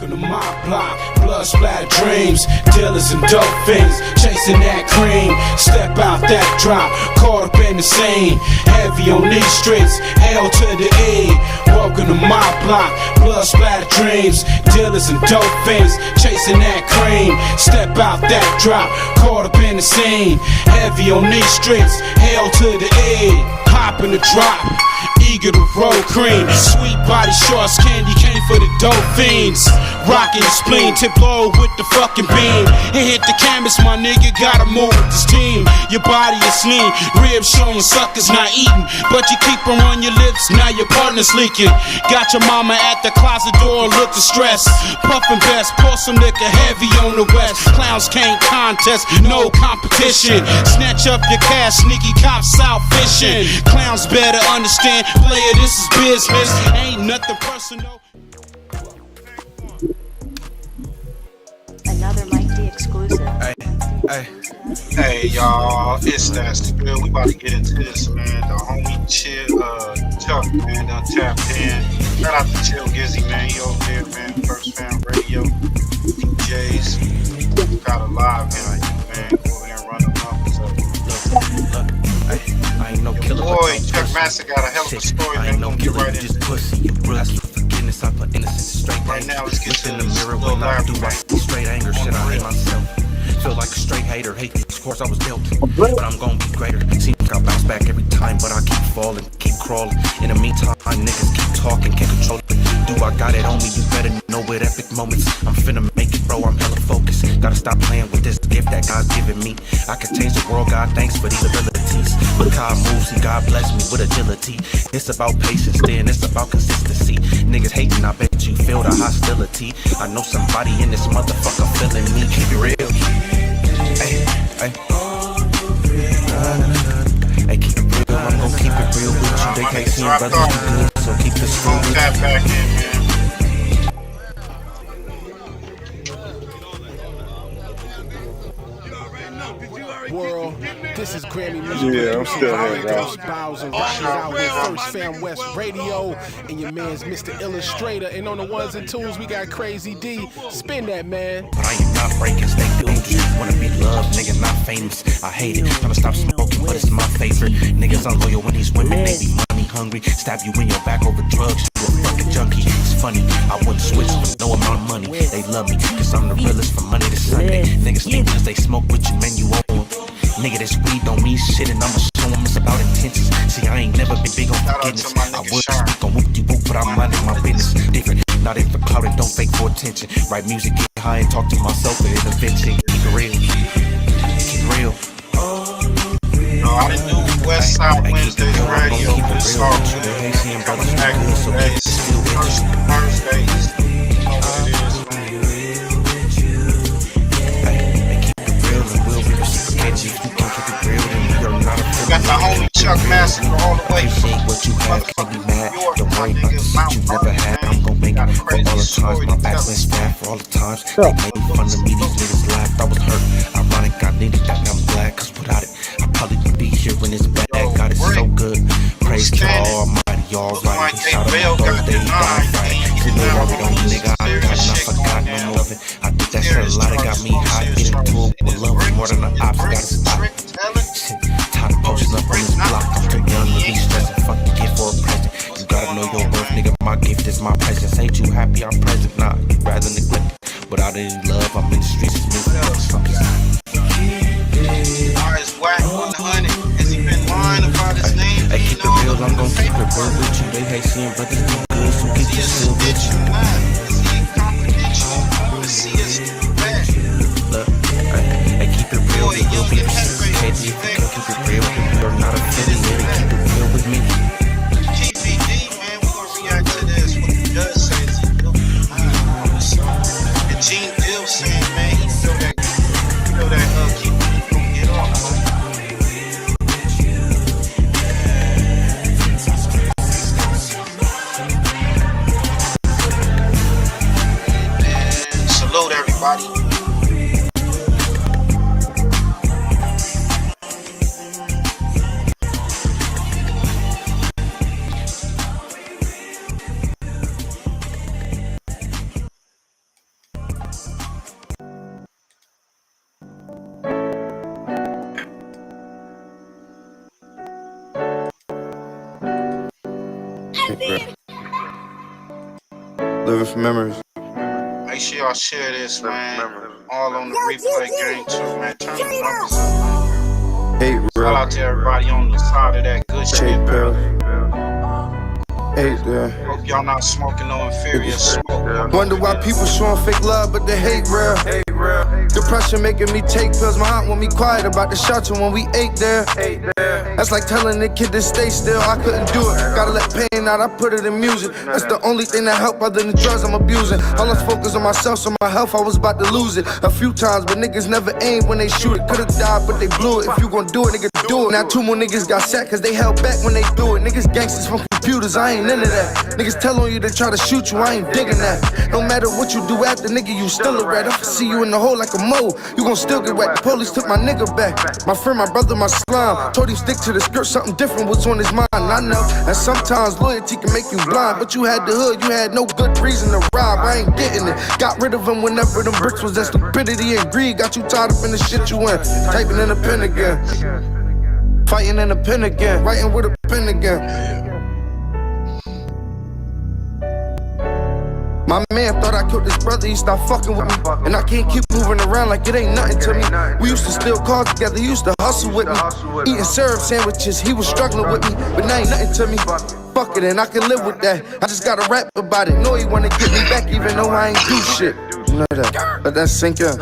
Welcome to my block, blood splattered dreams, dealers and dope fiends, chasing that cream. Step out that drop, caught up in the scene, heavy on these streets, L to the E. Welcome to my block, blood splattered dreams, dealers and dope fiends, chasing that cream. Step out that drop, caught up in the scene, heavy on these streets, L to the E. Hop in the drop, eager to roll cream. Sweet body shorts, candy cane for the dope fiends. Rockin' the spleen, tip low with the fucking beam. And hit the canvas, my nigga, gotta move with this team. Your body is lean, ribs showing, suckers not eating, but you keep them on your lips, now your partner's leaking. Got your mama at the closet door looking stressed, puffin' best, pour some liquor heavy on the west. Clowns can't contest, no competition. Snatch up your cash, sneaky cops out fishing. Clowns better understand, player, this is business, ain't nothing personal. Another Mike D exclusive. Hey, y'all, it's that Spil. We about to get into this, man. The homie Chuck, man, done tapped in. Shout out to Chill Gizzy, man. He over there, man. First Fam Radio, DJs. Got a live, man. Go over there and run them up. I ain't no killer. Boy, Chuck Master got a hell of a story, man. Gonna get right into pussy. You brush for forgiveness. I put innocence straight. Right now, let's get to in the mirror when I do my straight anger shit. I hate myself. Feel like a straight hater. Hate the scores I was dealt, but I'm gonna be greater. See, I bounce back every time, but I keep falling, keep crawling. In the meantime, niggas keep talking, can't control it. Do I got it on me? You better know it. Epic moments. I'm finna make it, bro. I'm hella focused. Gotta stop playing with this gift that God's given me. I can change the world. God, thanks for these abilities. But God moves and God bless me with agility. It's about patience, then it's about consistency. Niggas hating, I bet you feel the hostility. I know somebody in this motherfucker feeling me. Keep it real. Hey, hey. Hey, keep it real. I'm gonna keep it real with you. They can't see brothers do good, so keep it strong. Tap back in, man. World, this is Grammy Music. Yeah, I'm still here, bro. Bows and Rockies out here, First Fam West Radio, and your man's Mr. Illustrator. And on the ones and twos, we got Crazy D. Spin that, man. But I am not breaking, stay dangerous. Wanna be loved, nigga, not famous. I hate it, tryna stop smoking, but it's my favorite. Niggas unloyal when these women, they be money hungry. Stab you in your back over drugs, you a fucking junkie. It's funny, I wouldn't switch for no amount of money. They love me, cause I'm the realest from Monday to Sunday. Niggas think cause they smoke with you, man, you own. Nigga, this weed don't mean shit, and I'ma show them it's about intentions. See, I ain't never been big on forgiveness. I would speak on whoop-de-whoop, but I'm minding my business. Different, not in for clout and don't fake for attention. Write music, get high and talk to myself with intervention. Keep it real, keep it real. No, I didn't do Westside Wednesdays radio. This song coming back Thursdays. Thursdays. You know what it is, man. Got the homie Chuck Massacre all the way from what you have, can't be mad. Don't worry about the shit you never had. I'm gon' make it for all the times my back went fat. For all the times they made fun of me, these niggas laughed. I was hurt, ironic, I needed that, and I'm glad. Cause without it, I probably would be here when it's bad. God is so good. Praise to Almighty, alright. Shout out my birthday, died right. You know I read on you, nigga, I got not forgot no more of it. I did that shit a lot, it got me hot. Get into it with love more than the ops, gotta stop. Shit, tired of posting up on this block. I'm too young to be stressing, fuck the gift for a present. You gotta know your worth, nigga, my gift is my presence. Ain't you happy I'm present? Nah, you rather neglect it. Without any love, I'm in the streets, it's moving up something. It's Wacc 100. Has he been lying about his name? Hey, keep it real, I'm gon' keep it real with you. They hate seeing brothers do good, so keep it still with you. Is he confidential? Is CS-2 bad? Look, hey, keep it real, it will be reciprocated. If you can keep it real, you're not affiliated. Keep it real with me. GPD, man, we gonna react to this. What he does say is he feel and Gene Dill saying, man, he feel that keep gonna get off. Salute everybody. Living for memories. Make sure y'all share this, man. All on the replay game too, man. Turn the numbers up, man. Hey, Shout out to everybody on the side of that good shit, man. Hope y'all not smoking no inferior smoke. Wonder why people showing fake love, but they hate real. Depression making me take pills. My heart want me quiet about the shelter when we ate there. That's like telling the kid to stay still. I couldn't do it. Gotta let pain out. I put it in music. That's the only thing that help other than drugs I'm abusing. All I focus on myself, so my health I was about to lose it a few times, but niggas never aim when they shoot it. Could've died, but they blew it. If you gon' do it, nigga, do it. Now 2 more niggas got sacked cause they held back when they do it. Niggas gangsters from computers, I ain't into that. Niggas tell on you to try to shoot you, I ain't digging that. No matter what you do after, nigga, you still a rat. If I see you in the hole like a mole, you gon' still get wet. The police took my nigga back. My friend, my brother, my slime. Told him stick to the script, something different was on his mind. I know that sometimes loyalty can make you blind, but you had the hood, you had no good reason to rob. I ain't getting it. Got rid of him whenever them bricks was that stupidity and greed. Got you tied up in the shit you in. Typing in a pen again. Fighting in a pen again. Writing with a pen again. My man thought I killed his brother, he stopped fucking with me. And I can't keep moving around like it ain't nothing to me. We used to steal cars together, he used to hustle with me. Eating syrup sandwiches, he was struggling with me. But now ain't nothing to me. Fuck it, and I can live with that. I just gotta rap about it. Know he wanna get me back even though I ain't do shit. You know that, let that sink in.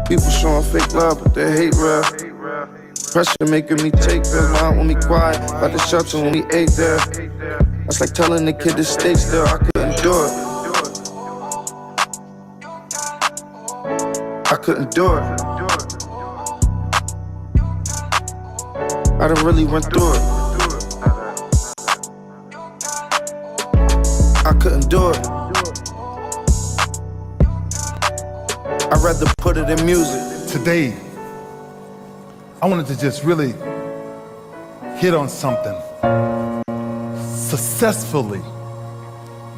People showing fake love, but they hate real. Pressure making me take pills, my heart when me quiet. About the shelter when we ate there. That's like telling the kid to stay still, I couldn't do it. I couldn't do it. I done really went through it. I couldn't do it. I'd rather put it in music. Today, I wanted to just really hit on something. Successfully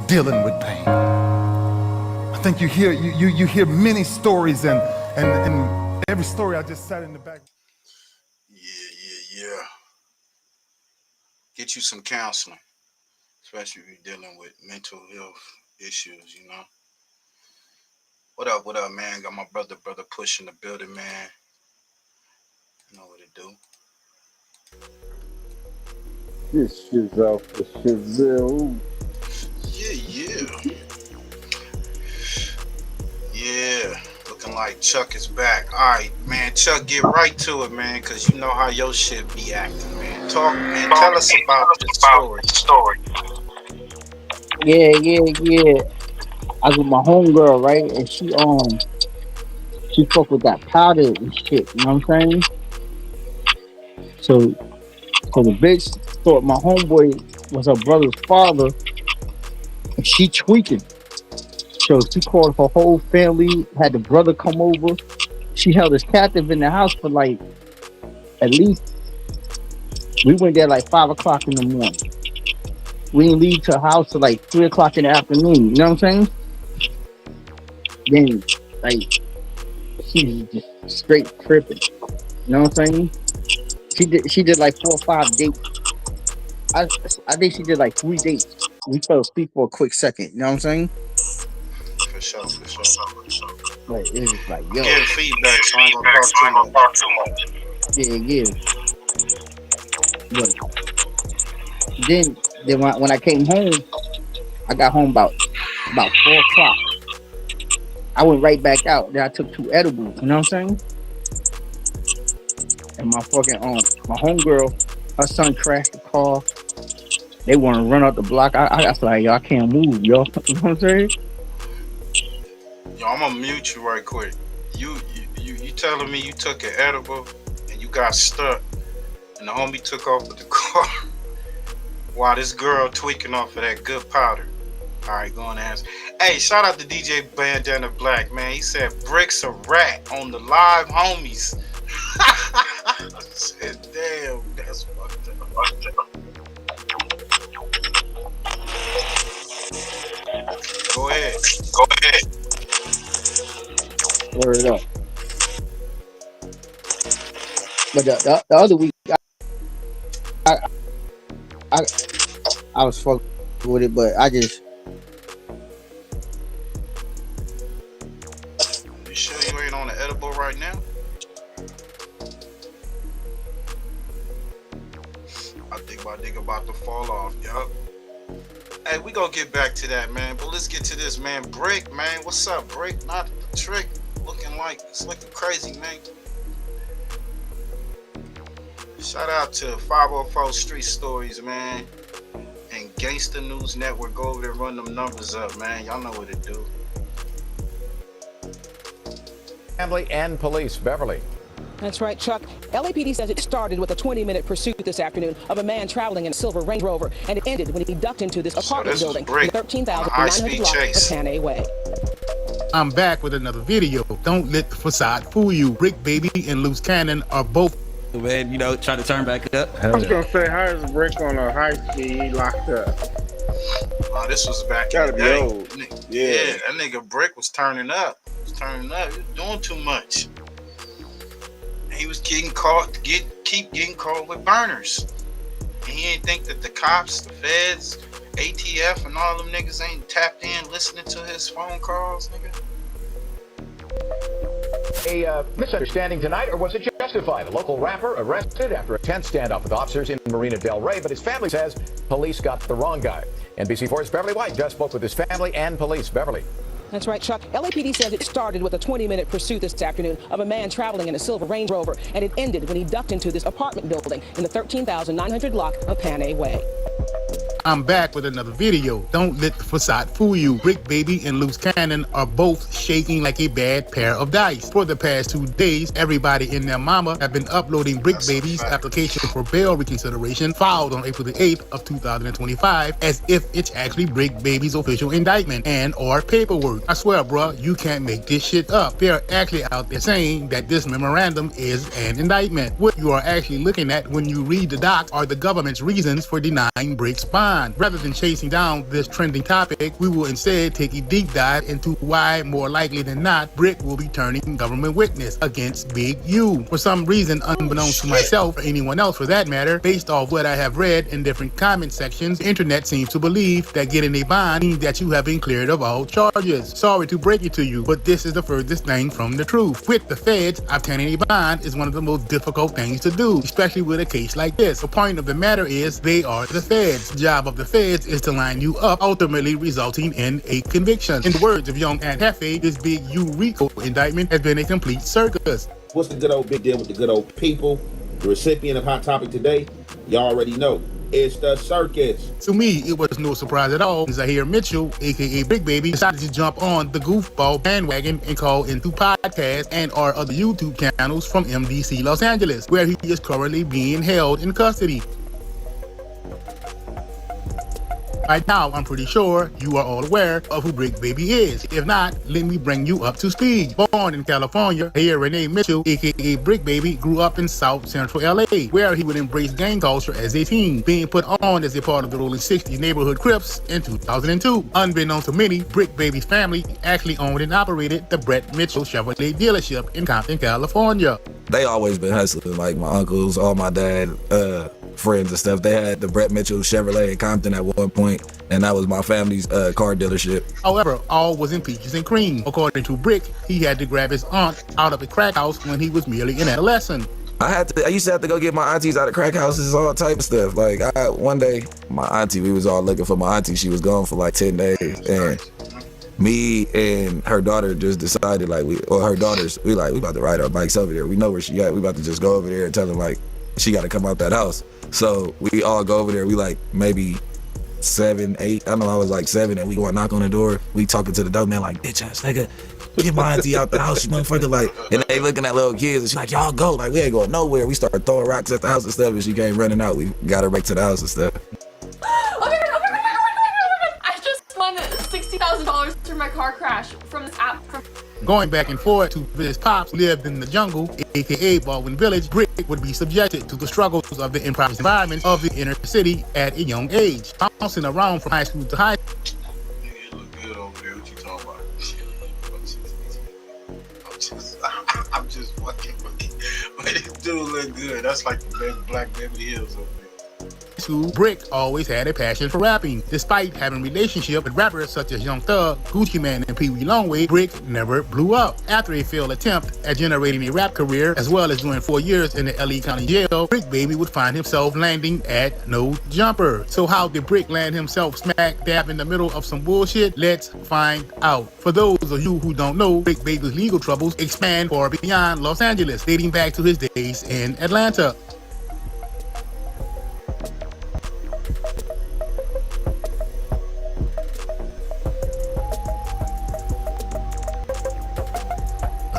dealing with pain. I think you hear many stories, and every story I just sat in the back. Yeah. Get you some counseling, especially if you're dealing with mental health issues, you know. What up, man? Got my brother Push in the building, man. You know what it do. This shit's out for Spil. Yeah. Looking like Chuck is back. All right, man. Chuck, get right to it, man, because you know how your shit be acting, man. Talk, man. Tell us about the story. Yeah. I was with my homegirl, right? And she fuck with that powder and shit, you know what I'm saying? So the bitch thought my homeboy was her brother's father, and she tweaking. So she called her whole family, had the brother come over. She held us captive in the house for like, at least, we went there like 5 o'clock in the morning. We didn't leave to her house till like 3 o'clock in the afternoon, you know what I'm saying? Then, like, she was just straight tripping, you know what I'm saying? She did like 4 or 5 dates. I think she did like 3 dates. We fell asleep for a quick second, you know what I'm saying? For sure. Like, it was like, yo. Give feedback, so I ain't gonna talk too much. Yeah. But then when I came home, I got home about 4 o'clock. I went right back out. Then I took 2 edibles, you know what I'm saying? And my fucking my homegirl, her son crashed the car. They want to run out the block. I was like, yo, I can't move, yo. You know what I'm saying? Yo, I'm gonna mute you right quick. You telling me you took an edible and you got stuck, and the homie took off with the car while this girl tweaking off of that good powder. All right, go on and answer. Hey, shout out to DJ Bandana Black, man. He said Brick's a rat on the live homies. I said, damn, that's fucked up. Go ahead. Word up. But the other week, I was fucking with it, but I just You sure you ain't on the edible right now? I think my nigga about to fall off, yup. Hey, we gonna get back to that, man. But let's get to this, man. Bricc, man. What's up, Bricc? Not the trick. It's looking crazy, man. Shout out to 504 Street Stories, man. And Gangsta News Network. Go over there and run them numbers up, man. Y'all know what to do. Family and police, Beverly. That's right, Chuck. LAPD says it started with a 20-minute pursuit this afternoon of a man traveling in a silver Range Rover, and it ended when he ducked into this apartment building in 13,900 block of Panay Way. I'm back with another video. Don't let the facade fool you. Bricc Baby and Luce Cannon are both, man, you know, try to turn back up. I was gonna say, how is Bricc on a high speed locked up? Oh, this was back Gotta in the be day. old. Yeah, that nigga Bricc was turning up. He was doing too much. He was getting caught, keep getting caught with burners. And he didn't think that the cops, the feds, ATF, and all them niggas ain't tapped in listening to his phone calls, nigga. A misunderstanding tonight, or was it justified? A local rapper arrested after a tense standoff with officers in Marina Del Rey, but his family says police got the wrong guy. NBC4's Beverly White just spoke with his family and police. Beverly. That's right, Chuck. LAPD says it started with a 20-minute pursuit this afternoon of a man traveling in a silver Range Rover, and it ended when he ducked into this apartment building in the 13,900 block of Panay Way. I'm back with another video. Don't let the facade fool you. Bricc Baby and Luce Cannon are both shaking like a bad pair of dice. For the past 2 days, everybody and their mama have been uploading Bricc Baby's application for bail reconsideration filed on April the 8th of 2025 as if it's actually Bricc Baby's official indictment and or paperwork. I swear, bruh, you can't make this shit up. They're actually out there saying that this memorandum is an indictment. What you are actually looking at when you read the doc are the government's reasons for denying Brick's bond. Rather than chasing down this trending topic, we will instead take a deep dive into why, more likely than not, Bricc will be turning government witness against Big U. For some reason, unbeknownst to myself or anyone else for that matter, based off what I have read in different comment sections, the internet seems to believe that getting a bond means that you have been cleared of all charges. Sorry to break it to you, but this is the furthest thing from the truth. With the feds, obtaining a bond is one of the most difficult things to do, especially with a case like this. The point of the matter is they are the feds. The job of the feds is to line you up, ultimately resulting in a conviction. In the words of young Aunt KEFFE, this big RICO indictment has been a complete circus. What's the good old big deal with the good old people? The recipient of Hot Topic today, y'all already know. It's the circus. To me, it was no surprise at all as Zahir Mitchell, aka Bricc Baby, decided to jump on the goofball bandwagon and call into podcasts and or other YouTube channels from MDC Los Angeles, where he is currently being held in custody. By now, I'm pretty sure you are all aware of who Bricc Baby is. If not, let me bring you up to speed. Born in California, here Renee Mitchell, aka Bricc Baby, grew up in South Central LA, where he would embrace gang culture as a teen, being put on as a part of the Rolling 60s neighborhood Crips in 2002. Unbeknownst to many, Bricc Baby's family actually owned and operated the Brett Mitchell Chevrolet dealership in Compton, California. They always been hustling, like my uncles, all my dad, friends and stuff. They had the Brett Mitchell Chevrolet in Compton at one point, and that was my family's car dealership. However, all was in peaches and cream. According to Bricc, he had to grab his aunt out of a crack house when he was merely an adolescent. I used to have to go get my aunties out of crack houses, all type of stuff. Like one day, my auntie, we was all looking for my auntie. She was gone for like 10 days, and me and her daughter just decided, like, we about to ride our bikes over there. We know where she at. We about to just go over there and tell them, like, she got to come out that house. So we all go over there. We like maybe 7, 8. I know I was like 7, and we go and knock on the door. We talking to the doorman like, bitch ass nigga, get my auntie out the house, you motherfucker. Like, and they looking at little kids, and she's like, y'all go. Like, we ain't going nowhere. We started throwing rocks at the house and stuff, and she came running out. We got her back to the house and stuff. I just won $60,000 through my car crash from this app. Going back and forth to his pops lived in the jungle, aka Baldwin Village, Bricc would be subjected to the struggles of the improvised environment of the inner city at a young age. Bouncing around from high school to high school. You look good over there. What you talking about? I'm just fucking with you. But this dude look good. That's like the Black Beverly Hills over there. School, Bricc always had a passion for rapping. Despite having relationships with rappers such as Young Thug, Gucci Mane, and Pee Wee Longway, Bricc never blew up. After a failed attempt at generating a rap career, as well as doing 4 years in the LA County Jail, Bricc Baby would find himself landing at No Jumper. So how did Bricc land himself smack dab in the middle of some bullshit? Let's find out. For those of you who don't know, Bricc Baby's legal troubles expand far beyond Los Angeles, dating back to his days in Atlanta.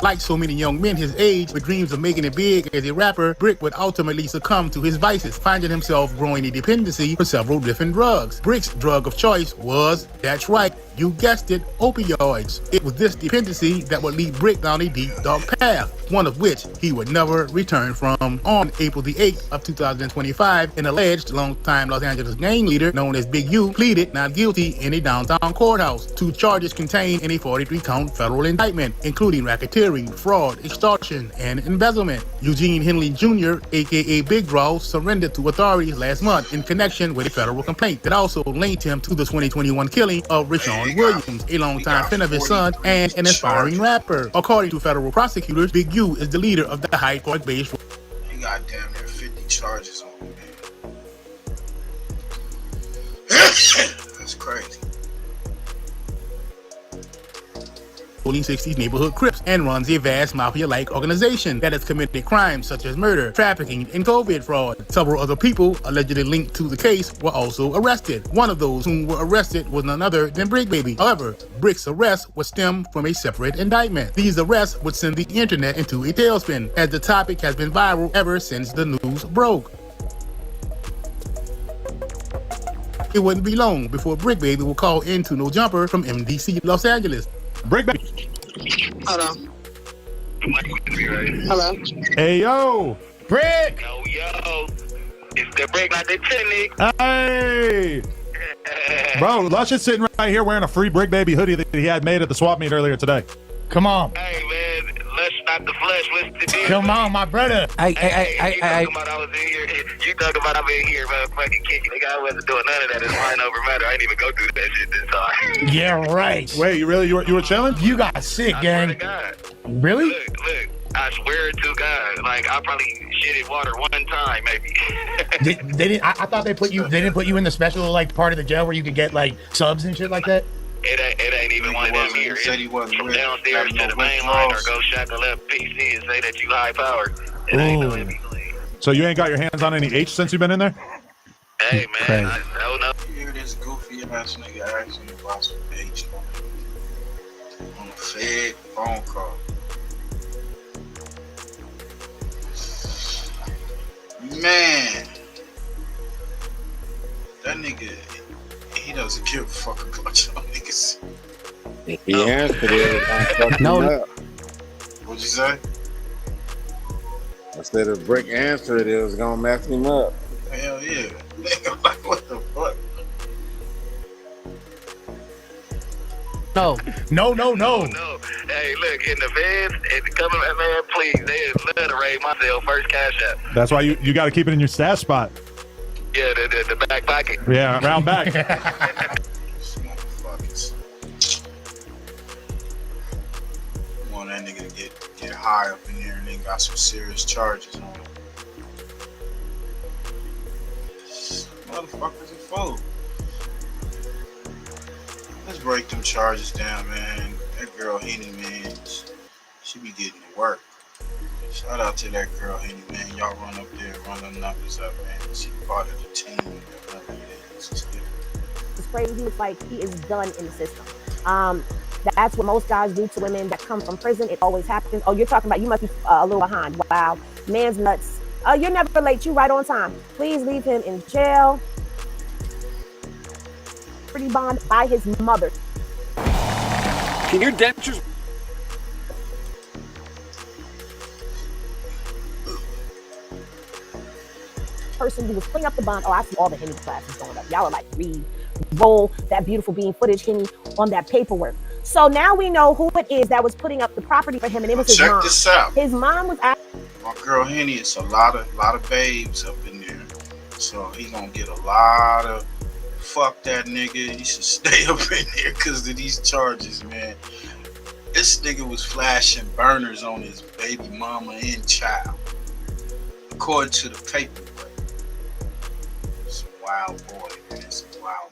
Like so many young men his age with dreams of making it big as a rapper, Bricc would ultimately succumb to his vices, finding himself growing a dependency for several different drugs. Brick's drug of choice was, that's right, you guessed it, opioids. It was this dependency that would lead Bricc down a deep, dark path, one of which he would never return from. On April the 8th of 2025, an alleged longtime Los Angeles gang leader known as Big U pleaded not guilty in a downtown courthouse to charges contained in a 43-count federal indictment, including racketeering, fraud, extortion, and embezzlement. Eugene Henley Jr., aka Big Draw, surrendered to authorities last month in connection with a federal complaint that also linked him to the 2021 killing of Rashawn Williams, a longtime friend of his son and an aspiring rapper. According to federal prosecutors, Big U is the leader of the Hyde Park-based. He got damn near 50 charges on him, man. That's crazy. Rolling 60s neighborhood Crips and runs a vast mafia-like organization that has committed crimes such as murder, trafficking, and COVID fraud. Several other people allegedly linked to the case were also arrested. One of those whom were arrested was none other than Bricc Baby. However, Brick's arrest would stem from a separate indictment. These arrests would send the internet into a tailspin, as the topic has been viral ever since the news broke. It wouldn't be long before Bricc Baby will call into No Jumper from MDC, Los Angeles. Bricc Baby. Hello. Hello. Hey, yo. Bricc. Yo. It's the Bricc, not the Chili. Hey. Bro, Lush is sitting right here wearing a free Bricc Baby hoodie that he had made at the swap meet earlier today. Come on. Hey, man. Lush, not the flesh. What's the deal? Come on, my brother. You talking about I was in here. You talking about I'm in here, motherfucking kicking. Nigga, I wasn't doing none of that. It's mind over matter. I didn't even go through that shit this time. Yeah, right. Wait, you were chilling? You got sick, gang. Really? Look. I swear to God, like I probably shitted water one time, maybe. They didn't. I thought they didn't put you in the special like part of the jail where you could get like subs and shit like that. It ain't even one of them here. It's from downstairs to the main line, or go shackle up PC and say that you high powered. It ain't no everything. So you ain't got your hands on any H since you've been in there? Hey man, I don't know. You hear this goofy ass nigga asking me about some H on a fed phone call. Man, that nigga, he doesn't give a fuck about y'all niggas. He answered it. No. What'd you say? I said if Bricc answered it, it was gonna mess him up. Hell yeah. Nigga, like, what the fuck? No. Hey, look, in the feds, and coming, man, please, they obliterate myself first cash app. That's why you got to keep it in your stash spot. Yeah, the back pocket. Yeah, round back. Motherfuckers. Want that nigga to get high up in there and then got some serious charges on him. Motherfuckers are full. Let's break them charges down, man. That girl Henny, man, she be getting to work. Shout out to that girl Henny, man. Y'all run up there, run them numbers up, man. She part of the team. It's crazy. It's like he is done in the system. That's what most guys do to women that come from prison. It always happens. Oh, you're talking about you must be a little behind. Wow, man's nuts. You're never late. You right on time. Please leave him in jail. Pretty bond by his mother. Can your dentures? Person who was putting up the bond. Oh, I see all the Henny classes going up. Y'all are like, roll that beautiful bean footage Henny on that paperwork. So now we know who it is that was putting up the property for him, and it was his mom. Check this out. His mom was. My girl Henny, it's a lot of babes up in there. So he gonna get a lot of fuck that nigga. He should stay up in there because of these charges, man. This nigga was flashing burners on his baby mama and child, according to the paperwork. It's a wild boy, man. It's a wild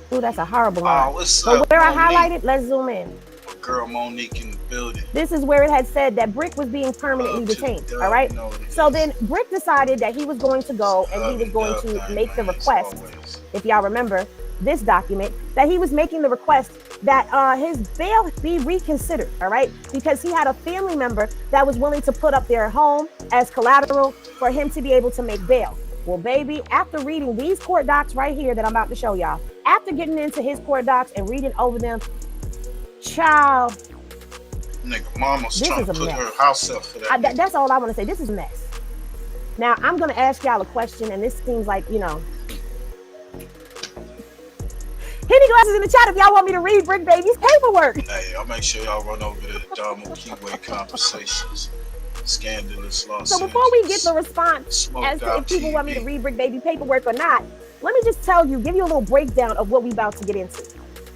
boy. Ooh, that's a horrible line. What's so up, where Monique? I highlighted, let's zoom in. My girl Monique in the building. This is where it had said that Bricc was being permanently detained, all right? So then Bricc decided that he was going to go and he was going to make the request, if y'all remember this document, that he was making the request that his bail be reconsidered, all right? Because he had a family member that was willing to put up their home as collateral for him to be able to make bail. Well, baby, after reading these court docs right here that I'm about to show y'all, after getting into his court docs and reading over them, child, nigga, mama's trying to put her house up for that. That's all I want to say. This is a mess. Now, I'm going to ask y'all a question, and this seems like, you know, hit me glasses in the chat if y'all want me to read Bricc Baby's paperwork. Hey, I'll make sure y'all run over the Damo Keyway conversations. Scandalous lawsuits. So before we get the response as to if people want me to read Bricc Baby paperwork or not, let me just tell you, give you a little breakdown of what we're about to get into.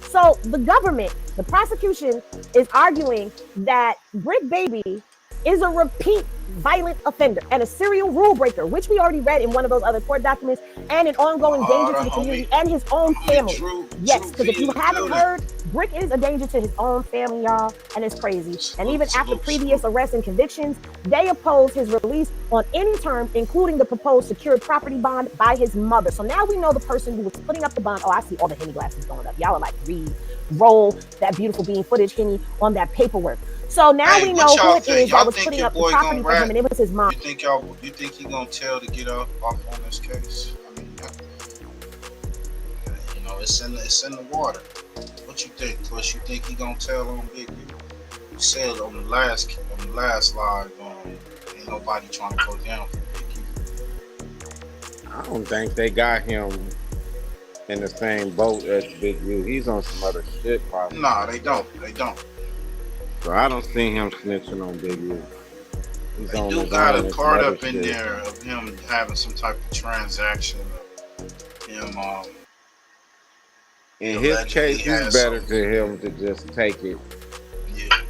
So the government, the prosecution, is arguing that Bricc Baby is a repeat violent offender and a serial rule breaker, which we already read in one of those other court documents, and an ongoing danger to the community and his own family. Yes, because if you haven't heard, Bricc is a danger to his own family, y'all, and it's crazy. And even after previous arrests and convictions, they oppose his release on any terms, including the proposed secured property bond by his mother. So now we know the person who was putting up the bond. Oh, I see all the Henny glasses going up. Y'all are like, roll that beautiful bean footage, Henny, on that paperwork. So now we know who it is that was putting up the property for him, and it was his mom. You think he gonna tell to get off on this case? I mean, you know, it's in the water. What you think? Plus, you think he gonna tell on Big U? You said on the last live, ain't nobody trying to go down for Big U. I don't think they got him in the same boat as Big U. He's on some other shit, probably. Nah, they don't. They don't. So I don't see him snitching on Big U. They do got a part up in there of him having some type of transaction of him. In his case, it's better to him to just take it. Yeah.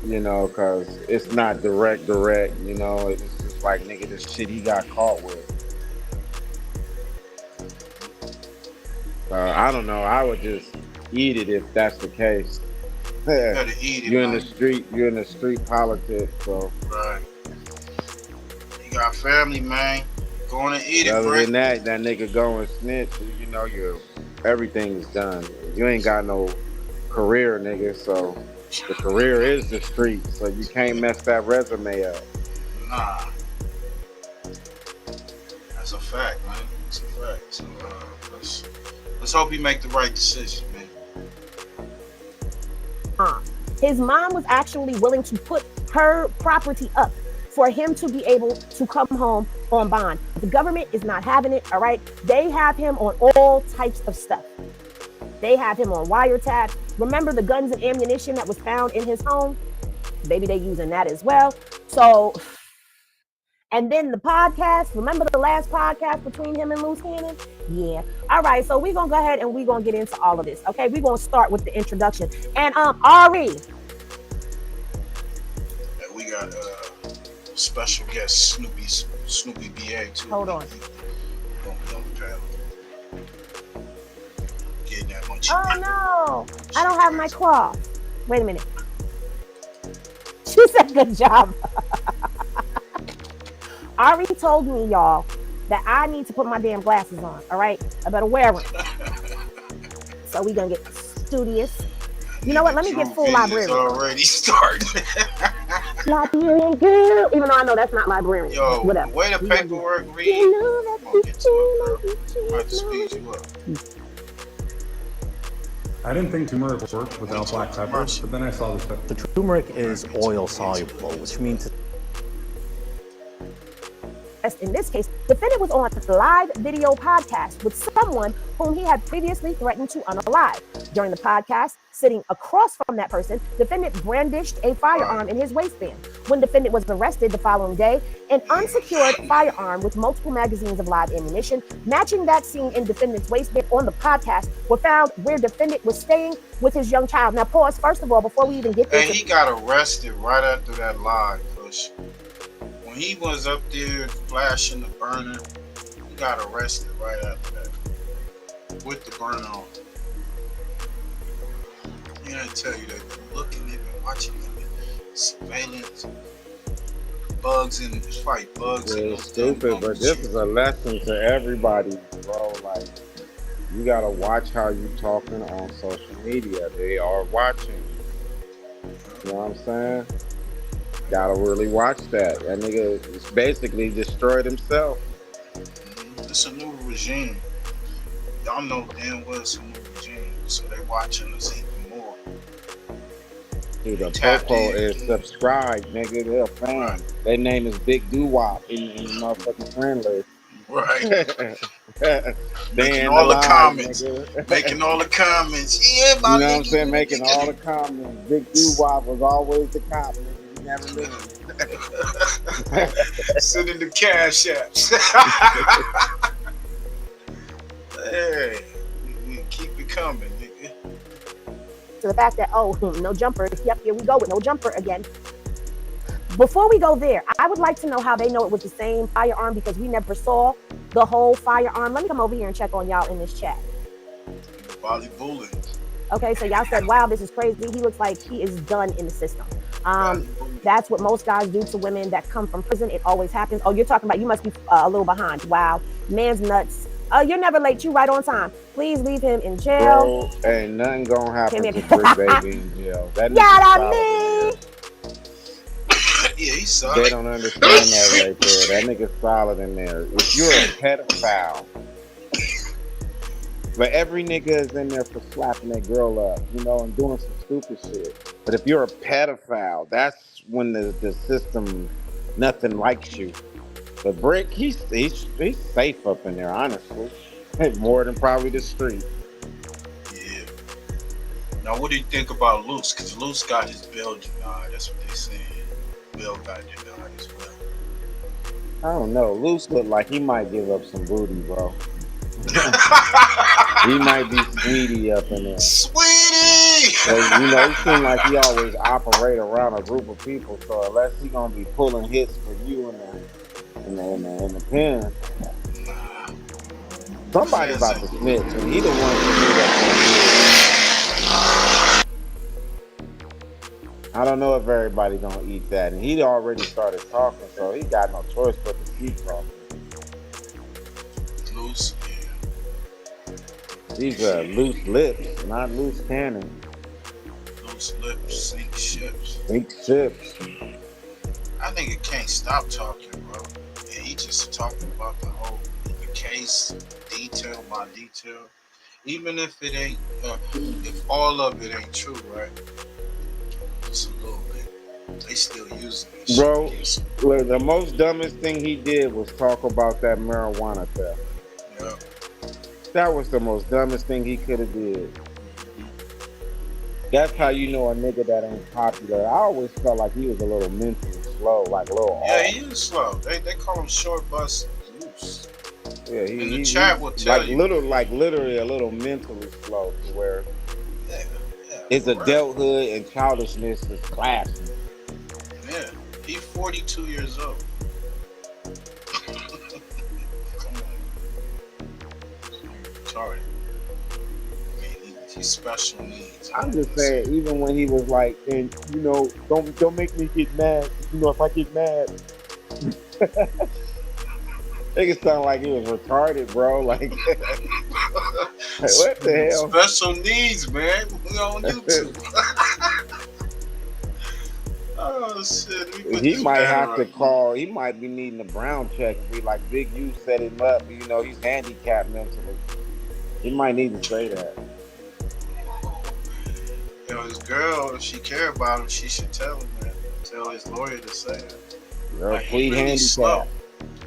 You know, because it's not direct. You know, it's just like, nigga, this shit he got caught with. I don't know. I would just eat it if that's the case. You're in the street politics, so. Right. You got family, man. Going to eat it, Other than that nigga go and snitch, you know, everything is done. You ain't got no career, nigga, so the career is the street, so you can't mess that resume up. Nah. That's a fact, man. It's a fact. So, let's hope he make the right decision, man. His mom was actually willing to put her property up for him to be able to come home on bond. The government is not having it, all right? They have him on all types of stuff. They have him on wiretap. Remember the guns and ammunition that was found in his home? Maybe they're using that as well. So, and then the podcast, remember the last podcast between him and Luce Cannon? Yeah. All right, so we're going to go ahead and we're going to get into all of this, okay? We're going to start with the introduction. And Ari. And we got special guest Snoopy BA too. Hold on. Gonna be on the panel. Getting that much. Oh no, I don't have my cloth. Wait a minute. She said good job. Ari told me, y'all, that I need to put my damn glasses on, all right? I better wear them. So we gonna get studious. You know what? Let me get full librarian. Already starting. Librarian girl. Even though I know that's not librarian. Yo, whatever. Way the paperwork read. You know that Might speed you up. I didn't think turmeric worked without black pepper, but then I saw this. The turmeric is oil soluble, which means arrest in this case, defendant was on a live video podcast with someone whom he had previously threatened to unalive. During the podcast, sitting across from that person, defendant brandished a firearm in his waistband. When defendant was arrested the following day, an unsecured firearm with multiple magazines of live ammunition matching that seen in defendant's waistband on the podcast were found where defendant was staying with his young child. Now pause, first of all, before we even get there. Hey, he got arrested right after that live push. When he was up there flashing the burner, he got arrested right after that. With the burner on. He didn't tell you that they're looking, they've been watching them, surveillance, bugs in the fight, bugs in It's stupid, but this is a lesson to everybody, bro. Like, you gotta watch how you talking on social media. They are watching. You know what I'm saying? Gotta really watch that. That nigga is basically destroyed himself. It's a new regime. Y'all know damn well it's a new regime, so they watching us even more. Dude, the Popo is subscribed, nigga. They're a fan. Their name is Big Doo-Wop in motherfucking friend list. Right. Making all the comments. Making all the comments. Yeah, my you know what I'm saying? Making all the comments. Big Doo-Wop was always the cop, nigga. You never knew. Sending the cash apps. Hey, keep it coming, nigga. To the fact that, oh, no jumper. Yep, here we go with no jumper again. Before we go there, I would like to know how they know it was the same firearm because we never saw the whole firearm. Let me come over here and check on y'all in this chat. Volleyball. Okay, so y'all said, wow, this is crazy. He looks like he is done in the system. That's what most guys do to women that come from prison. It always happens. Oh, you're talking about you must be a little behind. Wow, man's nuts. You're never late. You right on time. Please leave him in jail. Bro, ain't nothing gonna happen to Bricc Baby in jail. That nigga's Yeah, he's solid. They don't understand that right there. That nigga's solid in there. If you're a pedophile, but every nigga is in there for slapping that girl up, you know, and doing some stupid shit. But if you're a pedophile, that's when the system, nothing likes you. But Bricc, he's safe up in there, honestly. More than probably the street. Yeah. Now, what do you think about Luce? Because Luce got his bail denied. That's what they saying. Bail got denied as well. I don't know. Luce look like he might give up some booty, bro. He might be Sweetie up in there. Sweetie! You know, he seems like he always operate around a group of people. So unless he gonna be pulling hits for you in the pen, somebody about to snitch, and he the one to do that. I don't know if everybody gonna eat that, and he already started talking, so he got no choice but to keep talking. Loose, These are loose lips, not loose cannon. Loose lips, sink ships. Sink ships. I think it can't stop talking, bro. And he just talking about the whole case, detail by detail. Even if it ain't, if all of it ain't true, right? Just a little bit. They still using it. Bro, the most dumbest thing he did was talk about that marijuana theft. Yeah. That was the most dumbest thing he could have did. That's how you know a nigga that ain't popular. I always felt like he was a little mentally slow, like a little Yeah, off. he is slow. They call him short bus loose. Yeah, in the chat will tell like you. Literally a little mentally slow to where his adulthood and childishness is clashing. Yeah, he's 42 years old. Come on. Sorry. I mean, he's special needs. I'm just saying, even when he was like, and you know, don't make me get mad. You know, if I get mad, it sound like he was retarded, bro. Like, what the hell? Special needs, man. We on YouTube. Oh shit! He might have to call. He might be needing a brown check and be like, Big U set him up. You know, he's handicapped mentally. He might need to say that. You know, his girl, if she care about him, she should tell him that. Tell his lawyer to say it. Girl, like, plead he really slow. handicap.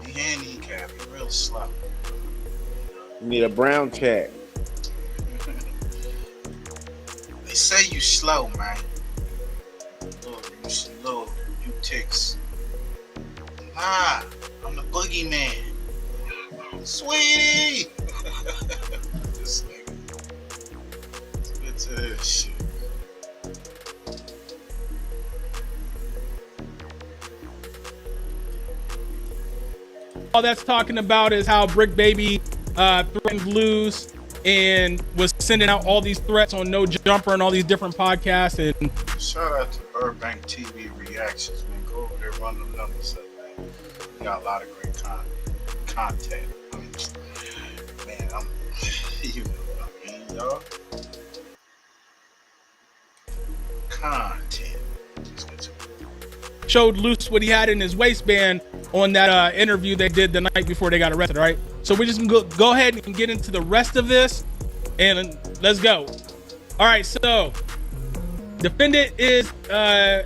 He handicap. He real slow. You need a brown check. They say you slow, man. You ticks. Nah, I'm the boogeyman. Sweetie! This nigga. Let's get to this shit. All that's talking about is how Bricc Baby threatened Luce and was sending out all these threats on No Jumper and all these different podcasts. And shout out to Burbank TV Reactions, man. Go over there, run them numbers up, man. We got a lot of great content. Man, you know what I mean, y'all. Content. showed Luce what he had in his waistband on that interview they did the night before they got arrested, right? So we're just gonna go ahead and get into the rest of this, and let's go. All right, so defendant is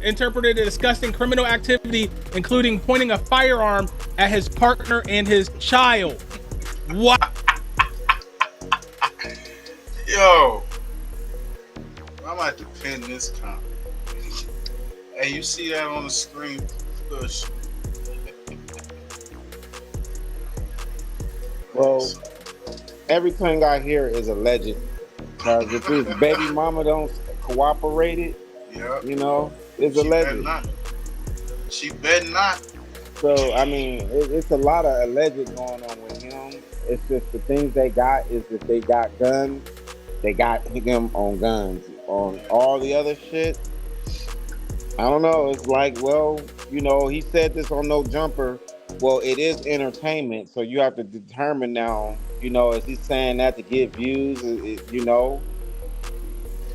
interpreted as discussing criminal activity, including pointing a firearm at his partner and his child. What? Yo, I'm about to pin this comment. Hey, you see that on the screen? Push. Well, everything I hear is alleged. Because if his baby mama don't cooperate it, you know, it's alleged. She better not. So, I mean, it's a lot of alleged going on with him. It's just the things they got is that they got guns. They got him on guns. On all the other shit, I don't know. It's like, well, you know, he said this on No Jumper. Well, it is entertainment, so you have to determine now, you know, is he saying that to get views, you know?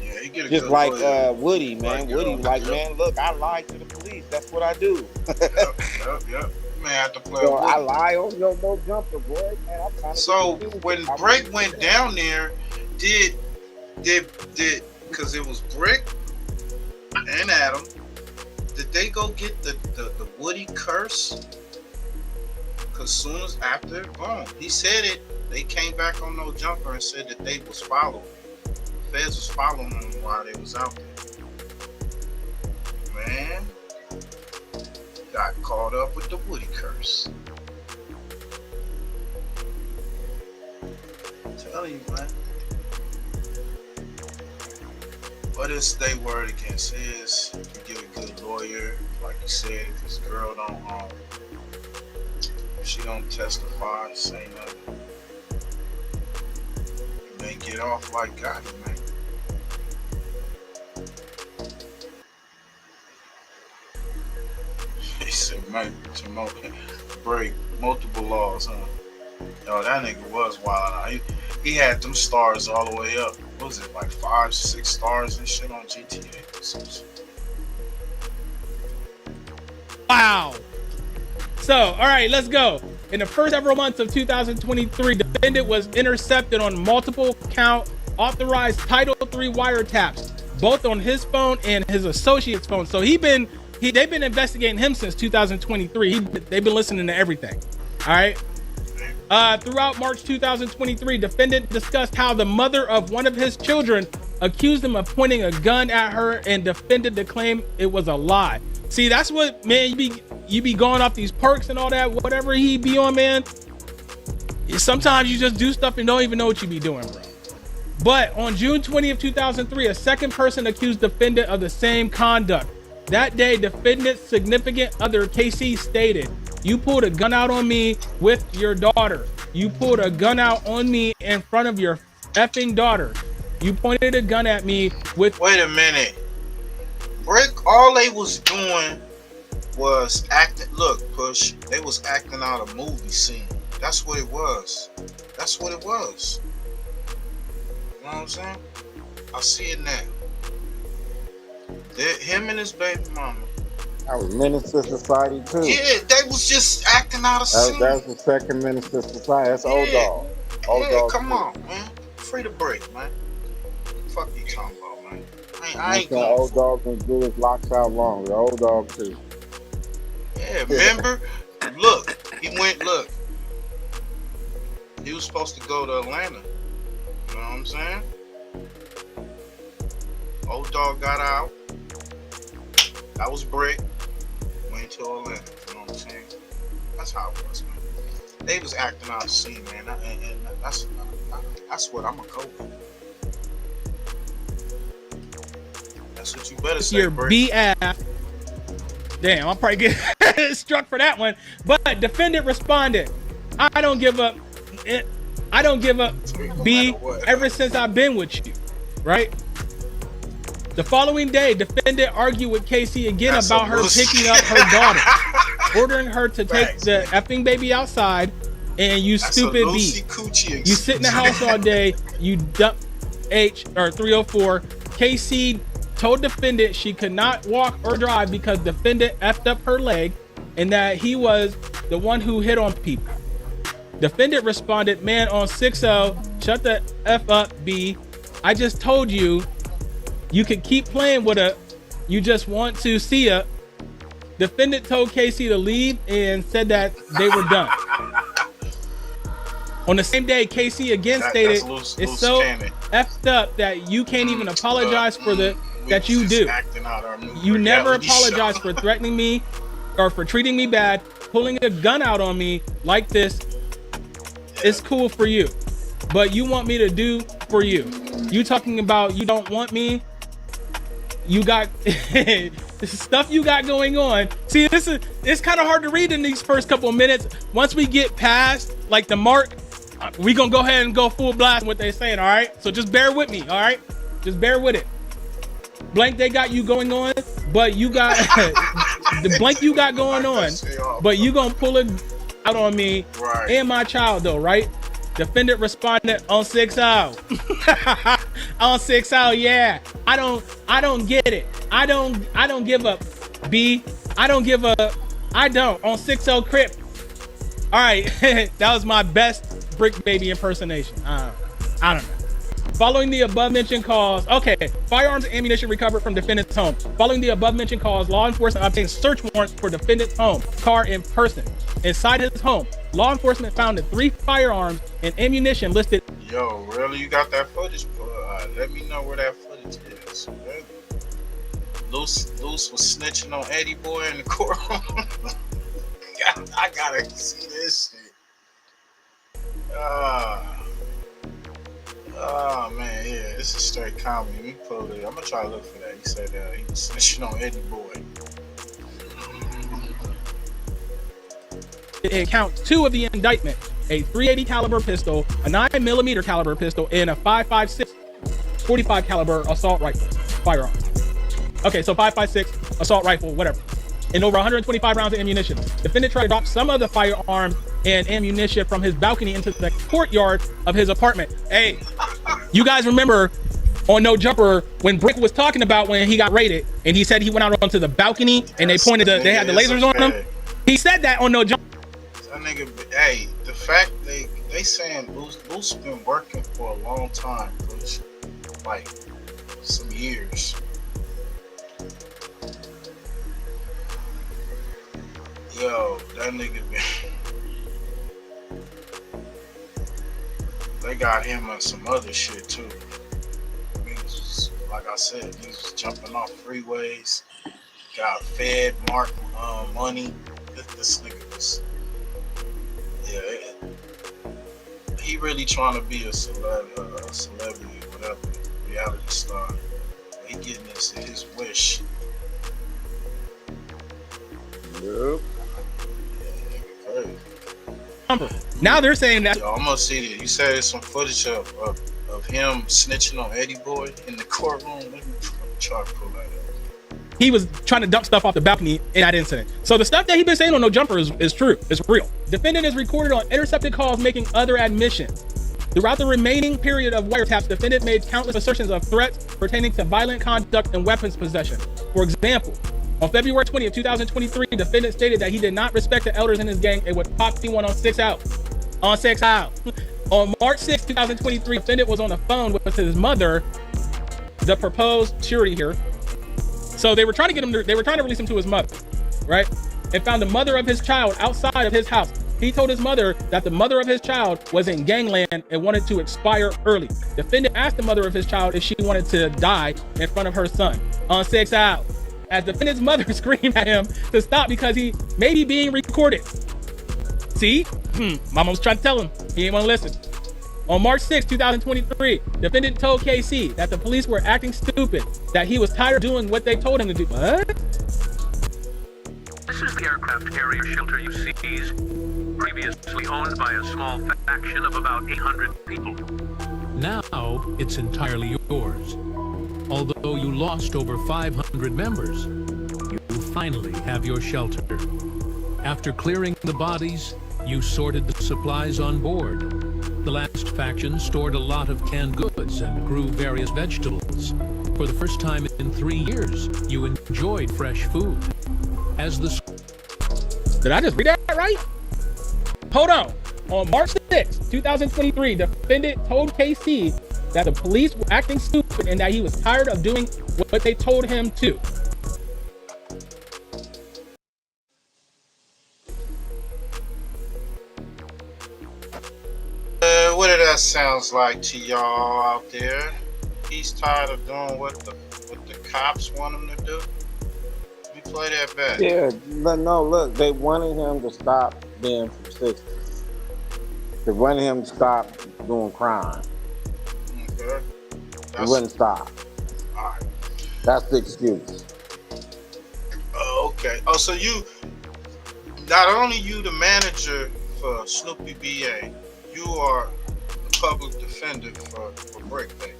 Yeah, he get a just good like lawyer. Woody, man. Woody, like, man, look, I lied to the police. That's what I do. Yep. Man, I have to play. So I lie on your No Jumper, boy. Man, I'm trying to so when Bricc went down there, did because it was Bricc and Adam, did they go get the Woody curse? Because soon as after, boom, he said it. They came back on No Jumper and said that they was following. Feds was following them while they was out there. Man, got caught up with the Woody curse. I'm telling you, man. But it's they word against his. You get a good lawyer, like you said. If this girl don't, if she don't testify, say nothing, you may get off like Gotti, man. He said, man, break multiple laws, huh? Yo, that nigga was wild. He had them stars all the way up. What was it, like 5, 6 stars and shit on GTA? Wow. So, all right, let's go. In the first several months of 2023, the defendant was intercepted on multiple count authorized Title III wiretaps, both on his phone and his associate's phone. So they've been investigating him since 2023. They've been listening to everything. All right. Throughout March 2023, defendant discussed how the mother of one of his children accused him of pointing a gun at her and defended the claim it was a lie. See, that's what, man, you be going off these perks and all that, whatever he be on, man. Sometimes you just do stuff and don't even know what you be doing, bro. But on June 20th, 2003, a second person accused defendant of the same conduct. That day, defendant's significant other, KC, stated, "You pulled a gun out on me with your daughter. You pulled a gun out on me in front of your effing daughter. You pointed a gun at me with..." Wait a minute. Bricc, all they was doing was acting. Look, Push, they was acting out a movie scene. That's what it was. That's what it was. You know what I'm saying? I see it now. Him and his baby mama. That was Minister Society too. Yeah, they was just acting out a scene. That was the second Minister Society. That's Old Dog. Dog come on, man. Free to break, man. Fuck you talking about, man. I ain't going. Old Dog can do his locks out long. The Old Dog too. Yeah, remember? Look, He went, look, he was supposed to go to Atlanta. You know what I'm saying? Old dog got out. That was Bricc. Went to Atlanta. You know what I'm saying? That's how it was, man. They was acting out of scene, man. And that's what I'm going to go with. That's what you better say, Your Bricc. BF. Damn, I'll probably get struck for that one. But defendant responded, I don't give up. I don't give up, B, ever since I've been with you, right? The following day, defendant argued with Casey again about her picking up her daughter, ordering her to take the effing baby outside, and you stupid B. You sit in the house all day, you dump H, or 304. Casey told defendant she could not walk or drive because defendant effed up her leg and that he was the one who hit on people. Defendant responded, man, on 6-0, shut the F up, B. I just told you, you could keep playing with her. You just want to see her. Defendant told Casey to leave and said that they were done. On the same day, Casey again stated, it's so effed up that you can't even apologize for that you do. You never apologize for threatening me or for treating me bad, pulling a gun out on me like this. It's cool for you, but you want me to do for you. You talking about you don't want me. You got stuff you got going on. See, it's kind of hard to read in these first couple of minutes. Once we get past like the mark, we gonna go ahead and go full blast what they saying. All right, so just bear with me. All right, just bear with it. Blank, they got you going on, but you got the blank you got going on, but you gonna pull it out on me and my child though, right? Defendant responded on 6-0. On 6-0, yeah. I don't get it. I don't give up. B, I don't give up. I don't. On 6-0 Crip. All right, that was my best Bricc baby impersonation. I don't know. Following the above mentioned calls, okay, firearms and ammunition recovered from defendant's home. Following the above mentioned calls, law enforcement obtained search warrants for defendant's home, car, and person. Inside his home, law enforcement found 3 firearms and ammunition listed. Yo, really? You got that footage? Let me know where that footage is. Luce was snitching on Eddie Boy in the courtroom. I gotta see this shit. Oh man, yeah, this is straight comedy. Let me pull it. I'm gonna try to look for that. He said he was snitching on Eddie Boy. It counts 2 of the indictment: a .380 caliber pistol, a 9mm caliber pistol, and a 5.56 45 caliber assault rifle firearm. Okay, so 5.56 assault rifle, whatever, and over 125 rounds of ammunition. Defendant tried to drop some of the firearms and ammunition from his balcony into the courtyard of his apartment. Hey, you guys remember on No Jumper when Bricc was talking about when he got raided and he said he went out onto the balcony and they pointed they had the lasers on him? He said that on No Jumper. That nigga, hey, the fact they saying Luce been working for a long time, Luce, like some years. Yo, that nigga been. They got him on some other shit too. Niggas, like I said, niggas was jumping off freeways, got fed Mark money. This nigga was, yeah. He really trying to be a celebrity, whatever, reality star. He getting his wish. Yep. Now they're saying that. Yo, I'm gonna see it. You said there's some footage of him snitching on Eddie Boy in the courtroom. Let me try to pull that up. He was trying to dump stuff off the balcony in that incident. So the stuff that he's been saying on No Jumper is true. It's real. Defendant is recorded on intercepted calls making other admissions. Throughout the remaining period of wiretaps, defendant made countless assertions of threats pertaining to violent conduct and weapons possession. For example, on February 20th, 2023, defendant stated that he did not respect the elders in his gang and would pop C1 on 6-out. On 6-out. On March 6th, 2023, defendant was on the phone with his mother, the proposed surety here. So they were trying to get him. They were trying to release him to his mother, right? And found the mother of his child outside of his house. he told his mother that the mother of his child was in gangland and wanted to expire early. Defendant asked the mother of his child if she wanted to die in front of her son on 6 Out, as defendant's mother screamed at him to stop because he may be being recorded. See? Mama was trying to tell him. He didn't want to listen. On March 6, 2023, defendant told KC that the police were acting stupid, that he was tired of doing what they told him to do. What? This is the aircraft carrier shelter you seized, previously owned by a small faction of about 800 people. Now it's entirely yours. Although you lost over 500 members, you finally have your shelter. After clearing the bodies, you sorted the supplies on board. The last faction stored a lot of canned goods and grew various vegetables. For the first time in 3 years, you enjoyed fresh food. As the... Did I just read that right? Hold on. On March 6, 2023, defendant told KC that the police were acting stupid and that he was tired of doing what they told him to. What did that sounds like to y'all out there? He's tired of doing what the cops want him to do. We play that back. Yeah, but no, look, they wanted him to stop being from 60. They wanted him to stop doing crime. Okay. He wouldn't stop. All right. That's the excuse. Oh, okay. Oh, so you, not only you the manager for Snoopy BA, you are the public defender for Bricc, baby.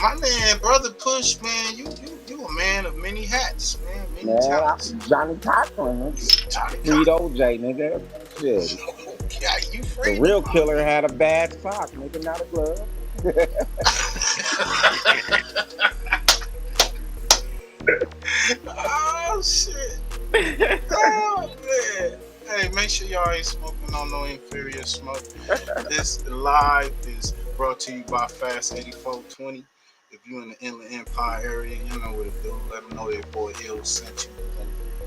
My man, brother Push, man, you a man of many hats, man. Many talents. Johnny Cochran, nigga. Freed OJ, nigga. Shit. Yeah, you free. The real killer had a bad sock, nigga, not a glove. Oh shit. Oh man. Hey, make sure y'all ain't smoking on no inferior smoke. This live is brought to you by Fast 8420. If you in the Inland Empire area, you know what to do. Let them know your boy Hill sent you.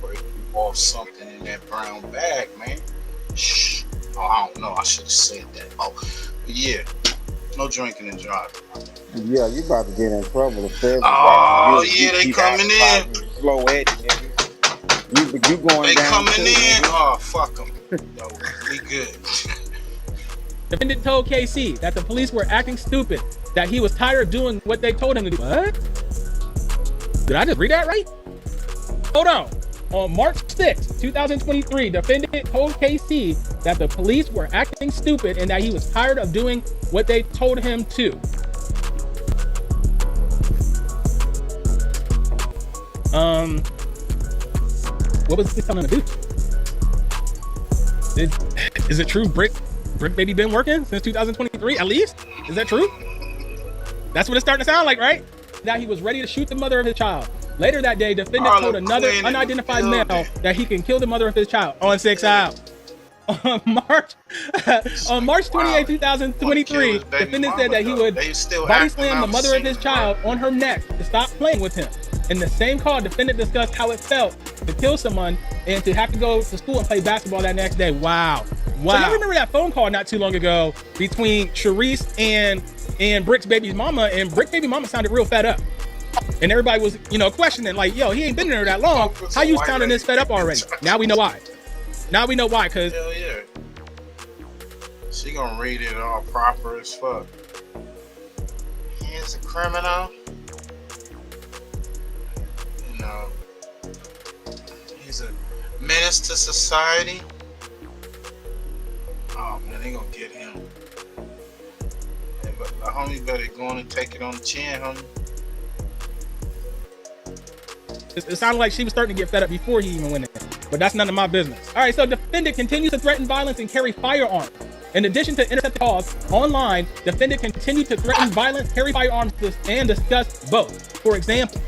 Break you off something in that brown bag, man. Shh. Oh, I don't know. I should have said that. Oh, but yeah. No drinking and driving. Yeah, you about to get in trouble. Oh, yeah, they coming in. Slow edge, nigga. You going they down coming too, in. nigga. Oh, fuck them. Yo, we good. Defendant told KC that the police were acting stupid, that he was tired of doing what they told him to do. What? Did I just read that right? Hold on. On March 6, 2023, defendant told KC that the police were acting stupid and that he was tired of doing what they told him to. What was he telling him to do? Is it true Bricc baby been working since 2023 at least? Is that true? That's what it's starting to sound like, right? That he was ready to shoot the mother of his child. Later that day, defendant told another unidentified male that he can kill the mother of his child on 6 Out. On March 28, 2023, defendant said that he would body slam the mother of his child on her neck to stop playing with him. In the same call, defendant discussed how it felt to kill someone and to have to go to school and play basketball that next day. Wow. So you remember that phone call not too long ago between Sharice and Brick's baby's mama, and Brick's baby mama sounded real fed up. And everybody was, questioning, like, yo, he ain't been there that long. How you sounding this fed up already? Now we know why. Now we know why, cause hell yeah. She gonna read it all proper as fuck. He is a criminal. You know, he's a menace to society. Oh man, they gonna get him. Yeah, but the homie better go on and take it on the chin, homie. it sounded like she was starting to get fed up before he even went in. But that's none of my business. All right, so defendant continues to threaten violence and carry firearms. In addition to intercept calls online, defendant continued to threaten violence, carry firearms, and discuss both. For example,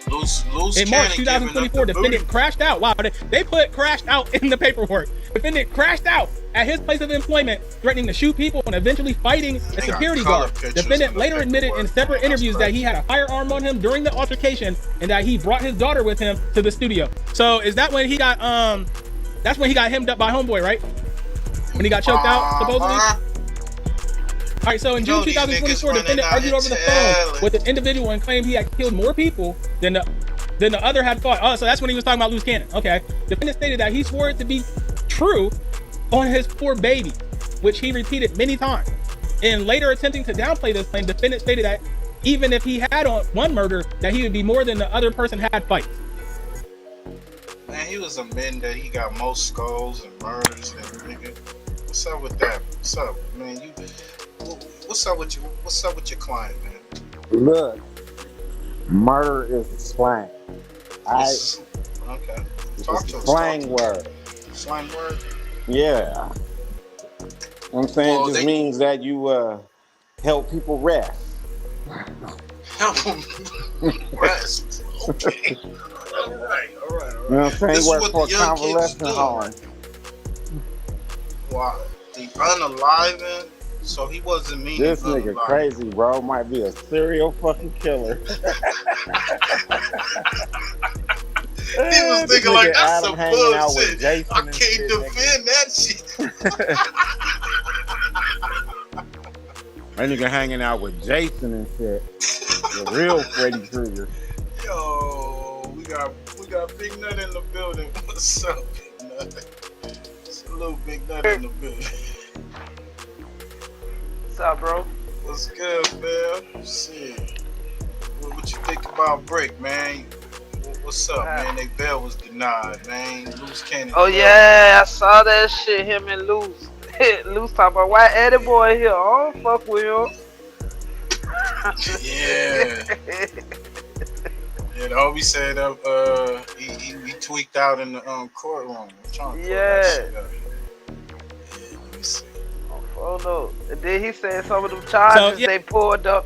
in March 2024, defendant crashed out. Wow, they put crashed out in the paperwork. Defendant crashed out at his place of employment, threatening to shoot people and eventually fighting a security guard. Defendant later admitted in separate interviews that he had a firearm on him during the altercation and that he brought his daughter with him to the studio. So is that when he got that's when he got hemmed up by homeboy, right? when he got choked out, supposedly. All right, so in June 2024, defendant argued over the phone with an individual and claimed he had killed more people than the other had fought. Oh, so that's when he was talking about Luce Cannon. Okay. Defendant stated that he swore it to be true on his poor baby, which he repeated many times. In later attempting to downplay this claim, defendant stated that even if he had on one murder, that he would be more than the other person had fights. Man, he was admitting that he got more skulls and murders than nigga. What's up with that? What's up, man? What's up with your client, man? Look, murder is slang. Okay. Talk to us. Slang word. Slang word? Yeah. You know what I'm saying? It just means that you help people rest. Help them rest. Okay. All right. You know what I'm saying? Work for a convalescent home. Wow. The unaliving. So he wasn't meaning this nigga crazy, bro. Might be a serial fucking killer. He was thinking like, that's some bullshit. I can't defend that shit. That nigga hanging out with Jason and shit. The real Freddy Krueger. Yo, we got Big Nut in the building. What's up, Big Nut? It's a little Big Nut in the building. What's up, bro? What's good, man? Shit. What you think about Bricc, man? What's up, man? They bail was denied, man. Luce Cannon. Oh yeah, I saw that shit. Him and Luce. Luce talking about why Eddie boy here. I don't fuck with him. Yeah. Yeah, the homie said he tweaked out in the courtroom. I'm trying to pull that shit up. Yeah, let me see. Oh no. And then he said some of them charges they pulled up.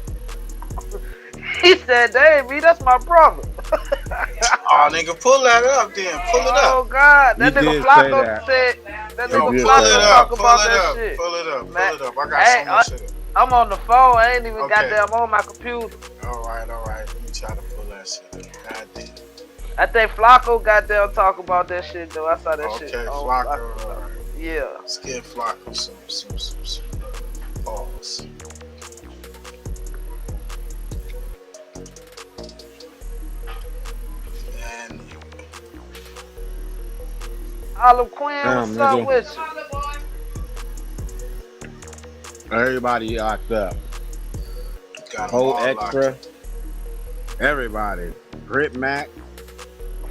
He said, "Dang, me, that's my brother." Oh, nigga, pull that up then. Pull it up. Oh God, that nigga Flacco said. That nigga Flacco talk about that shit. Pull it up. I got so much shit. I'm on the phone. I ain't even goddamn on my computer. All right. Let me try to pull that shit up. God damn. I think Flacco goddamn talk about that shit though. I saw that shit. Okay, Flacco. Yeah. Let's give Flacco some pause. And Olive Queen, what's up with you? Everybody locked up. Whole extra. Everybody. Grip Mac.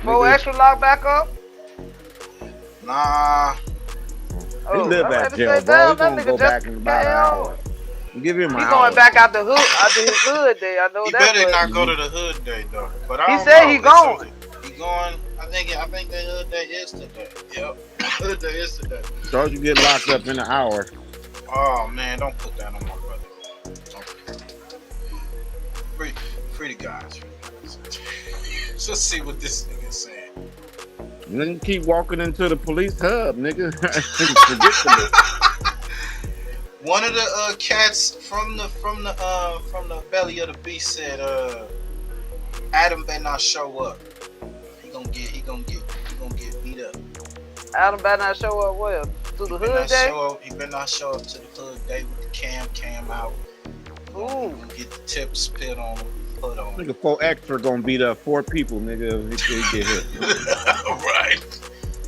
Full extra locked back up? Nah. He live at jail, bro. He's gonna go back in about an hour. Give him an hour. He going back out the hood, after his hood day. I know he that. He better not go to the hood day though. But I he don't said know. He going. He going. I think the hood day is today. Yep. Hood day is today. So you get locked up in an hour. Oh man, don't put that on my brother. Free the guys. Let's see what this nigga's saying. Nigga keep walking into the police hub, nigga. One of the cats from the belly of the beast said Adam better not show up. He gonna get beat up. Adam better not show up well to the hood day. He better not show up to the hood day with the cam out. Ooh. Gonna get the tip spit on him. Nigga, 4 extra gonna beat up 4 people, nigga, if he get hit. Right.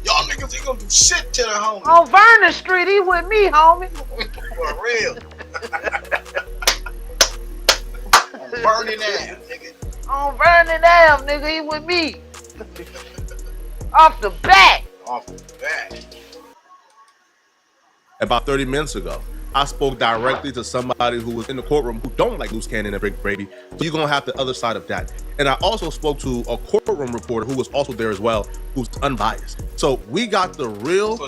Y'all niggas ain't gonna do shit to the homie. On Vernon Street, he with me, homie. For real. On Vernon Ave, nigga. On Vernon Ave, nigga, he with me. Off the bat. About 30 minutes ago, I spoke directly to somebody who was in the courtroom who don't like Luce Cannon and Bricc Baby. So you're gonna have the other side of that. And I also spoke to a courtroom reporter who was also there as well, who's unbiased. So we got the real,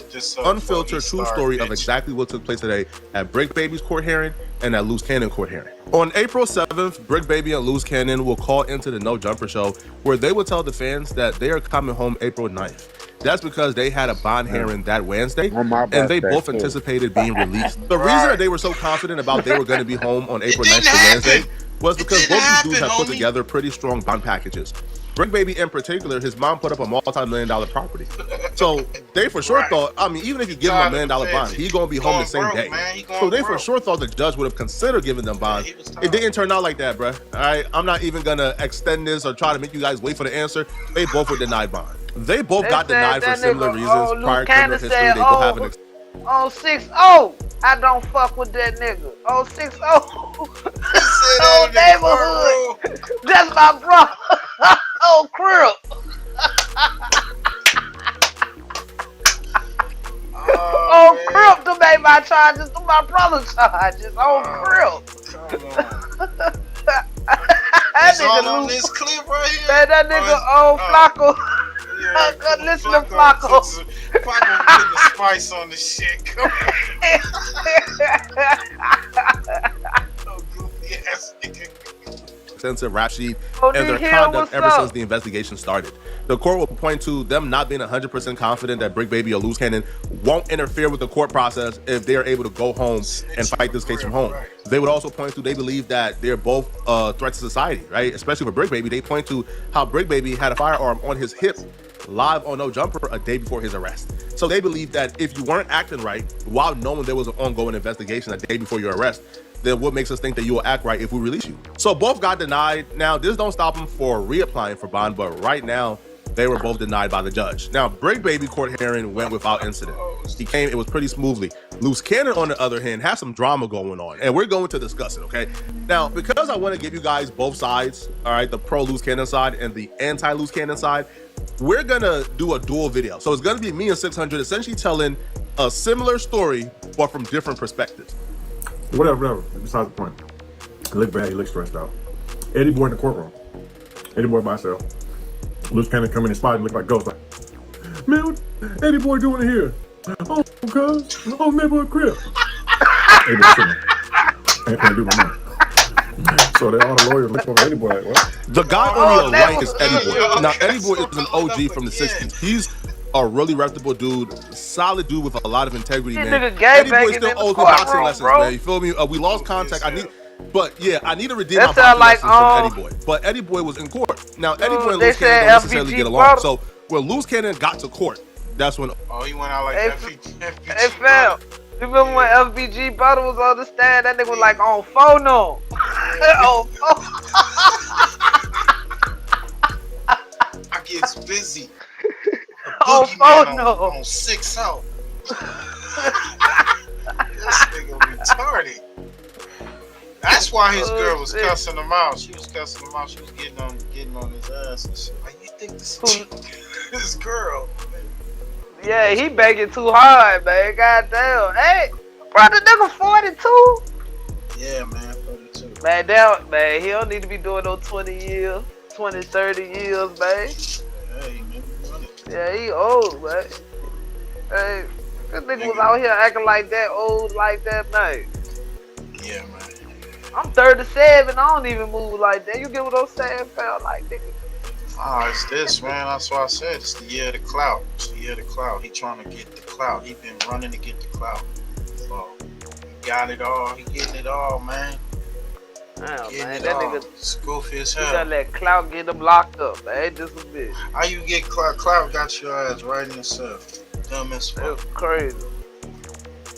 unfiltered, true story of exactly what took place today at Bricc Baby's court hearing and at Luce Cannon court hearing. On April 7th, Bricc Baby and Luce Cannon will call into the No Jumper show where they will tell the fans that they are coming home April 9th. That's because they had a bond hearing that Wednesday, and they both anticipated being released. The reason that they were so confident about they were going to be home on April 9th to Wednesday was because both happen, these dudes have put homie. together pretty strong bond packages. Bricc Baby in particular, his mom put up a multi-million-dollar property. So they for sure thought, I mean, even if you give him $1 million bond, he's gonna be home the same day. So they for sure thought the judge would have considered giving them bond. It didn't turn out like that, bruh. All right, I'm not even gonna extend this or try to make you guys wait for the answer. They both were denied bond. They both got denied for similar reasons. Prior criminal history, they both have an. Oh, 6-0. I don't fuck with that nigga. Oh, 6-0. Oh, neighborhood. That's my brother. Oh, crib. Oh, crib to make my charges to my brother's charges. Oh, crib. It's all on this clip right here. Man, that nigga, Flacco. Yeah, listen to Flacco. Flacco putting the spice on the shit. Come on. Goofy ass nigga. Extensive rap sheet Oh, and their Hill, conduct what's ever up? since the investigation started. The court will point to them not being 100% confident that Bricc Baby or Luce Cannon won't interfere with the court process if they are able to go home and fight this case from home. They would also point to they believe that they're both threats to society, right? Especially for Bricc Baby, they point to how Bricc Baby had a firearm on his hip live on No Jumper a day before his arrest. So they believe that if you weren't acting right while knowing there was an ongoing investigation a day before your arrest, then what makes us think that you will act right if we release you? So both got denied. Now, this don't stop them for reapplying for bond, but right now, they were both denied by the judge. Now, Bricc Baby court hearing went without incident. He came, it was pretty smoothly. Luce Cannon, on the other hand, has some drama going on, and we're going to discuss it, okay? Now, because I want to give you guys both sides, all right, the pro Luce Cannon side and the anti Luce Cannon side, we're gonna do a dual video. So it's gonna be me and 600 essentially telling a similar story, but from different perspectives. Whatever. Besides the point. He looked bad. He looked stressed out. Eddie Boy in the courtroom. Eddie Boy by himself. Luce Cannon come in his spot and look like ghost. Like, man, what Eddie Boy doing here? Oh, cuz. Oh, neighborhood crib. Eddie Boy sitting there. Ain't gonna do my money. So they all the lawyers look over Eddie Boy like, what? The guy on your right is Eddie Boy. Now, Eddie Boy is an OG from the 60s. He's a really reputable dude, solid dude with a lot of integrity, man. Eddie Boy still owes me boxing lessons, man. You feel me? We lost contact. I need to redeem my boxing lessons from Eddie Boy. But Eddie Boy was in court. Now, Eddie Boy and Luce Cannon don't necessarily get along. So when Luce Cannon got to court, that's when. Oh, he went out like that. Hey, fam. You remember when FBG Butter was on the stand? That nigga was like on phone on. On phone. I gets busy. On phone on 6-0. This nigga retarded. That's why his girl was cussing him out. She was cussing him out. She was getting on his ass and shit. Like, you think this is his girl? Yeah, he begging too hard, man. Goddamn. Hey, brother, nigga 42. Yeah, man, 42. Man, he don't need to be doing no 20 years, 20, 30 years, man. Yeah, he old, man. Hey, this nigga was out here acting like that, old like that, man. Yeah, man. I'm 37, I don't even move like that. You get what I'm saying, fam? Like, nigga. Oh, it's this, man. That's why I said it's the year of the clout. It's the year of the clout. He trying to get the clout. He been running to get the clout. So, he got it all. He getting it all, man. Damn, man, that nigga. It's goofy as He hell. got that clout get him locked up, man. Just a bit. How you get clout? Clout got your ass right in yourself. Dumb as fuck. That's crazy.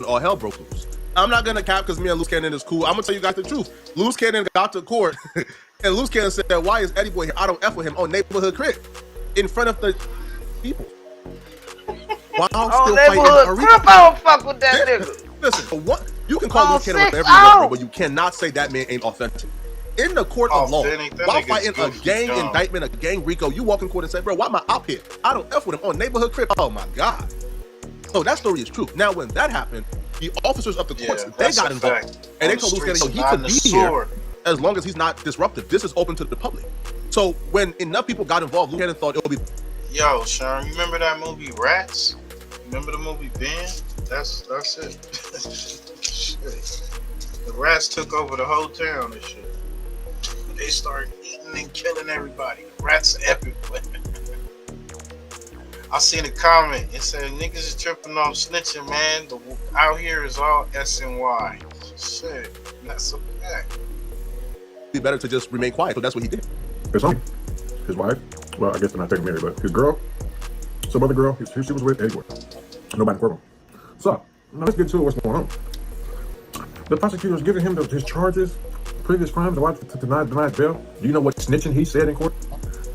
All hell broke loose. I'm not gonna cap because me and Luce Cannon is cool. I'm gonna tell you guys the truth. Luce Cannon got to court, and Luce Cannon said, "Why is Eddie Boy here? I don't F with him on neighborhood crib in front of the people." While still fighting neighborhood crib, I don't fuck with that nigga. Listen, what you can call Luce Cannon with every number, but you cannot say that man ain't authentic. In the court of law, while fighting a gang indictment, a gang RICO, you walk in court and say, "Bro, why am I out here? I don't F with him on neighborhood crib." Oh my God. So that story is true. Now, when that happened, the officers of the courts, they got involved. And they told Luce Cannon, he could be here as long as he's not disruptive. This is open to the public. So when enough people got involved, Luce Cannon thought it would be. Yo, Sean, you remember that movie Rats? Remember the movie Ben? That's it. Shit. The rats took over the whole town and shit. They started eating and killing everybody. Rats everywhere. I seen a comment. It said niggas is tripping off snitching, man. Out here is all S and Y. Shit, that's a fact. be better to just remain quiet. So that's what he did. His homie, his wife, well, I guess they're not taking married, but his girl, some other girl, she was with Eddie Boy. Nobody in the courtroom. So, now let's get to what's going on. The prosecutor's giving him his charges, previous crimes, to deny bail. Do you know what snitching he said in court?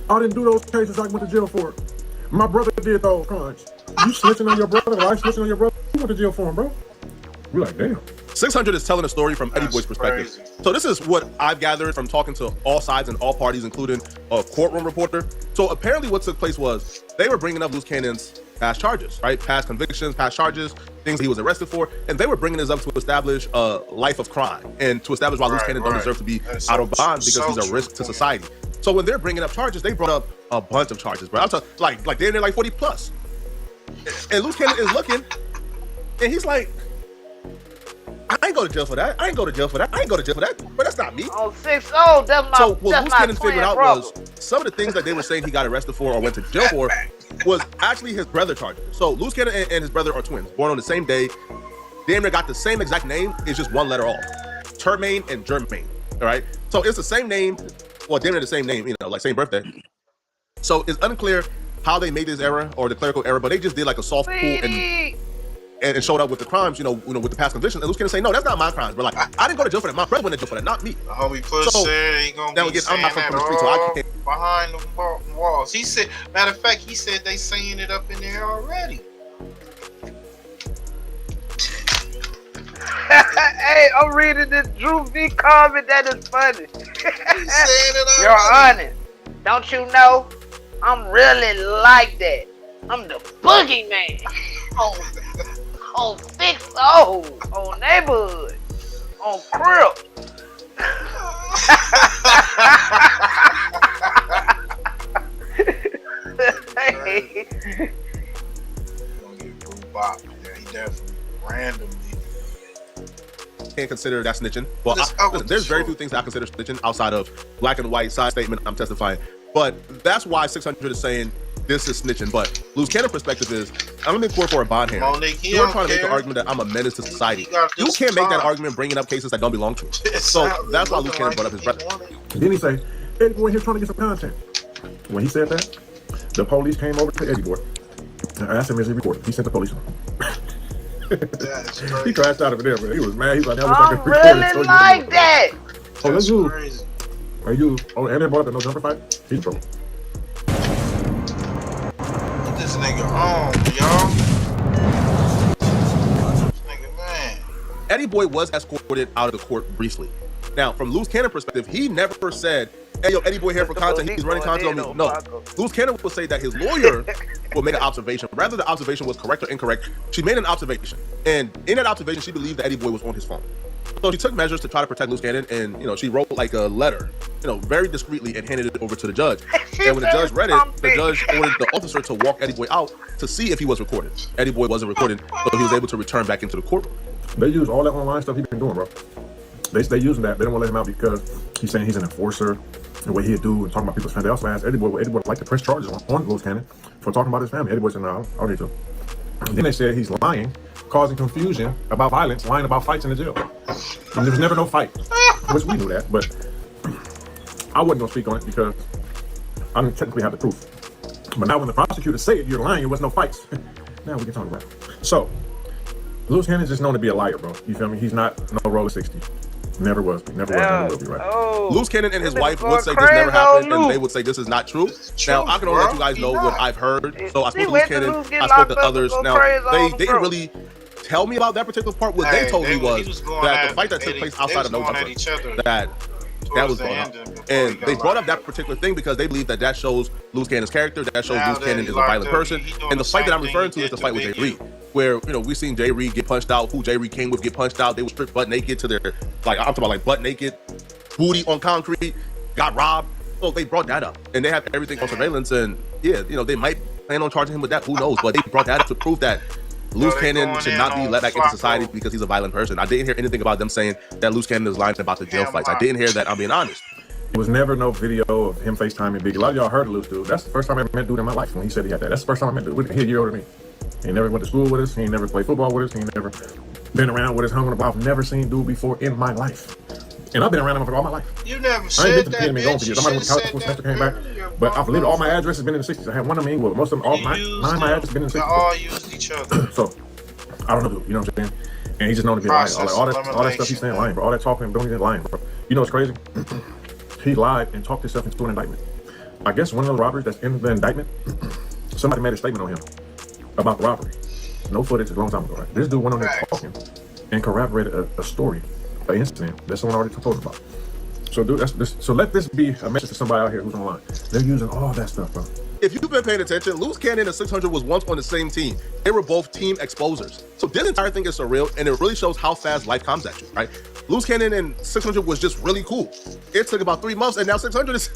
I didn't do those cases, I went to jail for it. My brother did those crimes. You snitching on your brother, or I snitching on your brother? You went to jail for him, bro. We're like, damn. 600 is telling a story from Eddie Boy's perspective. So this is what I've gathered from talking to all sides and all parties, including a courtroom reporter. So apparently what took place was they were bringing up Luce Cannon's past charges, right? Past convictions, past charges, things he was arrested for. And they were bringing this up to establish a life of crime and to establish why Luce Cannon don't deserve to be out of bond because he's a risk to society. So when they're bringing up charges, they brought up a bunch of charges, bro. I'm talking like they're like 40 plus. And Luce Cannon is looking and he's like, I ain't go to jail for that. I ain't go to jail for that. I ain't go to jail for that. But that's not me. Oh, 6-0, that's my So what Luce Cannon twin figured out brother. was some of the things that they were saying he got arrested for or went to jail for was actually his brother charges. So Luce Cannon and his brother are twins, born on the same day. Damn near got the same exact name. It's just one letter off. Termaine and Germaine. All right. So it's the same name. Well, damn near the same name. You know, like same birthday. So it's unclear how they made this error or the clerical error, but they just did like a soft pull and showed up with the crimes, you know, with the past convictions. And Luce Cannon say, no, that's not my crimes. But like, I didn't go to jail for that. My brother went to jail for that, not me. The homie Push said he gonna now be again, saying I'm not from that the street, so I can't. behind the walls. He said, matter of fact, he said they saying it up in there already. Hey, I'm reading this Drew V comment. That is funny. Your Honor, don't you know? I'm really like that. I'm the boogeyman. On 6-0, on neighborhood, on crib. Hey. Gonna get Blue Bop. Yeah, he definitely randomly. Can't consider that snitching. Well, listen, there's very few things that I consider snitching outside of black and white side statement. I'm testifying, but that's why 600 is saying this is snitching. But Luce Cannon's perspective is, I'm in court for a bond hearing. You're trying to make the argument that I'm a menace to society. You can't make that argument bringing up cases that don't belong to you. So that's why Luce Cannon brought up his brother. Then he say, Eddie Boy here trying to get some content. When he said that, the police came over to Eddie Boy and asked him, is he recording? He sent the police on him. He crashed out of there, but he was mad. He's like, I'm really like that. Oh, let's do. Are you? Oh, and they brought up the no jumper fight. He's in trouble. Put this nigga on, y'all. This nigga, man. Eddie Boy was escorted out of the court briefly. Now, from Luce Cannon's perspective, he never said, hey, yo, Eddie Boy here for content. He's running content on me. No. Luce Cannon will say that his lawyer will make an observation. Rather the observation was correct or incorrect, she made an observation. And in that observation, she believed that Eddie Boy was on his phone. So she took measures to try to protect Luce Cannon, and you know, she wrote like a letter, you know, very discreetly and handed it over to the judge. And when the judge read it, the judge ordered the officer to walk Eddie Boy out to see if he was recorded. Eddie Boy wasn't recorded, so he was able to return back into the courtroom. They use all that online stuff he's been doing, bro. They using that. They don't want to let him out because he's saying he's an enforcer. The way he'd do and talking about people's family. They also asked Eddie Boy would like to press charges on Luce Cannon for talking about his family. Eddie Boy said, no, I don't need to. And then they said he's lying, causing confusion about violence, lying about fights in the jail. And there was never no fight. Which we knew that, but I wasn't going to speak on it because I didn't technically have the proof. But now when the prosecutor said you're lying, there was no fights. Now we can talk about it. So, Luce Cannon's just known to be a liar, bro. You feel me? He's not no roller 60. Never was. Never will be, right? Luce Cannon and his wife would say this never happened, and they would say this is not true. Now, I can only let you guys know what I've heard. So I spoke to Luce Cannon, I spoke to others. Now, they didn't really tell me about that particular part. What they told me was that the fight that took place outside of No Jumper, that was brought up. And they brought up that particular thing because they believe that shows Luce Cannon's character, that shows Luce Cannon is a violent person. And the fight that I'm referring to is the fight with Jay Reed, where, you know, we seen Jay Reed get punched out, who Jay Reed came with get punched out. They were stripped butt naked to their, like, I'm talking about like butt naked, booty on concrete, got robbed. So they brought that up. And they have everything on surveillance. And yeah, you know, they might plan on charging him with that. Who knows? But they brought that up to prove that Luce Cannon should not be let back into society because he's a violent person. I didn't hear anything about them saying that Luce Cannon is lying about the jail fights. I didn't hear that, I'm being honest. There was never no video of him FaceTiming Biggie. A lot of y'all heard of Luce dude. That's the first time I ever met dude in my life when he said he had that. That's the first time I met dude. He a year older than me. He never went to school with us. He never played football with us. He never been around with us, hung on the block. I've never seen dude before in my life. And I've been around them for all my life. You never I said ain't been to that, PNM and going bitch. to You you. Somebody should went have to said college, that came back. But I've lived all my addresses been in the 60s. I had one of them in Inglewood. Most of them, all nine of my addresses been in the 60s. They all used each other. So I don't know, you know what I'm saying? And he's just known to be lying. All that stuff he's saying lying, bro. All that talking, don't even lying, bro. You know what's crazy? He lied and talked himself into an indictment. I guess one of the robbers that's in the indictment, somebody made a statement on him about the robbery. No footage, a long time ago, right? This dude went on there talking and corroborated a story, an incident that someone already told about. So, dude, so let this be a message to somebody out here who's online. They're using all that stuff, bro. If you've been paying attention, Luce Cannon and 600 was once on the same team. They were both team exposers. So this entire thing is surreal, and it really shows how fast life comes at you, right? Luce Cannon and 600 was just really cool. It took about 3 months, and now 600 is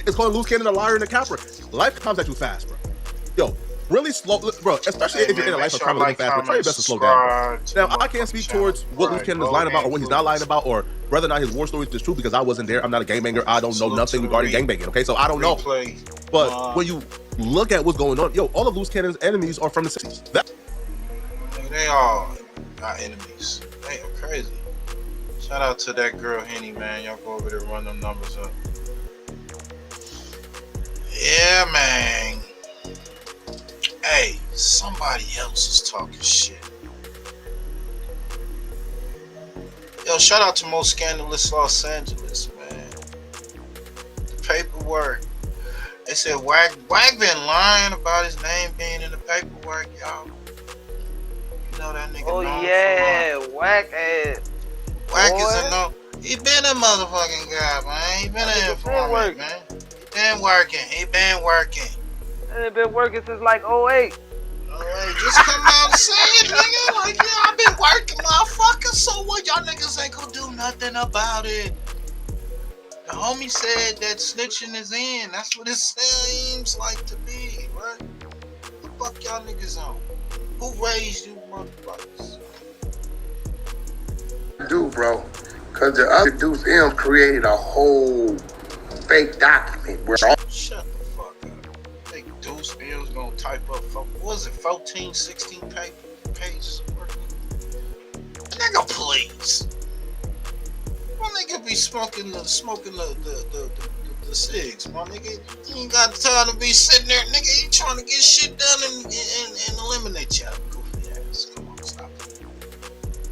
it's calling Luce Cannon a liar and a capper. Life comes at you fast, bro. Yo, really slow, bro, especially if you're in a life of crime living fast, bro, try your best to slow down, bro. Now, I can't speak towards what Luce Cannon is lying about or what he's not lying about or whether or not his war story is true because I wasn't there. I'm not a gangbanger. I don't know nothing regarding gangbanging, okay? So I don't know. But when you look at what's going on, yo, all of Luce Cannon's enemies are from the 60s. They all are enemies. They are crazy. Shout out to that girl Henny, man. Y'all go over there and run them numbers up. Yeah, man. Hey, somebody else is talking shit. Yo, shout out to most scandalous Los Angeles, man. The paperwork. They said Wacc been lying about his name being in the paperwork, y'all. You know that nigga. Oh yeah, Wacc ass. Wacc is a no. He been a motherfucking guy, man. He been an informant, man. He been working. And it been working since like 08. Just come out and say it, nigga. Like, yeah, I've been working, motherfucker. So what? Y'all niggas ain't gonna do nothing about it. The homie said that snitching is in. That's what it seems like to be, right? The fuck y'all niggas on? Who raised you motherfuckers? Do, bro. Because the other Deuce M created a whole fake document where Shut the fuck up. Think Deuce M's gonna type up, what was it, 14, 16 pages of work? Nigga, please. My nigga be smoking the cigs, my nigga. You ain't got time to be sitting there, nigga. You trying to get shit done and eliminate y'all goofy ass. Come on, stop it.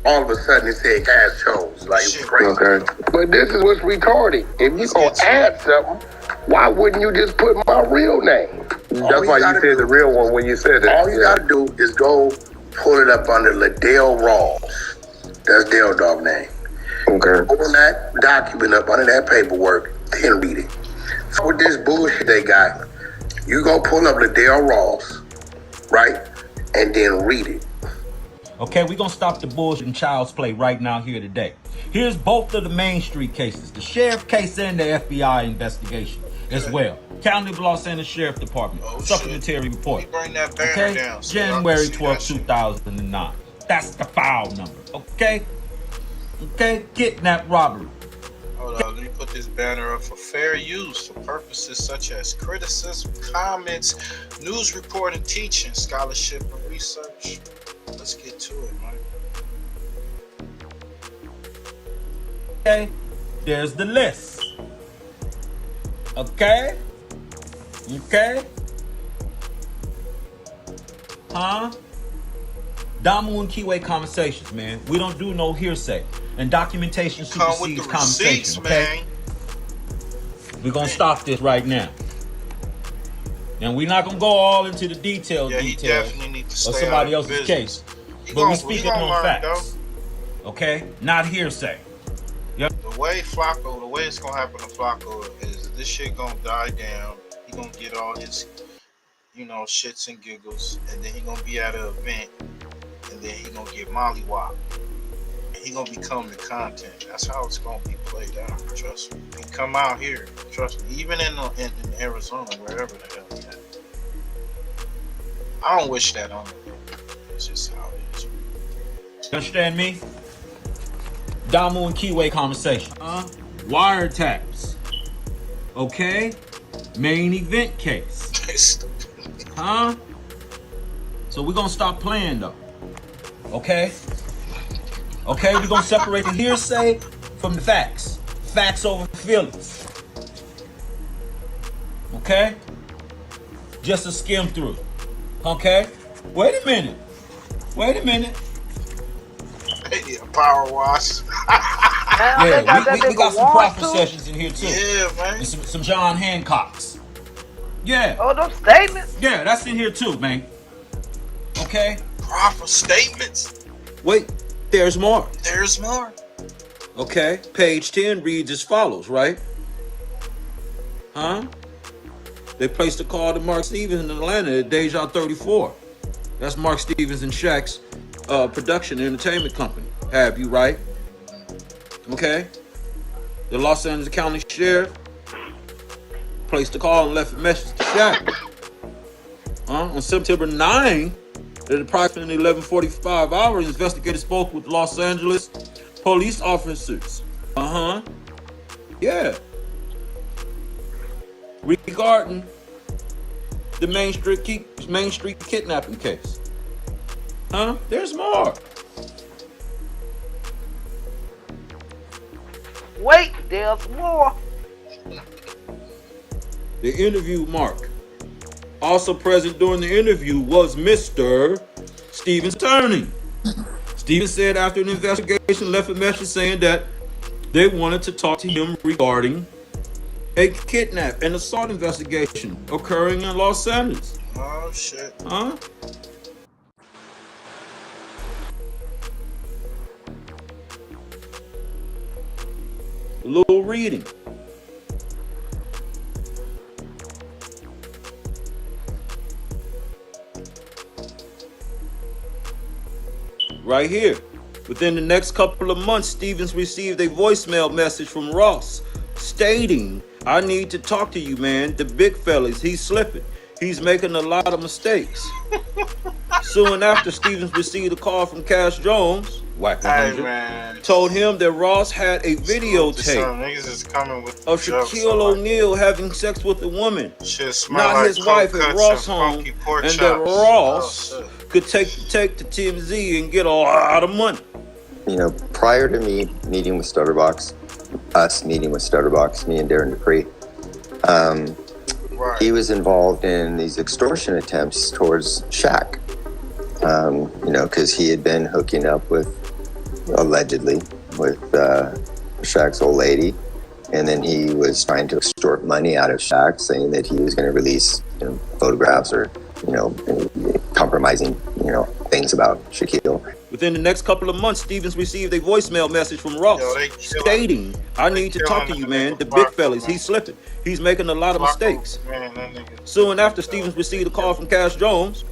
all of a sudden it said cash shows. Like, it was crazy. Okay. But this is what's retarded. If you gonna add something, why wouldn't you just put my real name? That's why you said the real one when you said it. All you gotta do is go pull it up under Liddell Rawls. That's Dale Dog name. Okay. Open that document up under that paperwork, then read it. So with this bullshit they got, you go pull up Liddell Rawls, right? And then read it. Okay, we're going to stop the bullshit and child's play right now here today. Here's both of the Main Street cases, the sheriff case and the FBI investigation as well. County of Los Angeles Sheriff Department, supplementary report. Bring that banner down. So January 12, 2009. That's the file number, okay? Okay, kidnap robbery. Hold on, let me put this banner up for fair use for purposes such as criticism, comments, news reporting, teaching, scholarship, and research. Let's get to it, man. Okay, there's the list. Okay? Okay? Huh? Damu and Kiwi conversations, man. We don't do no hearsay. And documentation supersedes conversation, okay? We're going to stop this right now. And we're not going to go all into the details of somebody else's case. But we're speaking on facts. Okay? Not hearsay. Yep. The way Flacco, the way it's going to happen to Flacco is this shit going to die down. He going to get all his, shits and giggles. And then he going to be at an event. And then he going to get mollywopped. And he going to become the content. That's how it's going to be played out. Trust me. He come out here. Trust me. Even in Arizona, wherever the hell he at. I don't wish that on him. It's just how it is. You understand me? Damu and Kiwi conversation. Wiretaps. Okay? Main event case. Huh? So we're going to stop playing though. Okay? Okay, we're going to separate the hearsay from the facts. facts over feelings. Okay? Just to skim through. Okay? Wait a minute. Hey, power wash. Yeah, we got some prophet sessions in here too. Yeah, man. And some John Hancocks. Yeah. Oh, those statements? Yeah, that's in here too, man. Okay? Prophet statements. Wait, there's more. There's more. Okay, page 10 reads as follows, right? Huh? They placed a call to Mark Stevens in Atlanta at Deja 34. That's Mark Stevens and Shaq's production entertainment company. Have you, right? Okay. The Los Angeles County Sheriff placed a call and left a message to Shaq. On September 9, at approximately 11:45 hours, investigators spoke with Los Angeles police officers. Yeah. Regarding the Main Street kidnapping case. There's more. Wait, there's more. They interviewed Mark. Also present during the interview was Mr. Stevens' attorney. Stevens said after an investigation left a message saying that they wanted to talk to him regarding a kidnap and assault investigation occurring in Los Angeles. Oh, shit. A little reading. Right here. Within the next couple of months, Stevens received a voicemail message from Ross stating, "I need to talk to you, man. The big fella's, he's slipping. He's making a lot of mistakes." Soon after, Stevens received a call from Cash Jones, Wacc 100, told him that Ross had a videotape of Shaquille O'Neal having sex with a woman, not his wife, at Ross' home, and that Ross could take to TMZ and get a lot of money. You know, prior to me meeting with Stutterbox, me and Darren Dupree, he was involved in these extortion attempts towards Shaq. You know, because he had been hooking up with, allegedly, with Shaq's old lady, and then he was trying to extort money out of Shaq, saying that he was going to release, you know, photographs or, you know, compromising, you know, things about Shaquille. Within the next couple of months, Stevens received a voicemail message from Ross stating, "I need to talk to you, man. The big fella's, he's slipping. He's making a lot of mistakes." Soon after, Stevens received a call from Cash Jones.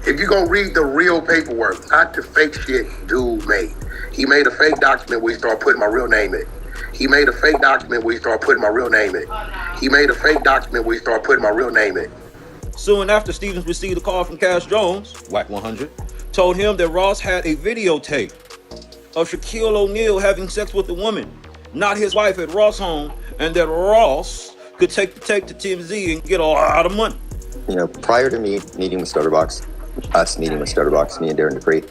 If you're gonna read the real paperwork, not the fake shit dude made. He made a fake document where he started putting my real name in. Soon after, Stevens received a call from Cash Jones, Wacc 100, told him that Ross had a videotape of Shaquille O'Neal having sex with a woman, not his wife, at Ross' home, and that Ross could take to TMZ and get a lot of money. You know, prior to me meeting with Stutterbox, me and Darren Dupree,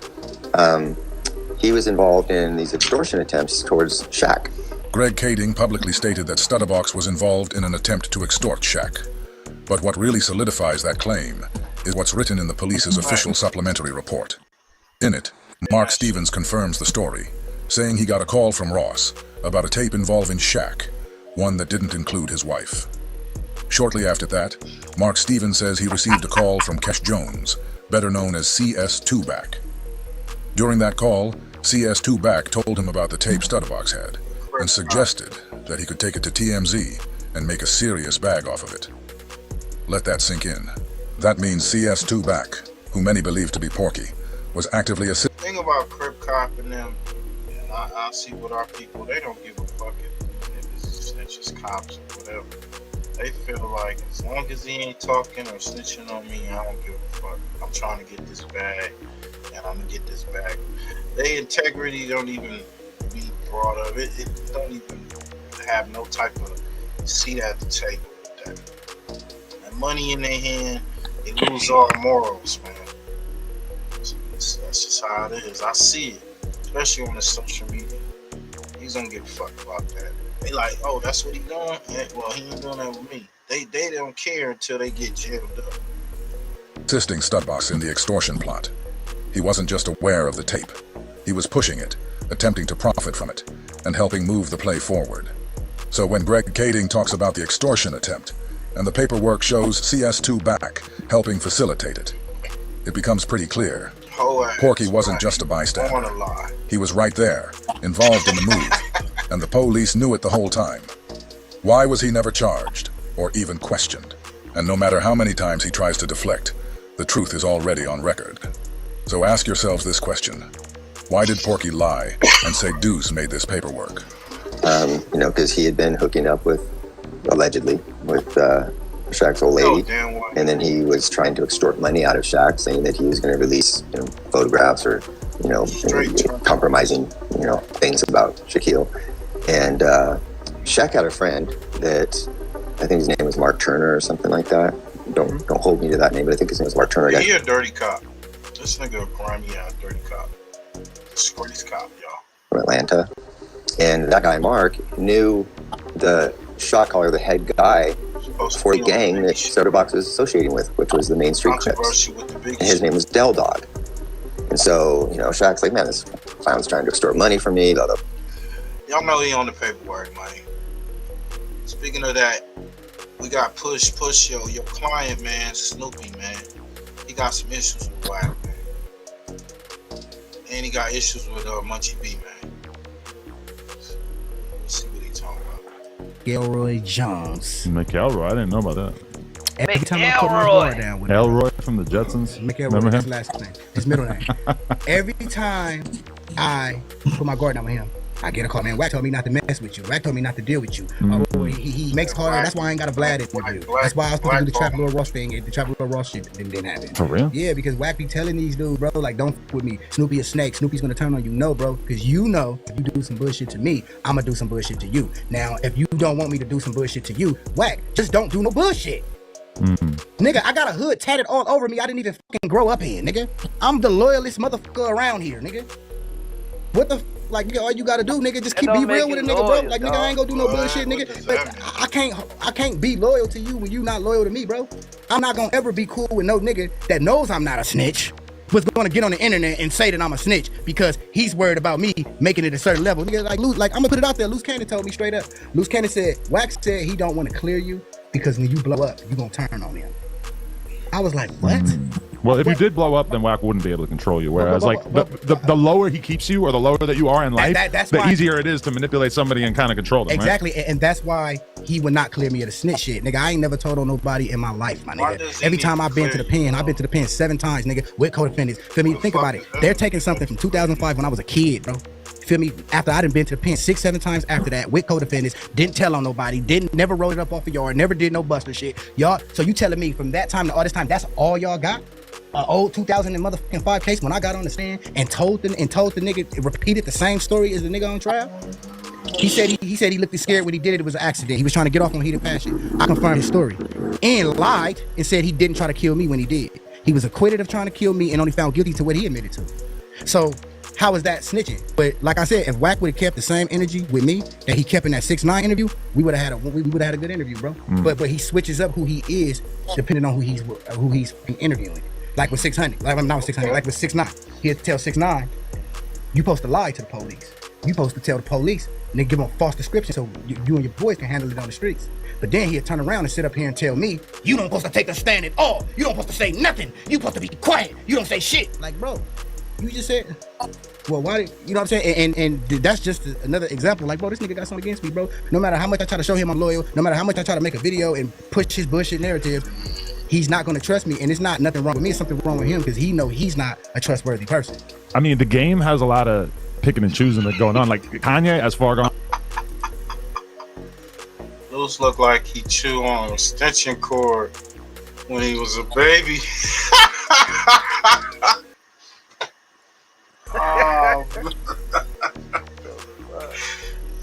he was involved in these extortion attempts towards Shaq. Greg Kading publicly stated that Stutterbox was involved in an attempt to extort Shaq. But what really solidifies that claim is what's written in the police's official supplementary report. In it, Mark Stevens confirms the story, saying he got a call from Ross about a tape involving Shaq, one that didn't include his wife. Shortly after that, Mark Stevens says he received a call from Cash Jones, better known as CS-2 back. During that call, CS-2 back told him about the tape Stutterbox had, and suggested that he could take it to TMZ and make a serious bag off of it. Let that sink in. That means CS-2 back, who many believe to be Porky, was actively assisting. The thing about Crip Cop and them, and I see with our people, they don't give a fuck if it's snitches, cops, or whatever. They feel like as long as he ain't talking or snitching on me, I don't give a fuck. I'm trying to get this bag, and I'm gonna get this bag. Their integrity don't even be brought up. It don't even have no type of seat at the table with that. Money in their hand, they lose all morals, man. That's just how it is. I see it, especially on the social media. Please don't give a fuck about that. They like, oh, that's what he doing? Well, he ain't doing that with me. They don't care until they get jailed up. Assisting Studbox in the extortion plot. He wasn't just aware of the tape. He was pushing it, attempting to profit from it, and helping move the play forward. So when Greg Kading talks about the extortion attempt, and the paperwork shows CS-2 back, helping facilitate it, it becomes pretty clear. Porky wasn't just a bystander. He was right there, involved in the move, and the police knew it the whole time. Why was he never charged, or even questioned? And no matter how many times he tries to deflect, the truth is already on record. So ask yourselves this question. Why did Porky lie and say Deuce made this paperwork? You know, because he had been hooking up with, allegedly, with Shaq's old lady, and then he was trying to extort money out of Shaq, saying that he was going to release, you know, photographs or, you know, compromising, you know, things about Shaquille. And Shaq had a friend that I think his name was Mark Turner or something like that. Don't hold me to that name, but I think his name was Mark Turner. Yeah, he a dirty cop. This nigga a grimy ass dirty cop. The squirtiest cop, y'all. From Atlanta. And that guy, Mark, knew the shot caller, the head guy for the gang that Soderbox was associating with, which was the Main Street Crips. And his name was DOGG. And so, you know, Shaq's like, man, this clown's trying to extort money from me. Blah, blah. Y'all know he on the paperwork, man. Speaking of that, we got push your client, man, Snoopy, man. He got some issues with Wacc, man. And he got issues with Munchie B, man. Let's see what he talking about. Elroy Jones. McElroy, I didn't know about that. Every time I put my guard down with him. Elroy from the Jetsons. Remember him? His last name. His middle name. Every time I put my guard down with him, I get a call, man. Wacc told me not to mess with you. Wacc told me not to deal with you. Oh, he makes harder. That's why I ain't got a Vlad interview. That's why I was supposed to do the Trapper Lord Ross thing. The Trapper Lord Ross shit didn't happen. For real? Yeah, because Wacc be telling these dudes, bro, like, don't f with me. Snoopy a snake. Snoopy's gonna turn on you. No, bro, because you know if you do some bullshit to me, I'm gonna do some bullshit to you. Now, if you don't want me to do some bullshit to you, Wacc, just don't do no bullshit. Nigga, I got a hood tatted all over me. I didn't even fucking grow up here, nigga. I'm the loyalist motherfucker around here, nigga. What the like, nigga, all you gotta do, nigga, just keep be real with a nigga, bro. Like, nigga, I ain't gonna do no bullshit, nigga. But I can't be loyal to you when you not loyal to me, bro. I'm not gonna ever be cool with no nigga that knows I'm not a snitch, was gonna get on the internet and say that I'm a snitch because he's worried about me making it a certain level. Nigga, like, I'm gonna put it out there. Luce Cannon told me straight up. Luce Cannon said, Wacc said he don't want to clear you because when you blow up, you gonna turn on him. I was like, what? Well, if you did blow up, then Wacc wouldn't be able to control you. Whereas, like, the lower he keeps you, or the lower that you are in life, that's the why, easier it is to manipulate somebody and kind of control them. Exactly, right? And that's why he would not clear me of the snitch shit, nigga. I ain't never told on nobody in my life, my nigga. Every time I've been to the pen, I've been to the pen 7 times, nigga, with co-defendants. Feel me? Think about it. They're taking something from 2005 when I was a kid, bro. Feel me? After I done been to the pen 6-7 times after that with co-defendants, didn't tell on nobody, never rolled it up off a yard, never did no buster shit. Y'all, so you telling me from that time to all this time, that's all y'all got? Old 2005 case when I got on the stand and told the nigga, repeated the same story as the nigga on trial. He said he looked scared when he did it. It was an accident. He was trying to get off on heated passion. I confirmed his story and lied and said he didn't try to kill me when he did. He was acquitted of trying to kill me and only found guilty to what he admitted to. So how is that snitching? But like I said, if Wacc would have kept the same energy with me that he kept in that 6ix9ine interview, we would have had a good interview, bro. But he switches up who he is depending on who he's interviewing. Like with 600, like I'm not with 600, like with 6ix9ine. He had to tell 6ix9ine, you supposed to lie to the police. You supposed to tell the police and then give them a false description so you and your boys can handle it on the streets. But then he'd turn around and sit up here and tell me, you don't supposed to take a stand at all. You don't supposed to say nothing. You supposed to be quiet. You don't say shit. Like, bro, you just said, well, why did, you know what I'm saying? And that's just another example. Like, bro, this nigga got something against me, bro. No matter how much I try to show him I'm loyal, no matter how much I try to make a video and push his bullshit narrative, he's not going to trust me. And it's not nothing wrong with me. It's something wrong with him because he know he's not a trustworthy person. I mean, the game has a lot of picking and choosing that going on. Like Kanye, as far gone. Luce looked like he chewed on an extension cord when he was a baby. Oh,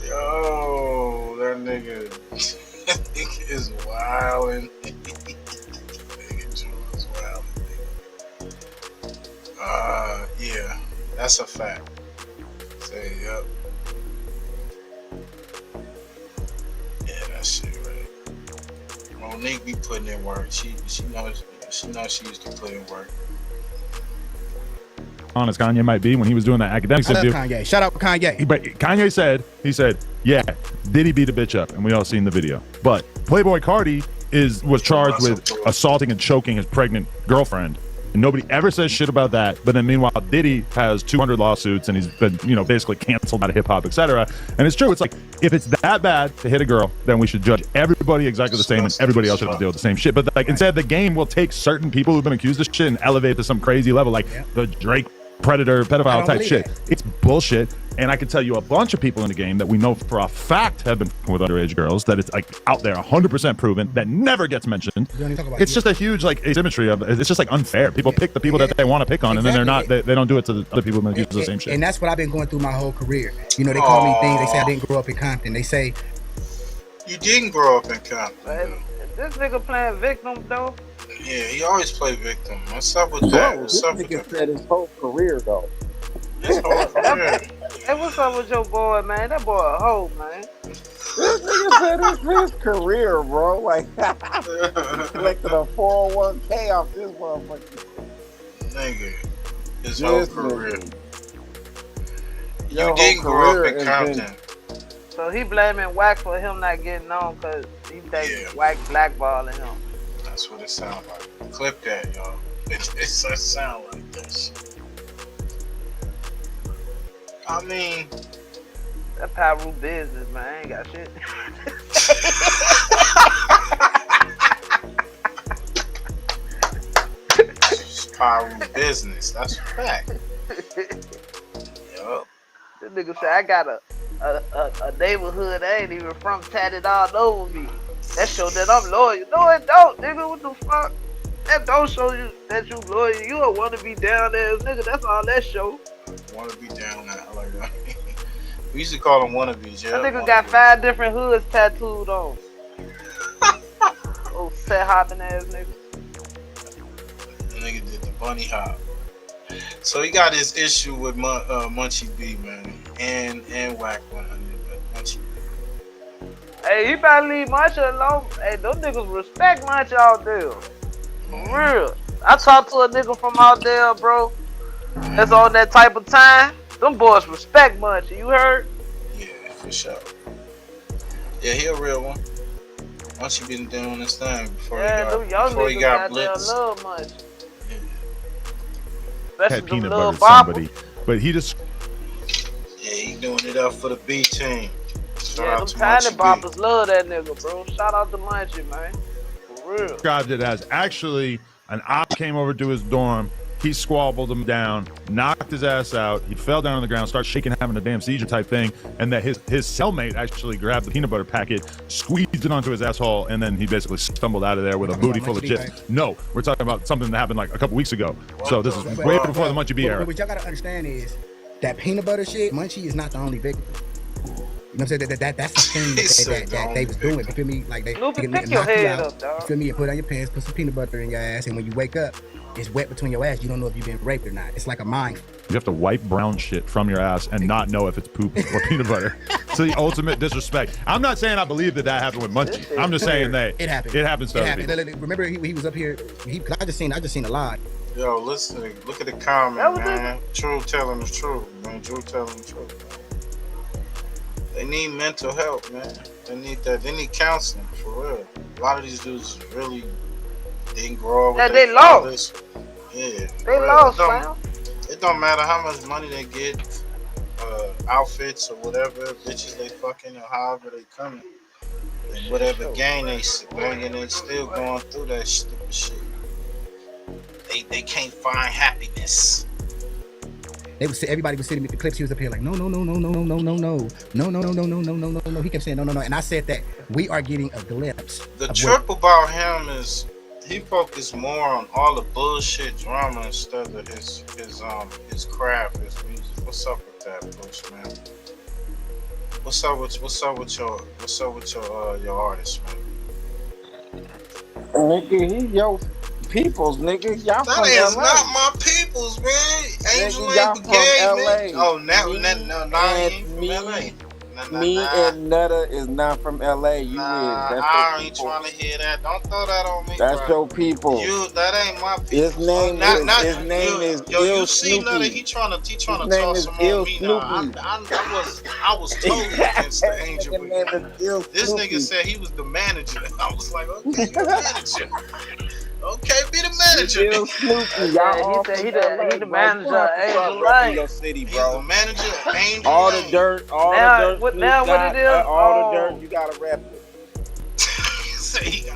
yo, that nigga is wildin'. Yeah, that's a fact. Say, yep. Monique be putting in work. She knows she used to put in work. Honest Kanye might be when he was doing that academics I love interview. Kanye. Shout out Kanye. But Kanye said, yeah, did he beat a bitch up? And we all seen the video. But Playboy Cardi was charged with assaulting and choking his pregnant girlfriend. And nobody ever says shit about that. But then meanwhile, Diddy has 200 lawsuits and he's been, basically canceled out of hip hop, etc. And it's true. It's like, if it's that bad to hit a girl, then we should judge everybody exactly the same and everybody else should have to deal with the same shit. But like, instead, the game will take certain people who've been accused of shit and elevate to some crazy level, like the Drake predator, pedophile type shit. It's bullshit. And I can tell you a bunch of people in the game that we know for a fact have been with underage girls, that it's like out there 100% proven, that never gets mentioned. It's just a huge like asymmetry of it's just like unfair. People pick the people that they want to pick on, and then they're not. They don't do it to the other people who do the same shit. And that's what I've been going through my whole career. They call me things. They say I didn't grow up in Compton. They say you didn't grow up in Compton. This nigga playing victim though. Yeah, he always play victim. What's up with that? What's up with that? Said his whole career though. His whole career. Hey, what's up with your boy, man? That boy a hoe, man. This nigga said it's his career, bro. Like, collected a 401k off this motherfucker. Nigga, his whole career. Your You didn't whole grow up career in has Compton. So he blaming Wacc for him not getting on because he thinks Wacc blackballing him. That's what it sounds like. Clip that, y'all. It sound like this. I mean, that Pyro business, man. I ain't got shit. It's Pyro business. That's a fact. Yup. This nigga said I got a neighborhood I ain't even from tatted all over me. That show that I'm loyal. No, it don't, nigga. What the fuck? That don't show you that you loyal. You don't want to be down there, nigga. That's all that show. Want to be down there. I like that. We used to call them wannabes, yeah. That nigga got 5 different hoods tattooed on. Oh, set hopping ass nigga. The nigga did the bunny hop. So he got his issue with Munchie B, man, and Wacc 100, but Munchie B. Hey, you better leave Munchie alone. Hey, those niggas respect Munchie out there. For real. I talked to a nigga from out there, bro. That's on that type of time. Them boys respect Munchie. You heard? Yeah, for sure. Yeah, he a real one. Munchie been doing this thing before he got blitzed. Love Munchie. Had peanut butter somebody, but he just yeah, he doing it up for the B team. Shout yeah, out them to tiny Munchie boppers love that nigga, bro. Shout out to Munchie, man. For real. described it as actually an op came over to his dorm. He squabbled him down, knocked his ass out. He fell down on the ground, started shaking, having a damn seizure type thing. And that his cellmate actually grabbed the peanut butter packet, squeezed it onto his asshole, and then he basically stumbled out of there with a booty full of chips. No, we're talking about something that happened like a couple weeks ago. So this is way before the Munchie B era. What y'all gotta understand is that peanut butter shit, Munchie is not the only victim. You know what I'm saying? That's the thing that they was doing. You feel me? Like they Lupe, knock pick you your head out. up, dog. You feel me? And put on your pants, put some peanut butter in your ass, and when you wake up, it's wet between your ass. You don't know if you've been raped or not. It's like a mind. You have to wipe brown shit from your ass and not know if it's poop or peanut butter. It's the ultimate disrespect. I'm not saying I believe that happened with Munchie. I'm just saying that it happened. It happens to other people. Remember, he was up here. I just seen a lot. Yo, listen, look at the comment, man. True telling the truth, man. True telling the truth, man. They need mental health, man. They need that. They need counseling, for real. A lot of these dudes really didn't grow up with they lost. Yeah. They lost, man. It don't matter how much money they get, outfits or whatever, bitches they fucking or however they coming. And whatever gang they banging, they still going through that stupid shit. They can't find happiness. Everybody was sitting with the clips. He was up here like, no. He kept saying no. And I said that we are getting a glimpse. The trip about him is he focused more on all the bullshit drama instead of his craft, his music. What's up with that, Bruce, man? What's up with your artist, man? Nigga, he yo peoples, nigga. Y'all that from is LA. not my peoples, man. Angel y'all ain't from gay, LA. man. Oh, now he ain't from LA. Me and Nutter is not from LA. You is. That's I ain't trying to hear that. Don't throw that on me. That's bro. your people. That ain't my people. His name is you see Nutter, he trying to toss some on me now. I was totally against the Angel. This nigga said he was the manager. I was like, okay, the manager. Okay, be the manager. Still Snoopy. He said he the manager of Angel Lane. Your city, He's bro. the manager of Angel all Lane. the dirt, all Now, the dirt. what Snoop it got, is? all the dirt, you gotta rap it.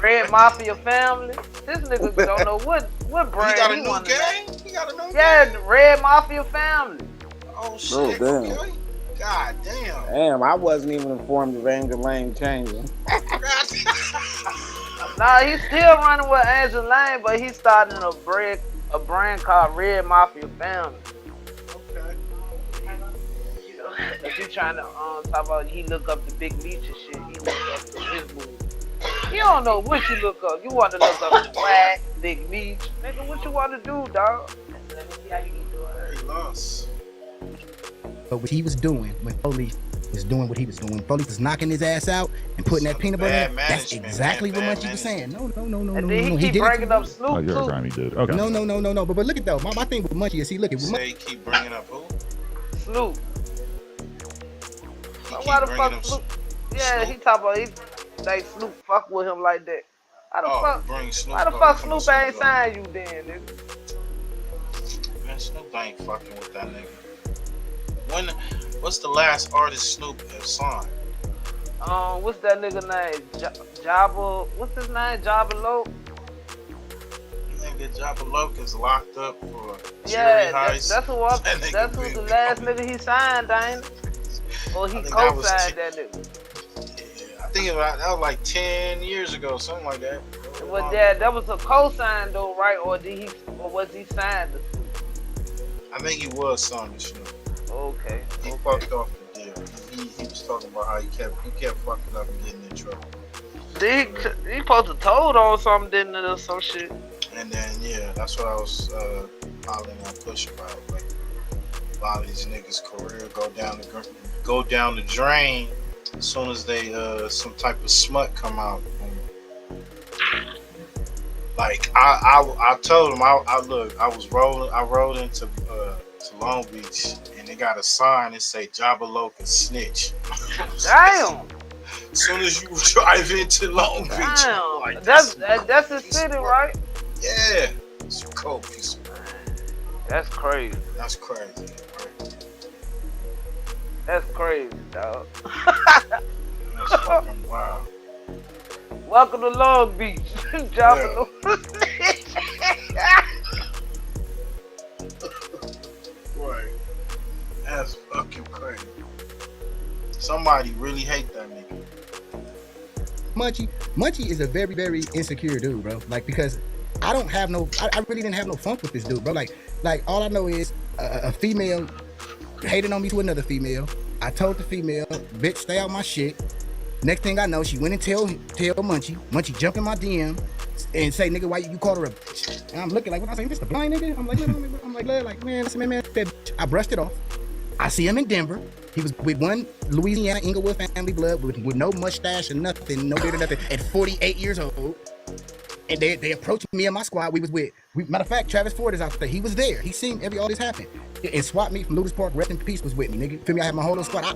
Red Mafia family. This nigga don't know what brand He got a he new want. gang? He got a new gang? the Red Mafia family. Oh shit. Oh, damn. Okay. God damn. Damn, I wasn't even informed of Angel Lane changing. Nah, he's still running with Angel Lane, but he's starting a brand called Red Mafia Family. Okay. If he trying to talk about he look up the Big Meech and shit, he look up to his movie. You don't know what you look up. You want to look up the Wacc, Big Meech. Nigga, what you want to do, dog? He lost. But what he was doing when police was doing what he was doing, police was knocking his ass out and putting that peanut butter in. That's exactly what Munchie was saying. No. And then he keep bringing up Snoop Oh, you're a grimy dude. Okay. No. But look at though. My thing with Munchie is look at. Say he keep bringing up who? Snoop. He Why the keep fuck bringing Snoop? Yeah, he talk about like Snoop fuck with him like that. Why the fuck Snoop ain't signed you then, nigga? Man, Snoop ain't fucking with that nigga. What's the last artist Snoop has signed? What's that nigga name? Jabba. What's his name? Jabba Loke. Nigga, Jabba Loke is locked up for Yeah, heist. that's who the last nigga he signed, ain't it? Or he co-signed that nigga. I think that was like 10 years ago, something like that. But that was a co-sign though, right? Or was he signed to Snoop? I think he was signed to Snoop. Okay. He fucked off the deal. He was talking about how he kept fucking up and getting in trouble. He supposed to told on something, didn't it, or some shit? And then that's what I was hollering on Push about. Like a lot of these niggas' career go down the drain as soon as they some type of smut come out. Like I told him I rode into Long Beach and they got a sign that say Jabba Loke and snitch. Damn. As soon as you drive into Long Beach, damn. like, That's his city, right? Yeah. It's a cold piece of That's crazy. That's crazy, right? That's crazy, dog. That's fucking wild. Welcome to Long Beach. Jabba Loke. Right. That's fucking crazy. Somebody really hate that nigga. Munchie is a very, very insecure dude, bro. Like, because I really didn't have no funk with this dude, bro. Like all I know is a female hated on me to another female. I told the female, bitch, stay out my shit. Next thing I know, she went and tell Munchie. Munchie jumped in my DM and say, nigga, why you called her a bitch? And I'm looking like, what I say, this the blind nigga? I'm like, man, listen, man, that bitch. I brushed it off. I see him in Denver. He was with one Louisiana Inglewood family blood with no mustache and nothing, no beard or nothing, at 48 years old. And they approached me and my squad. Matter of fact, Travis Ford is out there. He was there. He seen all this happen. And SWAT meet from Luce Bricc, rest in peace, was with me, nigga. Feel me? I had my whole little squad.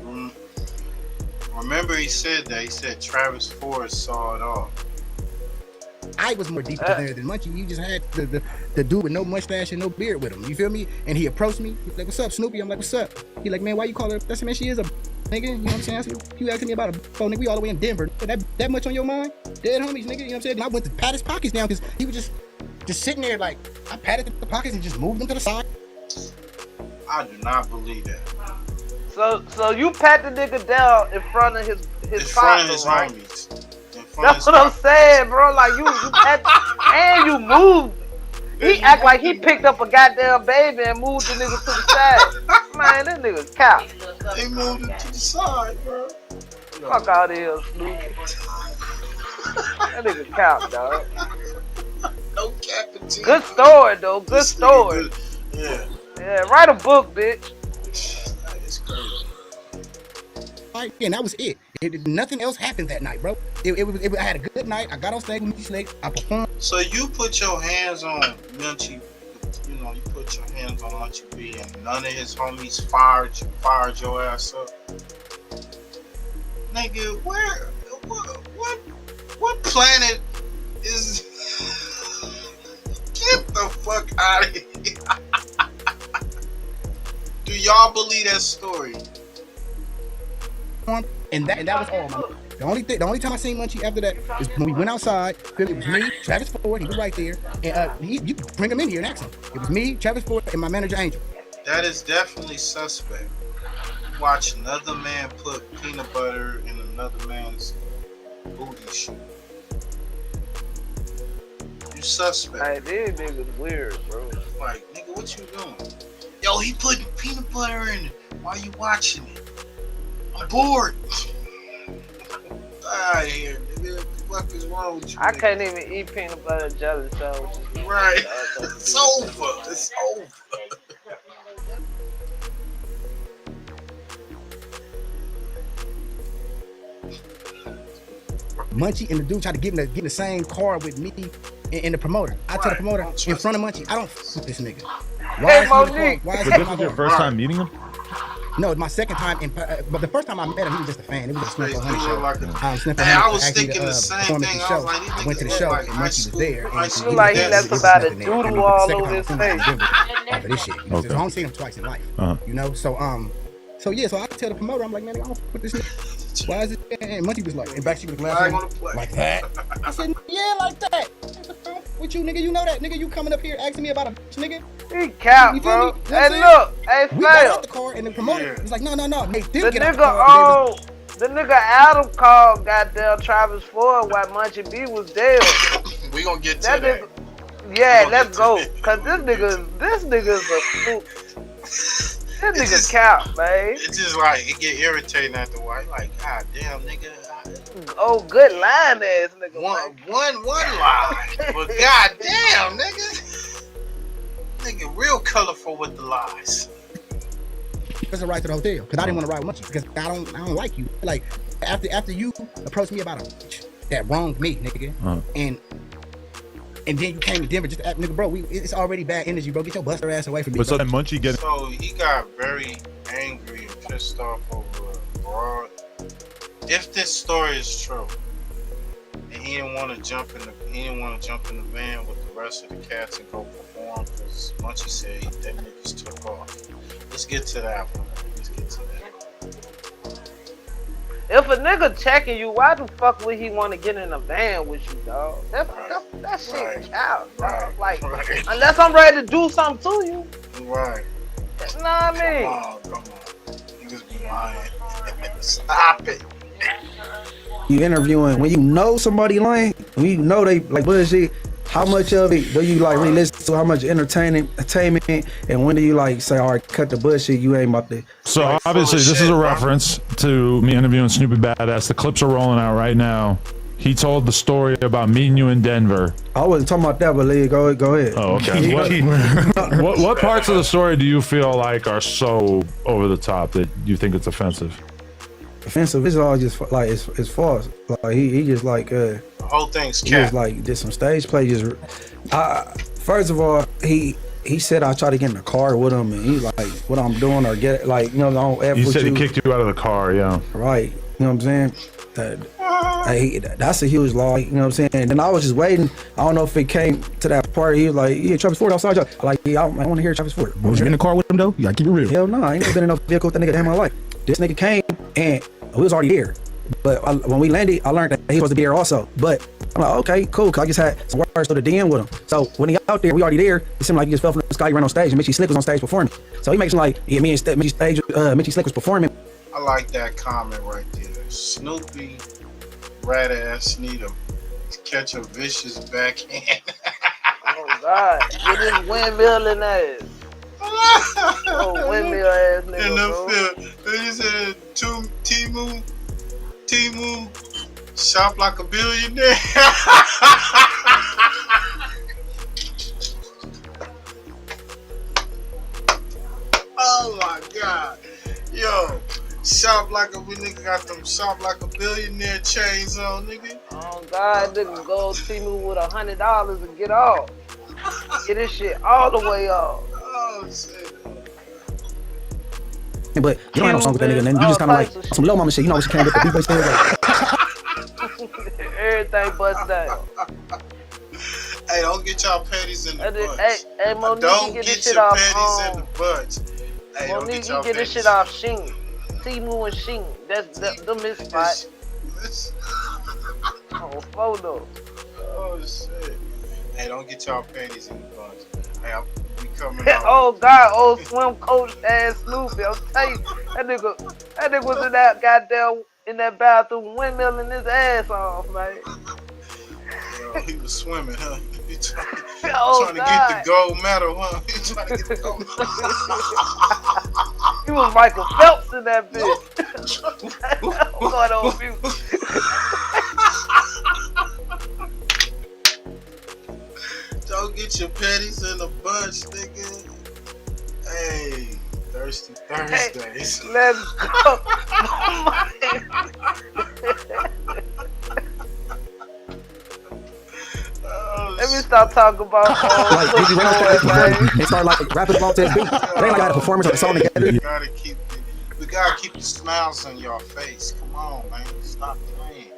Remember he said that. He said Travis Ford saw it all. I was more deep there than Munchie. You just had the dude with no mustache and no beard with him. You feel me? And he approached me. He's like, what's up, Snoopy? I'm like, what's up? He like, man, why you call her? That's man, she is a nigga. You know what I'm saying? You asking me about a phone, nigga. We all the way in Denver. That much on your mind? Dead homies, nigga. You know what I'm saying? And I went to pat his pockets down because he was just sitting there like, I patted the pockets and just moved them to the side. I do not believe that. So you pat the nigga down in front of his partner, right? Homies. That's what I'm saying, bro. Like you pat and you moved. He act like he picked up a goddamn baby and moved the nigga to the side. Man, this nigga cap. He moved it to the side, bro. Fuck out of here, Snoop. That nigga cap, dog. No capping. Good story, though. Good story. Yeah. Yeah, write a book, bitch. That is crazy. fight, and that was it. Nothing else happened that night, bro. I had a good night. I got on stage with Munchie Snake. I performed. So you put your hands on Munchie, you know, you put your hands on Munchie B, and none of his homies fired your ass up. Nigga, what planet is? Get the fuck out of here! Do y'all believe that story? And that was all. The only time I seen Munchie after that is when we went outside. It was me, Travis Ford. He was right there, and you can bring him in here and ask him. It was me, Travis Ford, and my manager Angel. That is definitely suspect. Watch another man put peanut butter in another man's booty shoe. You suspect. Hey, these niggas weird, bro. Like, nigga, what you doing? Yo, he putting peanut butter in it. Why you watching it? I'm bored. Out of here, nigga. What the fuck is wrong with you? I can't even eat peanut butter jelly sandwiches. Right. It's over. It's over. Munchie and the dude tried to get in the same car with me and the promoter. I told the promoter in front of Munchie, I don't f with this nigga. Why is this was your first time meeting him? No, it's my second time. But the first time I met him, he was just a fan. It was a Snip 100 show. I was thinking the same thing. I was like, I went to the show and Munchie was there. It looked like he left about a doodle all over his face. Over this shit. I only seen him twice in life. You know, so yeah, so I tell the promoter, I'm like, man, I don't fuck with this nigga. Why is it? And Munchie was like, and back she was laughing like that. I said, yeah, like that. With you, nigga, you know that, nigga. You coming up here asking me about a bitch, nigga? He cap, bro. Hey, look, hey, we got out the car, and the promoter was like, no. They did get out the car. The nigga Adam called goddamn Travis Ford while Munchie B was there. We gonna get to that. Yeah, let's go. Cause this nigga's a fool. This nigga cap, man. It's just like, it get irritating after a while. Like, god damn, nigga. Oh, good line ass nigga. One lie. But god damn, nigga. Nigga real colorful with the lies. That's a ride to the hotel. Cause I didn't want to ride with Munchie because I don't like you. Like after you approached me about a bitch that wronged me, nigga. And then you came to Denver just to act, nigga, bro. It's already bad energy, bro. Get your buster ass away from me. But so then Munchie get. So he got very angry and pissed off over Broad. If this story is true, and he didn't want to jump in the van with the rest of the cats and go perform, because Munchie said that niggas took off. Let's get to that one. If a nigga checking you, why the fuck would he want to get in a van with you, dog? That shit out, dog. Like, unless I'm ready to do something to you. Right. You know what I mean? Oh, come on. Niggas be lying. Stop it. You interviewing, when you know somebody lying, when you know they like bullshit, how much of it do you like really listen to? How much entertainment, and when do you like say, all right, cut the bullshit, you ain't about to. So obviously this is a reference to me interviewing Snoopy Badass. The clips are rolling out right now. He told the story about meeting you in Denver. I wasn't talking about that, but Lee, go ahead. Oh, okay. What parts of the story do you feel like are so over the top that you think it's offensive? Offensive? It's all just like it's false. Like he just like the whole thing's he just like did some stage play. Just first of all, he said I tried to get in the car with him, and he's like, what I'm doing or get like, you know, I don't F You with said you. he kicked you out of the car, yeah. Right. You know what I'm saying? That's a huge law. You know what I'm saying? And then I was just waiting. I don't know if it came to that part. He was like, yeah, Travis Ford outside. Like, yeah, I want to hear Travis Ford. Was you in the car with him though? You gotta keep it real. Hell no, I ain't never been in no vehicle with that nigga in my life. This nigga came and we was already there. But when we landed, I learned that he was supposed to be there also. But I'm like, okay, cool. Cause I just had some words to the DM with him. So when he out there, we already there. It seemed like he just fell from the sky. He ran on stage, and Mitchie Slick was on stage performing. So he makes it like, yeah, me and Mitchie Slick was performing. I like that comment right there. Snoopy, rat ass, need to catch a vicious backhand. Oh God, with his windmilling ass. Oh, windmill ass nigga, In bro. the field. He said, Timu, shop like a billionaire. Oh my God. Yo, shop like a nigga got them shop like a billionaire chains on, nigga. Oh God, nigga, go see me with $100 and get off. Get this shit all the way off. Oh shit. But you don't have no song with that nigga, and then you just kind of like some low mama shit. You know what you can't get the beat stand like. Everything bust down. Hey, don't get y'all panties in the butt. Hey, Monique, don't get this your shit off. panties in the butt. Hey, Monique, you get this shit off Sheen. Timu and Sheen. That's the miss spot. Oh, photo. Oh shit. Hey, don't get y'all panties in the butt. Hey, we coming out. Oh God, old swim coach ass Snoopy. I'm telling you, that nigga was in that goddamn in that bathroom windmilling his ass off, man. Yo, he was swimming, huh? He trying Oh, to get the gold medal, huh? He trying to get the gold medal. He was Michael Phelps in that bitch. I'm going on mute. Don't get your panties in the bunch, nigga. Hey, Thirsty Thursdays. Hey, let's go. Let me stop talking about like Biggie ran they start like rapping about this beat. They ain't like got a performance of the song together. We gotta keep the smiles on your face. Come on, man. Stop playing.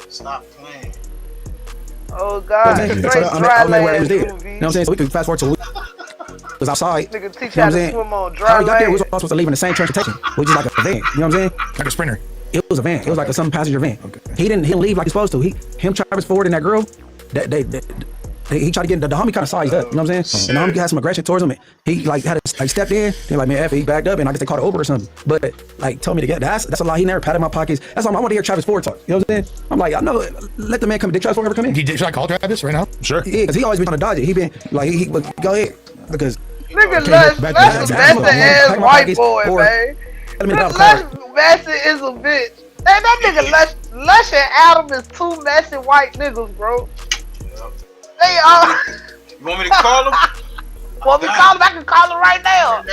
Stop playing. Oh God, I'm where I was there. You know what I'm saying? So we can fast forward to was outside. Nigga teach you know how to swim on dry How we got there, we was land. all supposed to leave in the same transportation, which is like a van. You know what I'm saying? Like a Sprinter. It was a van. It was like a some passenger van. Okay. He didn't leave like he's supposed to. Him, Travis Ford, and that girl. He tried to get the homie kind of sized up. You know what I'm saying? And the homie had some aggression towards him. He like had to like stepped in. They're like, man, F, he backed up, and I guess they called it over or something. But like told me to get that's a lie. He never patted my pockets. That's why I want to hear Travis Ford talk. You know what I'm saying? I'm like, I know. Let the man come. Did Travis Ford ever come in? Should I call Travis right now? Sure. Yeah, because he always been trying to dodge it. He been like he go ahead because. Nigga, Lush Master ass white boy, man. Lush Master is a bitch. Hey, that nigga Lush and Adam is two messy white niggas, bro. They are. You want me to call him? Want me to call him? I can call him right now.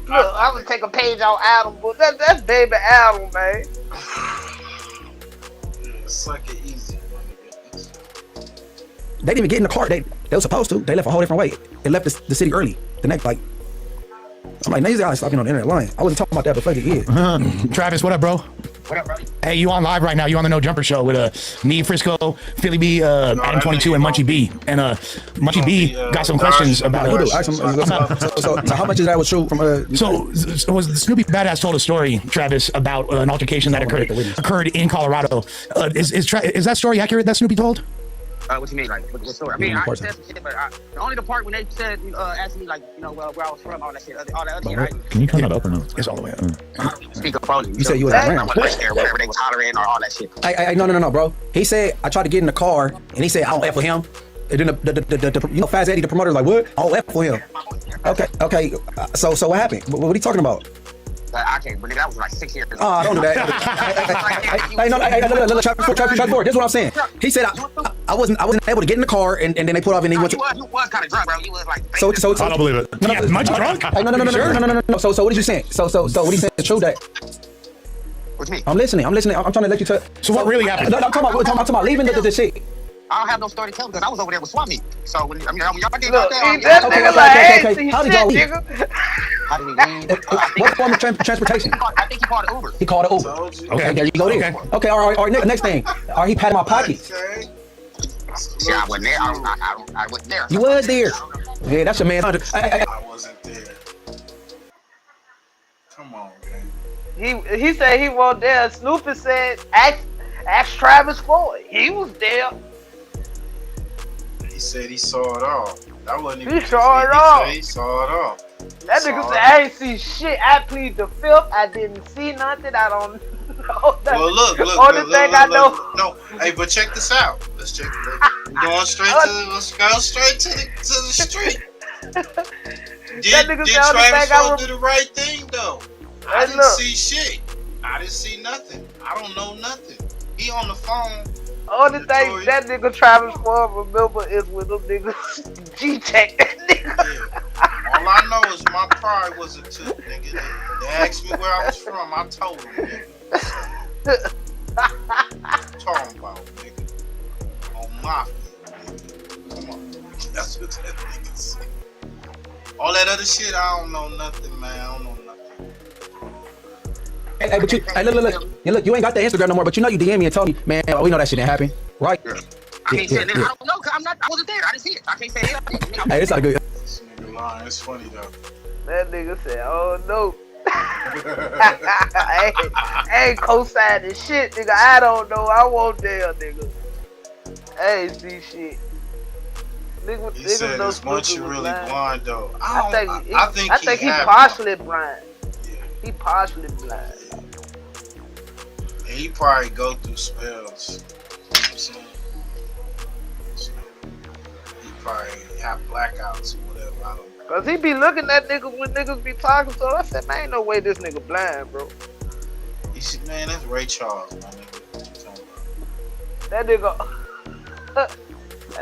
Look, I'm gonna take a page on Adam, but that's baby Adam, man. Suck it easy. They didn't even get in the car. They were supposed to. They left a whole different way. They left the city early. The next I'm like, these guys stopping on the internet line. I wasn't talking about that, but fuck it, yeah. Travis, what up, bro? What up, bro? Hey, you on live right now? You on the No Jumper Show with me, Frisco, Philly B, Adam 22, and Munchie B. And Munchie B got some questions about it. So how much of that was true from So was Snoopy Badass told a story, Travis, about an altercation that occurred in Colorado. Is that story accurate that Snoopy told? What you mean, like, what story? I mean, I said some shit, but only the part when they said, asked me, like, where I was from, all that shit, all that other shit. Can you turn that up or no? It's all the way up. I don't speak up on You said you was at I wasn't there, whatever they was hollering or all that shit. No, bro. He said, I tried to get in the car, and he said, I don't F with him. And then the Faz Eddie, the promoter's like, what? I don't F with him. Okay. So what happened? What are you talking about? I can't believe that was like 6 years ago. Oh, don't do that. Travis Ford, this is what I'm saying. He said I wasn't able to get in the car, and then they put off, and he went to. You was kind of drunk, bro. You was like. So I don't believe it. Am I drunk? No. So what did you saying? So what he said is true that. What you mean? I'm listening. I'm trying to let you talk. So what really happened? No, I'm talking about leaving the shit. I don't have no story to tell because I was over there with Swami. So when y'all get out there, that nigga like, how did y'all leave? How did we leave? What form of transportation? I think he called it Uber. He called it Uber. Okay, there you go. There. Okay, all right. Next thing, he patted my pockets. Yeah, I wasn't there. I wasn't there. You was there. Yeah, that's your man. I wasn't there. Come on, man. He said he wasn't there. Snoopy said, ask Travis Ford. He was there. He said he saw it all. That wasn't even. He saw it all. He saw it all. That nigga said, I ain't see shit. I plead the fifth. I didn't see nothing. I don't know. Well, look. Only thing I know. No, hey, but check this out. Let's check. We're going let's go straight to the street. Did Travis Ford do the right thing though? I didn't see shit. I didn't see nothing. I don't know nothing. He on the phone. Only thing that nigga Travis Ford remember is when them niggas G-Tech that nigga. Yeah. I know is my pride wasn't took, nigga. They asked me where I was from. I told them, nigga. Talking about, nigga. On my feet, nigga. Come on. That's what that nigga said. All that other shit, I don't know nothing, man. I don't know nothing. Hey, but you, hey, look. Yeah, look, you ain't got the Instagram no more, but you know you DM me and told me, man, we know that shit didn't happen, right? I can't say that. I don't know, cause I wasn't there. I didn't see it. I can't say it. Hey, it's all good. This nigga lying. It's funny though. That nigga said, "Oh no." I ain't co-signing shit, nigga. I don't know. I won't dare, nigga. I ain't see shit. Nigga, He said as much you really blind though. I think he had partially blind. He partially blind. And he probably go through spells. You know what I'm saying? So he probably have blackouts or whatever. I don't know. Cause he be looking at niggas when niggas be talking to him. I said, man, ain't no way this nigga blind, bro. He said, man, that's Ray Charles, my nigga. That nigga, that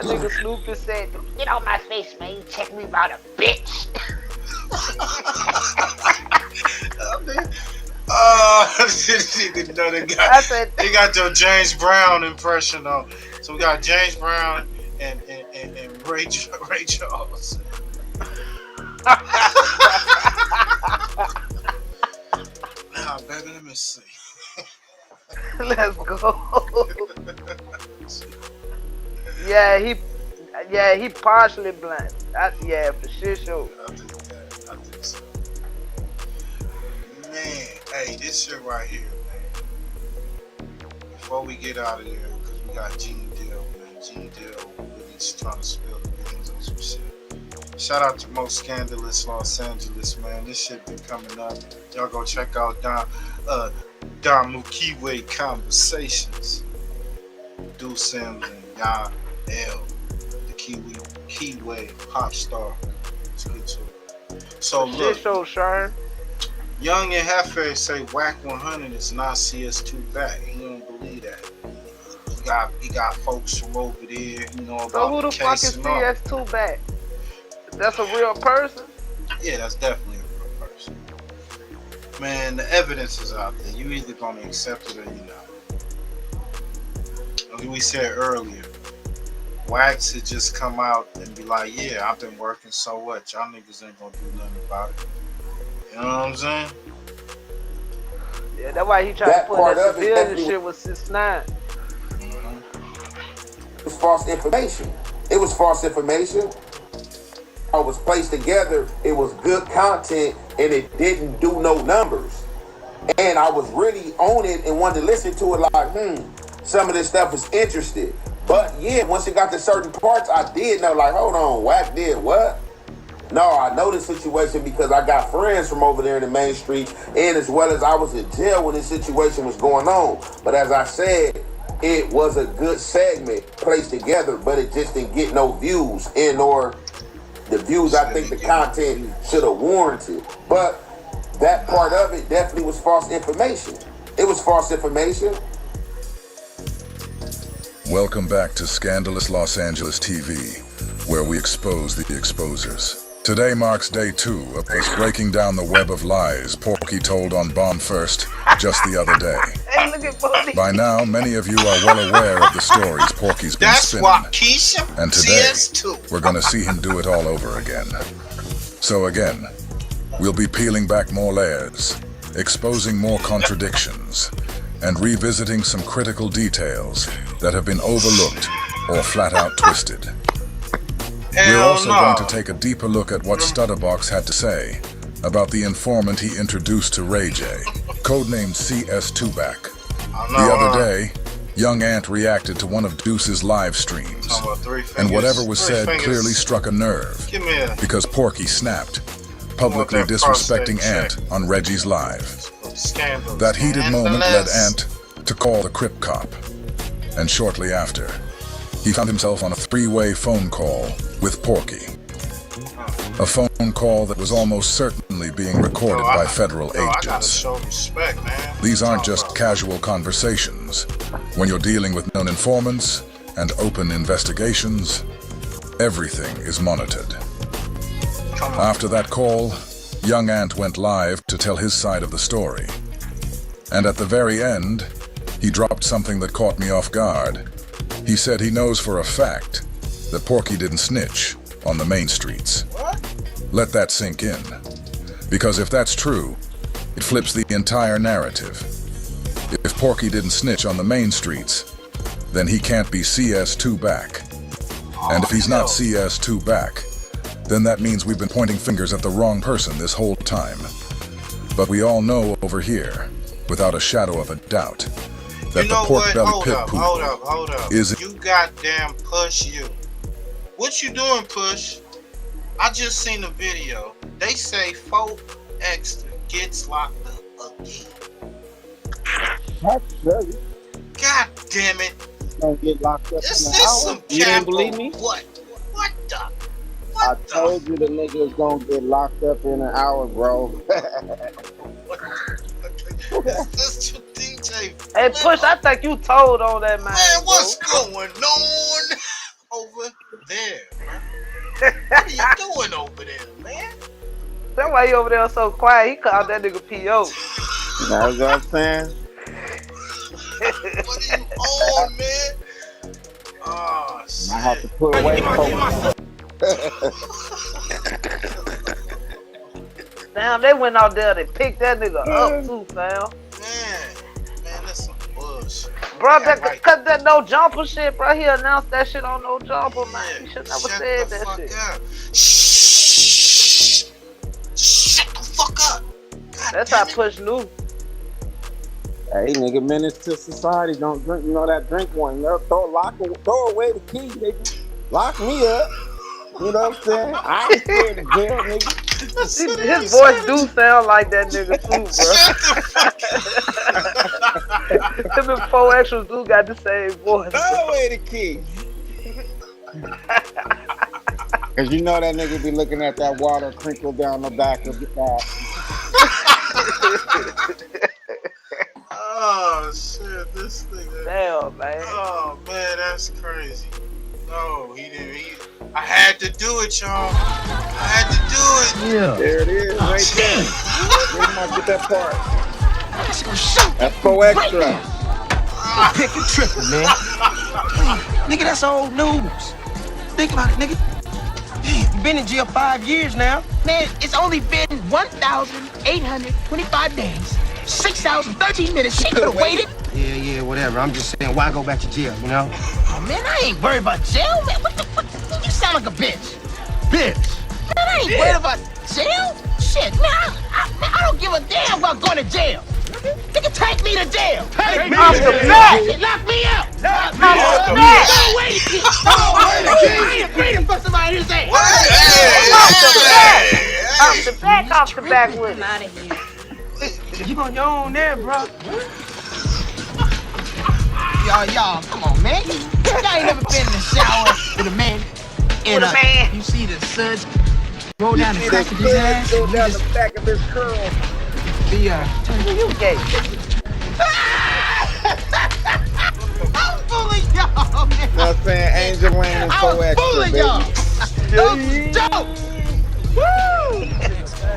nigga Snoop just said, get on my face, man. You check me about a bitch. They got your James Brown impression on. So we got James Brown and Ray Charles. Nah, baby, let me see. Let's go. Yeah, he partially blind. Yeah, for sure. I think so. Man, hey, this shit right here, man. Before we get out of here, because we got Gene Dill, man. Gene Dill really trying to spill the beans on some shit. Shout out to Most Scandalous Los Angeles, man. This shit been coming up. Y'all go check out Don Mukiwe Conversations. Do Sims and Y'all L, the Kiwi pop star. Let's get to it. So look, Young and Jefe say Wacc 100 is not CS-2 back. He don't believe that. He got folks from over there, you know, about so who the fuck is CS-2 back? That's a real person? Yeah, that's definitely a real person. Man, the evidence is out there. You either gonna accept it or you're not. Like we said earlier, Wacc had just come out and be like, yeah, I've been working so what? Y'all niggas ain't gonna do nothing about it. You know what I'm saying? Yeah, that's why he tried to put that civilian shit with 6ix9ine. It was false information. It was false information. It was placed together. It was good content, and it didn't do no numbers. And I was really on it and wanted to listen to it like, some of this stuff was interesting. But yeah, once it got to certain parts, I did know, like, hold on, Wacc did what? No, I know this situation because I got friends from over there in the main street, and as well as I was in jail when this situation was going on. But as I said, it was a good segment placed together, but it just didn't get no views or the views I think the content should have warranted. But that part of it definitely was false information. It was false information. Welcome back to Scandalous Los Angeles TV, where we expose the exposers. Today marks day 2 of us breaking down the web of lies Porky told on Bomb First just the other day. Hey, look at Porky. By now, many of you are well aware of the stories Porky's been spinning. And today, we're gonna see him do it all over again. So again, we'll be peeling back more layers, exposing more contradictions, and revisiting some critical details that have been overlooked or flat out twisted. We're also going to take a deeper look at what Stutterbox had to say about the informant he introduced to Ray J, codenamed CS-2 back. The other day, young Ant reacted to one of Deuce's live streams, and whatever was said clearly struck a nerve, because Porky snapped, publicly disrespecting Ant on Reggie's live. That heated moment led Ant to call the Crip Cop, and shortly after, he found himself on a 3-way phone call with Porky. A phone call that was almost certainly being recorded by federal agents. These aren't just casual conversations. When you're dealing with known informants and open investigations, everything is monitored. After that call, young Ant went live to tell his side of the story. And at the very end, he dropped something that caught me off guard. He said he knows for a fact that Porky didn't snitch on the main streets. Let that sink in. Because if that's true, it flips the entire narrative. If Porky didn't snitch on the main streets, then he can't be CS-2 back. And if he's not CS-2 back, then that means we've been pointing fingers at the wrong person this whole time. But we all know over here, without a shadow of a doubt, that the pork belly pit poop Hold up. is... You goddamn Push you. What you doing, Push? I just seen the video. They say 4 extra gets locked up again. That's crazy. God damn it. Don't get locked up This in is the some hour. You didn't believe me? What the? I told you the nigga was gonna get locked up in an hour, bro. This DJ. Hey, Push, I think you told on that, man. Man, what's going on over there, man? What are you doing over there, man? That's why he over there so quiet. He called that nigga P.O. That's what I'm saying. What are you on, man? Oh, shit. I have to put away focus. Damn, they went out there and picked that nigga up too, fam. Man, that's some bullshit. Bro, cause that no jumper shit, bro. He announced that shit on no jumper, man. He should never said that shit. Shut the fuck up. That's how Push knew. Hey, nigga, menace to society. Don't drink, you know that drink one. You know, throw away the key, nigga. Lock me up. You know what I'm saying? I ain't scared of jail, nigga. His voice do sound like that nigga too, bro. Him and 4 extras do got the same voice. Throw away the key. Cause you know that nigga be looking at that water crinkle down the back of the back. Oh shit, this nigga. Damn, man. Oh man, that's crazy. No, he didn't. I had to do it, y'all. I had to do it. Yeah. There it is, right there. Where am I get that part? That's 4 extra. Pick and triple, man. Nigga, that's old news. Think about it, nigga. You've been in jail 5 years now. Man, it's only been 1,825 days. 6 hours and 13 minutes. She could have waited. Yeah, whatever. I'm just saying, why go back to jail, you know? Oh, man, I ain't worried about jail, man. What? You sound like a bitch. Bitch? Man, I ain't worried about jail. Shit, man, I don't give a damn about going to jail. Nigga, take me to jail. Take me off the back. Lock me up. Lock me off the back. Don't wait. I ain't afraid to fuck somebody in his ass. Off the back with it. Out of here. You on your own there, bro. Y'all, come on, man. Y'all ain't never been in the shower with a man. You see the suds roll down the back of his ass. Go down the back of his curl. You gay. I'm fooling y'all, man. You know what I'm saying? Angel Wayne and 4 extra, fooling baby. y'all. Those jokes. Woo!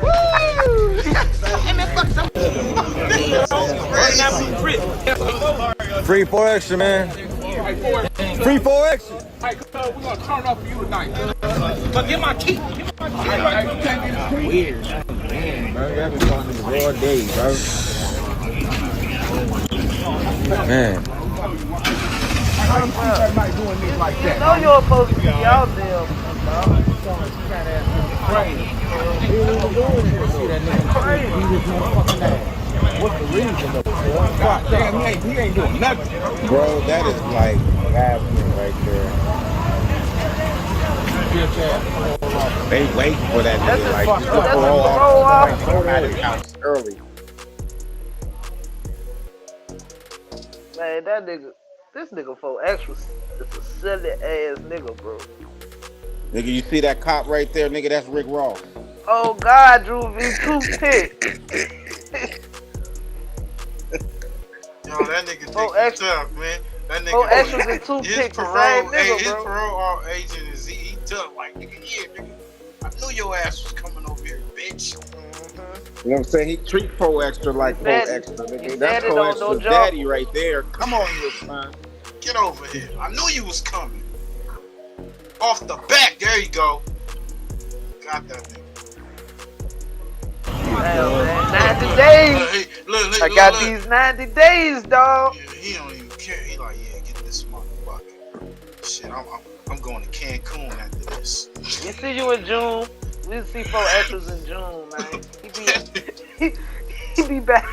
Woo! Hey, man, fuck some. Free 4 extra, man. Free 4 extra. Hey, we're gonna turn up for you tonight. But get my key. Weird. Man, bro. Y'all been calling me all day, bro. Man. You know you're supposed to be out there, bro. What's the reason though? Damn, he ain't doing nothing. Bro, that is like happening right there. They waiting for that nigga like to roll off out of the house early. Man, this nigga 4 extras is a silly ass nigga, bro. Nigga, you see that cop right there, nigga? That's Rick Ross. Oh God, Drew V. Toothpick. Yo, that nigga think he's tough, man. That nigga. His parole agent is he tough, like nigga, yeah, nigga. I knew your ass was coming over here, bitch. You know what I'm saying? He treat 4 extra like 4 extra. Nigga. That's 4 extra daddy right there. Come on here, son. Get over here. I knew you was coming. Off the back. There you go. Got that nigga. Hell, man. 90 days. Look, I got these 90 days, dog. Yeah, he don't even care. He like, yeah, get this motherfucker. Shit, I'm going to Cancun after this. We see you in June. We see 4 extras in June, man. He be back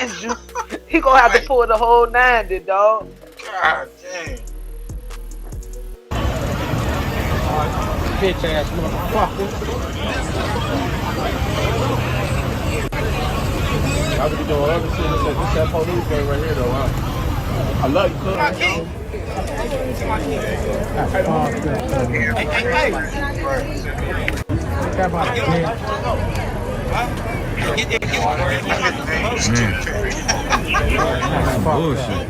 in June. He gonna have to pull the whole 90, dog. God damn. Bitch ass motherfucker. How would you do other shit? This that police thing right here, though, huh? I love you, cuz. Bullshit.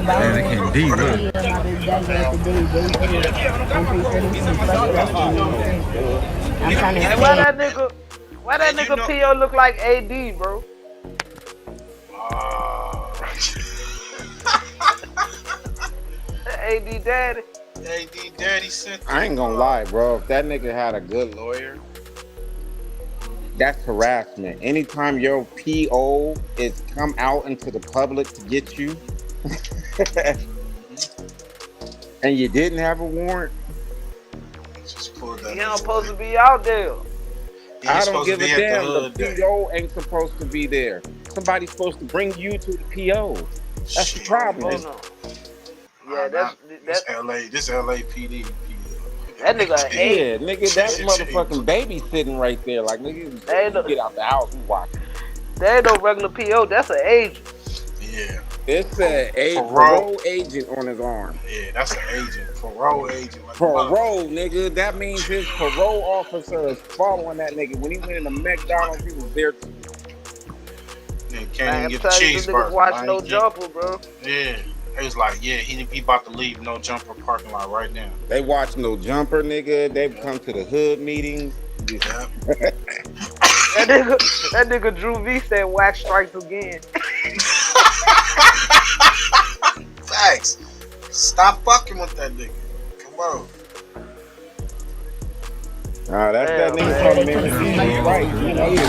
Man, it came deep, huh? Hey, why that nigga P.O. look like AD, bro? AD daddy. AD daddy sent. I ain't gonna lie, bro. If that nigga had a good lawyer, that's harassment. Anytime your PO is come out into the public to get you, and you didn't have a warrant, He don't supposed to be out there. I don't give a damn. The PO ain't supposed to be there. Somebody's supposed to bring you to the PO. That's the problem. Yeah, that's this LAPD. That nigga yeah, nigga, that motherfucking baby sitting right there. Like, nigga, you get out the house and watch it. That ain't no regular PO. That's an agent. Yeah. It's a parole agent on his arm. Yeah, that's an agent. Parole agent. Like parole, nigga. That means his parole officer is following that nigga. When he went into McDonald's, he was there too. Nigga can't even get the cheeseburger. Watch no jumper, bro. Yeah. It was like, yeah, he about to leave no jumper parking lot right now. They watch no jumper, nigga. They come to the hood meetings. Yeah. that nigga Drew V said Wacc strikes again. Facts. Stop fucking with that nigga. Come on. Nah, that's that nigga from American right. You know, you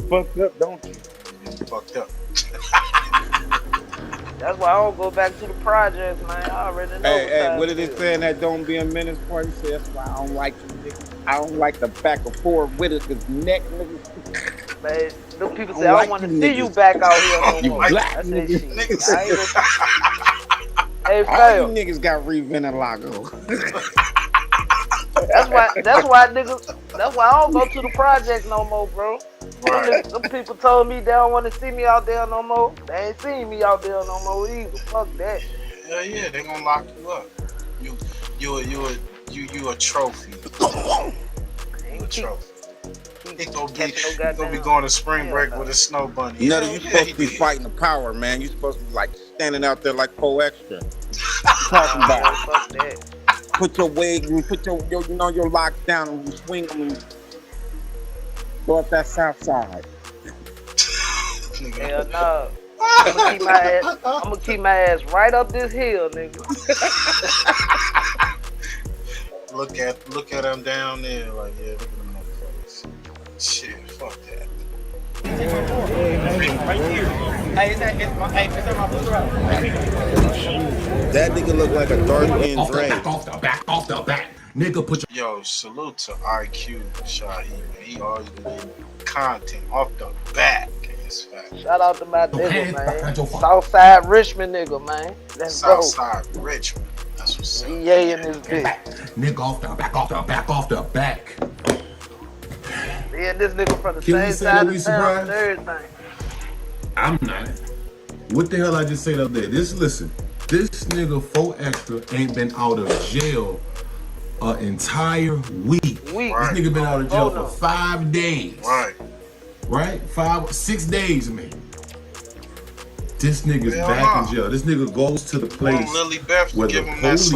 fucked up, don't you? You fucked up. That's why I don't go back to the projects, man. I already know. Hey, what did it say in that Don't Be a Menace part? He said, that's why I don't like you niggas. I don't like the back and forth with it, cause neck niggas. Man, them people say, I don't want to see you back out here no more. You black niggas. Hey, all you niggas got Reventalago. That's why I don't go to the projects no more, bro. Right. Some people told me they don't want to see me out there no more. They ain't seen me out there no more either. Fuck that. Hell yeah, they gonna lock you up. You a trophy. You a trophy. He gonna be going to spring break with a snow bunny. You know, you supposed to be fighting the power, man. You supposed to be like standing out there like 4 extra. Talking about fuck that. Put your wig, put your your locks down and swing them and go up that south side. Hell no. I'm gonna keep my ass right up this hill, nigga. Look at him down there, like, yeah, look at them motherfuckers. Shit, fuck that. That nigga look like a dark end Dre. Off the back. Nigga, put your... Yo, salute to IQ, Shaheed, man. He always been content off the back. Shout out to my nigga, man. Southside Richmond nigga, man. Let's go. Southside Richmond. That's what's up. Yeah, in this bitch. Nigga off the back. Yeah, this nigga from the same side of town and everything. I'm not. What the hell I just said up there? Listen, this nigga 4 extra ain't been out of jail an entire week. Right. This nigga been out of jail for 5 days. Right? 6 days, man. This nigga's back in jail. This nigga goes to the place where the police,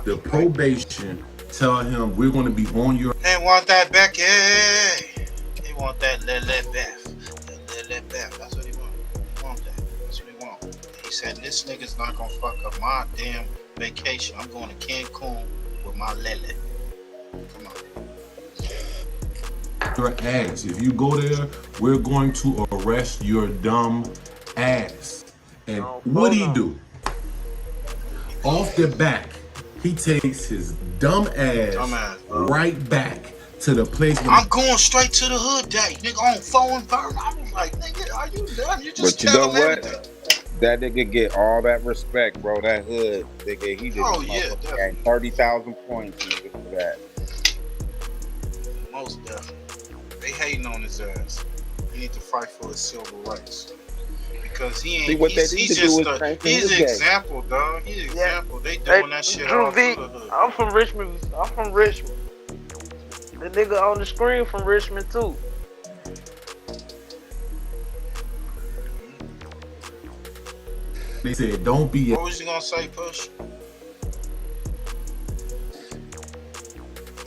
the probation, tell him we're going to be on your. They want that Becky. They want that Lele Beth. Lele Beth. That's what he want. He want that. That's what he want. He said, this nigga's not going to fuck up my damn vacation. I'm going to Cancun with my Lele. Come on. Your ass. If you go there, we're going to arrest your dumb ass. And what he do? Off the back, he takes his dumb ass right back to the place where I'm going straight to the hood day, nigga, on phone burn. I was like, nigga, are you done? You just tell him everything. That nigga get all that respect, bro. That hood, nigga, he just gained 30,000 points nigga, for that. Most definitely. They hating on his ass. He need to fight for his civil rights. Because he ain't, he's just he's an example, dog. He's an example. They doing that shit all through the hood. I'm from Richmond. The nigga on the screen from Richmond too. They said, don't be. What was you gonna say, Push?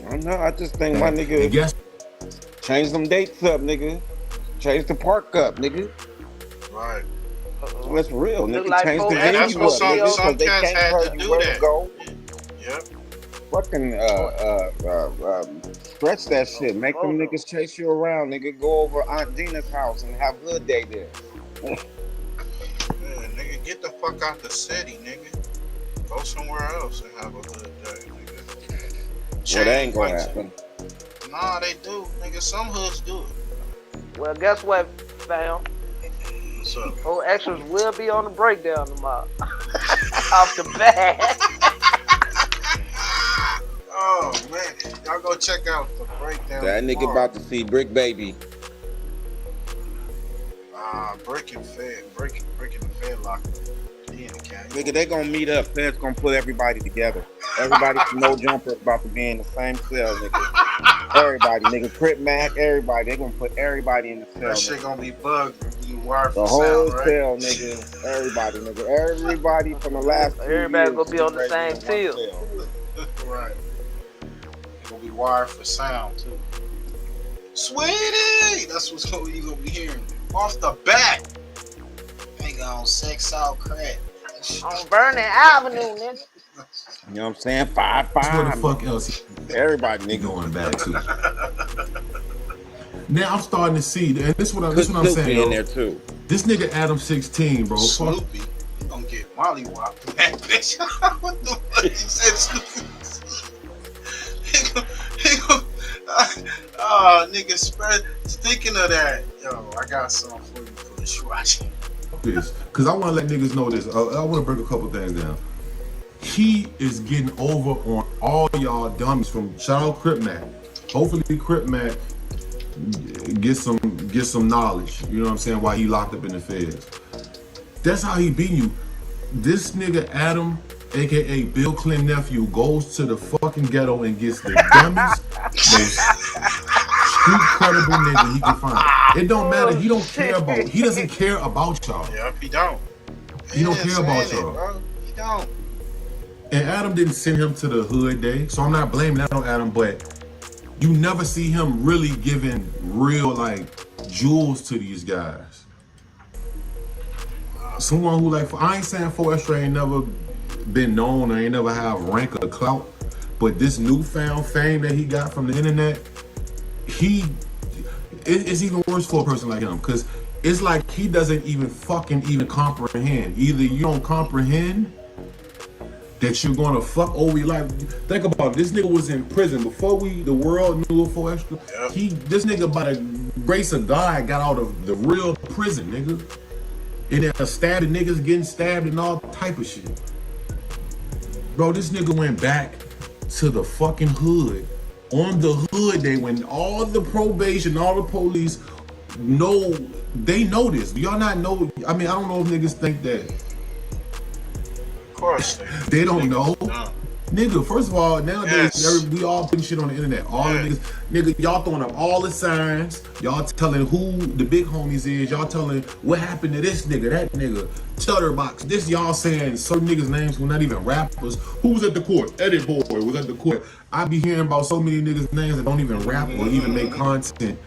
I don't know. I just think my nigga change them dates up, nigga. Change the park up, nigga. Right. That's real, nigga. Like change the venue that's what up, some they cats can't had tell to you do where that. to go. Yep. Fucking stretch that shit. Make them niggas chase you around, nigga. Go over Aunt Dina's house and have hood day there. Yeah, nigga, get the fuck out the city, nigga. Go somewhere else and have a hood day, nigga. Well, that ain't gonna happen. Nah, they do, nigga. Some hoods do it. Well, guess what, fam? What's up? Oh, extras will be on the breakdown tomorrow. Off the bat. Oh man, y'all go check out the breakdown. That nigga about to see Brick Baby. Breaking the Fed lock. Nigga, they gonna meet up. Fed's gonna put everybody together. Everybody from No Jumper about to be in the same cell, nigga. Everybody, nigga. Crip Mac, everybody. They gonna put everybody in the cell. That shit gonna be bugged. You wired the for whole sound, right? cell, nigga. Everybody, nigga. Everybody from the last. Everybody gonna be on the same field. Right. They gonna be wired for sound too. Sweetie, that's what you gonna be hearing off the bat. Nigga on sex out crack. On Vernon Avenue, nigga. You know what I'm saying? 5'5". What the fuck else? Everybody, nigga, going back to. Now I'm starting to see, and this is what I'm saying. In there too. This nigga Adam 16, bro. Snoopy, you gonna get mollywopped, that bitch. What the fuck you said, Snoopy? Oh, nigga, spread. Speaking of that, yo, I got something for you, Push. Watch it. This, because I want to let niggas know this. I want to break a couple things down. He is getting over on all y'all dummies from shout out Crip Mac. Hopefully Crip Mac get some knowledge. You know what I'm saying? While he locked up in the feds. That's how he beating you. This nigga Adam, aka Bill Clinton nephew, goes to the fucking ghetto and gets the dumbest, most street credible nigga he can find. It don't matter. He don't care about. He doesn't care about y'all. Yep, he don't. He don't care about y'all. Bro. He don't. And Adam didn't send him to the hood day, so I'm not blaming that on Adam. But you never see him really giving real like jewels to these guys. Someone who like, I ain't saying 4Extra ain't never been known or ain't never have rank or clout, but this newfound fame that he got from the internet, it's even worse for a person like him, because it's like he doesn't even comprehend. Either you don't comprehend that you're gonna fuck over your life. Think about it. This nigga was in prison before the world knew of 4Extra. This nigga by the grace of God got out of the real prison, nigga. And they're stabbing niggas, getting stabbed and all type of shit. Bro, this nigga went back to the fucking hood. On the hood day when all the probation, all the police know, they know this. Do y'all not know? I mean, I don't know if niggas think that. Of course. They don't know. Nigga, first of all, nowadays we all putting shit on the internet. All the niggas, nigga, y'all throwing up all the signs. Y'all telling who the big homies is. Y'all telling what happened to this nigga, that nigga, Stutterbox. This y'all saying certain niggas' names who not even rappers. Who was at the court? Edit Boy was at the court. I be hearing about so many niggas' names that don't even rap or even make content.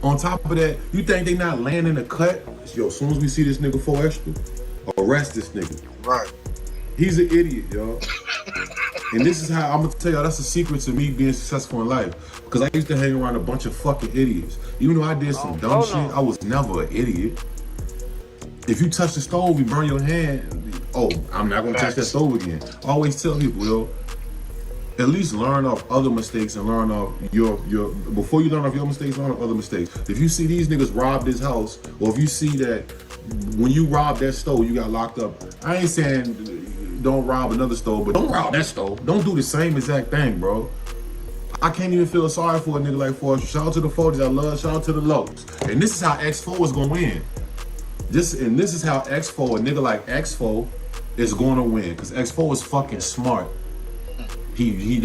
On top of that, you think they not landing a cut? Yo, as soon as we see this nigga 4 extra, arrest this nigga. Right. He's an idiot, y'all. And this is how I'm gonna tell y'all, that's the secret to me being successful in life. Because I used to hang around a bunch of fucking idiots. Even though I did some dumb shit, I was never an idiot. If you touch the stove, you burn your hand. Oh, I'm not gonna touch that stove again. I always tell people, yo, at least learn off other mistakes and learn off your before you learn off your mistakes, learn off other mistakes. If you see these niggas rob this house, or if you see that when you robbed that stove, you got locked up. I ain't saying don't rob another stove, but don't rob that stove. Don't do the same exact thing, bro. I can't even feel sorry for a nigga like Forrest. Shout out to the 40s I love, shout out to the lows. And this is how X4 is gonna win. This is how X4, a nigga like X4 is gonna win. Because X4 is fucking smart. He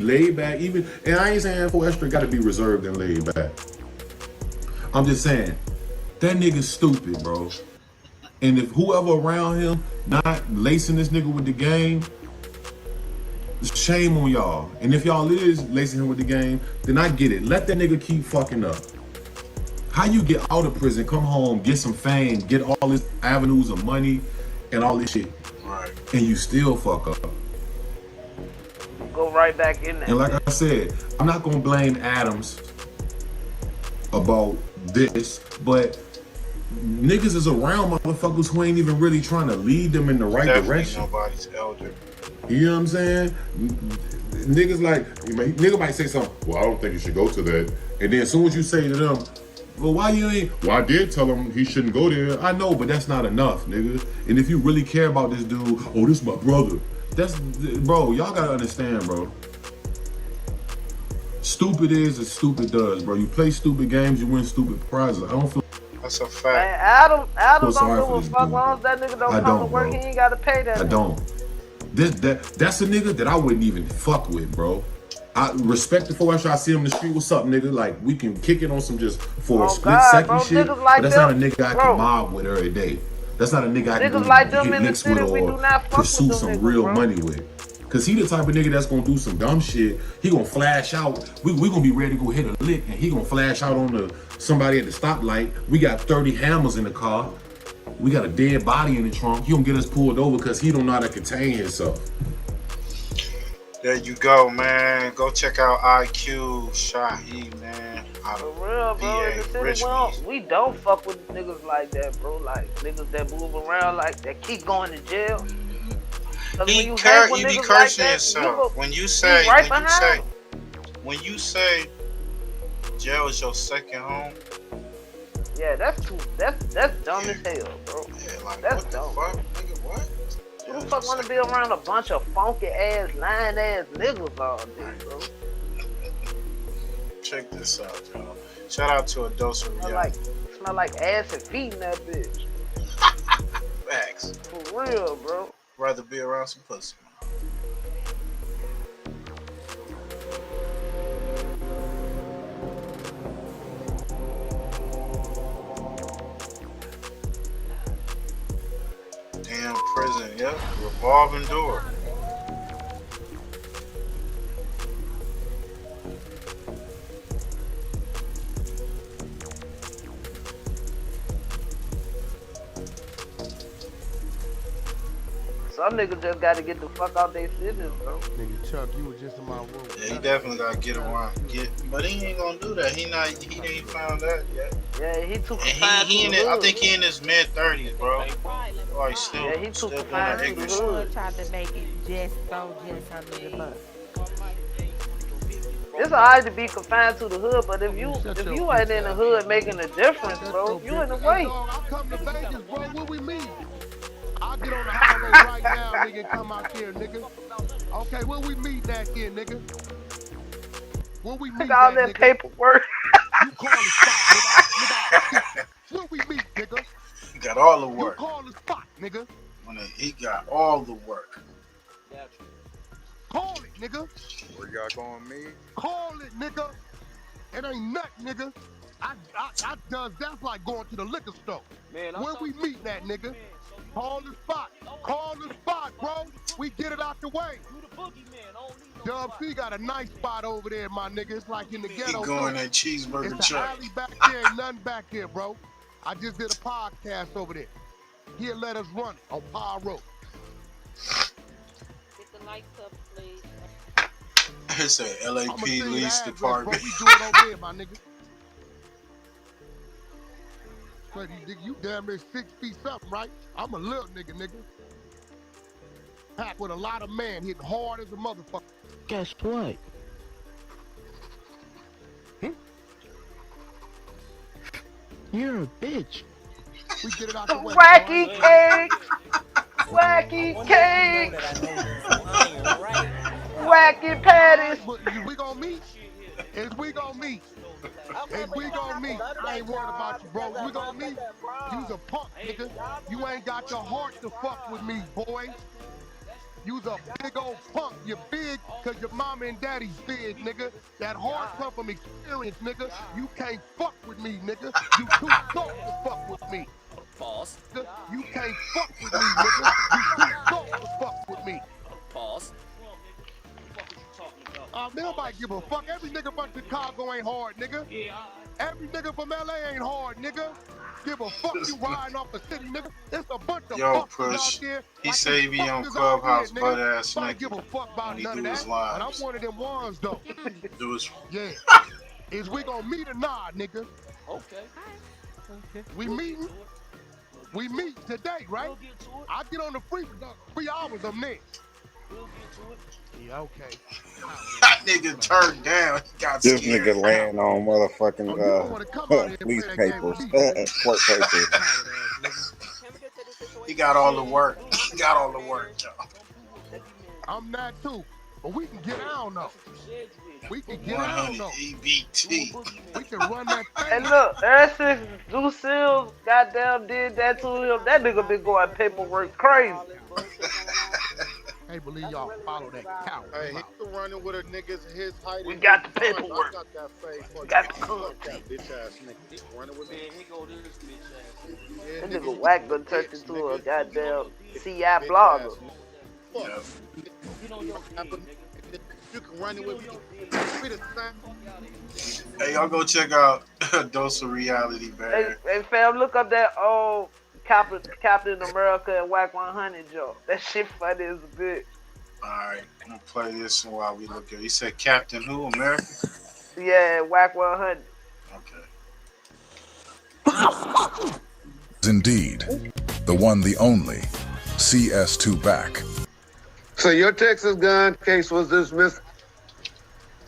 laid back, even, and I ain't saying 4 extra gotta be reserved and laid back. I'm just saying, that nigga's stupid, bro. And if whoever around him not lacing this nigga with the game, shame on y'all. And if y'all is lacing him with the game, then I get it. Let that nigga keep fucking up. How you get out of prison, come home, get some fame, get all these avenues of money and all this shit, right, and you still fuck up? Go right back in there. And like I said, I'm not gonna blame Adams about this, but niggas is around motherfuckers who ain't even really trying to lead them in the right direction. Nobody's elder. You know what I'm saying? Niggas like, nigga might say something, well, I don't think you should go to that. And then as soon as you say to them, well, why you ain't, well, I did tell him he shouldn't go there. I know, but that's not enough, nigga. And if you really care about this dude, oh, this is my brother. That's, bro, y'all gotta understand, bro. Stupid is as stupid does, bro. You play stupid games, you win stupid prizes. I don't feel. That's a fact. Man, Adam don't give a fuck. Long as that nigga don't come to work, bro. he ain't gotta pay that. I don't. That's a nigga that I wouldn't even fuck with, bro. I respect the 4 extra. I see him in the street. What's up, nigga? Like, we can kick it on some just for a split second bro, shit. Like but that's not a nigga I can mob with every day. That's not a nigga I can like them hit in the licks with city, we do not fuck pursue with them some niggas, real bro. money with. Cause he the type of nigga that's gonna do some dumb shit. He gonna flash out. We gonna be ready to go hit a lick, and he gonna flash out on somebody at the stoplight. We got 30 hammers in the car. We got a dead body in the trunk. He gonna get us pulled over because he don't know how to contain himself. There you go, man. Go check out IQ Shahi, man. For real, bro. In the city, we don't fuck with niggas like that, bro. Like niggas that move around, like that keep going to jail. You be cursing yourself when you say when you say jail is your second home. Yeah, that's dumb as hell, bro. Yeah, like, that's what dumb. The fuck, nigga, what? Who the fuck wanna be around a bunch of funky ass, lying ass niggas all day, bro? Check this out, y'all. Shout out to a dose of reality. Smell like ass and feet in that bitch. Facts. For real, bro. Rather be around some pussy. Damn prison, yep. Revolving door. Some niggas just gotta get the fuck out their cities, bro. Nigga Chuck, you was just in my room. Yeah, he definitely gotta get around. But he ain't gonna do that. He ain't found that yet. Yeah, he too confined I think he in his mid-30s, bro. Like still, yeah, he too still confined doing to that the ignorant hood. Tried to make it just under the bus. It's alright to be confined to the hood, but if you ain't in the hood making a difference, bro, you in the way. I come to Vegas, bro. Where we meet? I'll get on the highway right now, nigga, and come out there, nigga. Okay, where we meet that here, nigga? Where we meet all that paperwork. You call the spot, nigga. Where we meet, nigga? He got all the work. You call the spot, nigga. He got all the work. nigga. Where y'all going, me? Call it, nigga. It ain't nothing, nigga. I does that's like going to the liquor store. Man, where we meeting at, nigga? Call the spot. Call the spot, bro. We get it out the way. Dub C got a nice spot over there, my nigga. It's like in the ghetto. He going that cheeseburger it's truck. It's alley back there, ain't nothing back there, bro. I just did a podcast over there. He'll let us run it on Power Road. Get the lights up, please. It's a LAP lease department. We do it over there, my nigga. You damn near 6 feet something, right? I'm a little nigga. Packed with a lot of man, hitting hard as a motherfucker. Guess what? You're a bitch. We get it out the way. Wacky cake! Wacky cake! Wacky patties! We gonna meet? Is we gonna meet? If we gonna meet, I ain't worried about you, bro. We gonna meet? You's a punk, nigga. You ain't got the heart to fuck with me, boy. You's a big old punk. You're big because your mama and daddy's big, nigga. That heart come from experience, nigga. You can't fuck with me, nigga. You too soft to fuck with me. Pause. You can't fuck with me, nigga. You too soft to fuck with me. Pause. Nobody give a fuck. Every nigga from Chicago ain't hard, nigga. Every nigga from LA ain't hard, nigga. Give a fuck you riding off the city, nigga. It's a bunch of fuckers out there. He say he be on Clubhouse butt ass nigga. Give a fuck about none of that. But I'm one of them ones though. Yeah. Is we gonna meet or not, nigga? Okay. We meeting? We meet today, right? I get on the free for 3 hours. I'm there. Yeah, okay. That nigga turned down. He got This scared. nigga laying on motherfucking lease papers, court papers. He got all the work. He got all the work, y'all. I'm not too, but we can get down though. We can get down though. EBT. We can run that thing. And look, ever since Lucille goddamn did that to him, that nigga been going paperwork crazy. I can't believe y'all follow that cow. Hey, he been running with a nigga his height. We got the paperwork. I got that face for Got you. the cool. That bitch ass nigga. Running with me. He go this bitch ass. That nigga Wacc done turned into a goddamn CI blogger. You can run it with me. Hey, y'all go check out Dose of Reality, man. Hey fam, look up that old Captain America and Whack 100 joke. That shit funny as a bitch. Alright, I'm gonna play this while we look at it. You said Captain who? America? Yeah, Whack 100. Okay. Indeed, the one, the only, CS-2 back. So your Texas gun case was dismissed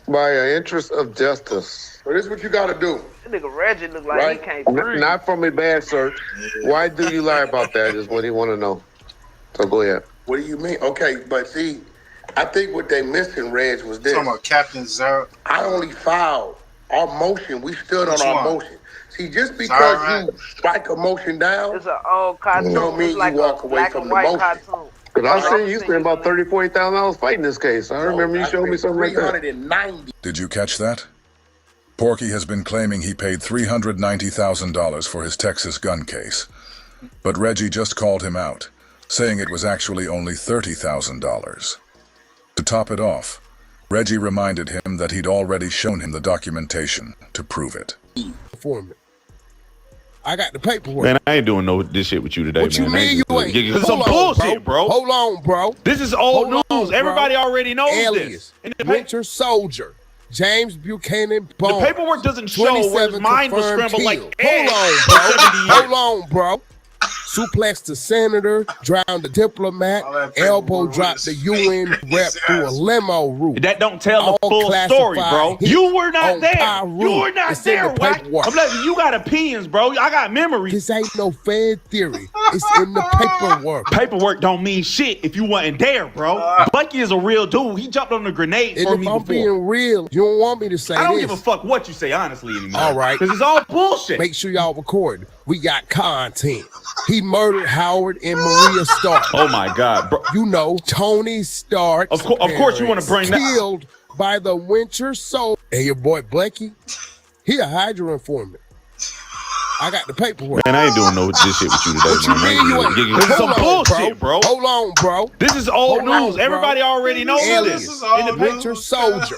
by an interest of justice. So this is what you gotta do. That nigga Reggie look like he can't breathe. Not from a bad search. Why do you lie about that is what he want to know. So go ahead. What do you mean? Okay, but see, I think what they missing, Reg, was this. Talking about Captain Zero. I only filed our motion. We stood Which on our one? motion. See, just because you strike a motion down, It's an old cartoon. don't mean It's like you walk a away black from and the white motion. cartoon. Because I seen you spend about $30,000, $40,000 fighting this case. I remember you showed me something like that. 390. Did you catch that? Porky has been claiming he paid $390,000 for his Texas gun case. But Reggie just called him out, saying it was actually only $30,000. To top it off, Reggie reminded him that he'd already shown him the documentation to prove it. I got the paperwork. Man, I ain't doing this shit with you today, What man. you mean you ain't? This is some Hold on, bullshit, bro. Hold on, bro. This is old Hold news. on, Everybody bro. already knows Alias, this. And Winter Soldier, James Buchanan the Bone. paperwork doesn't show where his 27 mind was confirmed scrambled like killed. eggs Hold for 70 years. on, bro. Hold on, bro. Suplex the senator, drowned the diplomat, elbow dropped the UN rep through a limo route. That don't tell the All full story, classified bro. hits You were not on there. Pyro. You were not It's in there, the Whack. paperwork. I'm letting you got opinions, bro. I got memories. This ain't no fan theory. It's in the paperwork. Paperwork don't mean shit if you wasn't there, bro. Bucky is a real dude. He jumped on the grenade And for if me I'm before. being real, you don't want me to say I don't this. give a fuck what you say, honestly, anymore. All right. Because it's all bullshit. Make sure y'all record. We got content. He murdered Howard and Maria Stark. Oh my God, bro. You know, Tony Stark. Of course you want to bring that. Killed by the Winter Soldier. And your boy Bucky, he a Hydra informant. I got the paperwork. Man, I ain't doing no this shit with you today, What you mean you ain't? This is some Hold on, bullshit, bro. Hold on, bro. This is old Hold news. on, Everybody bro. already knows Aliens, this. in the Winter Soldier.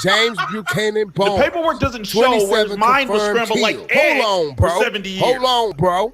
James Buchanan Bone. The paperwork doesn't show where his mind was scrambled like eggs Hold on, bro. for 70 years. Hold on, bro.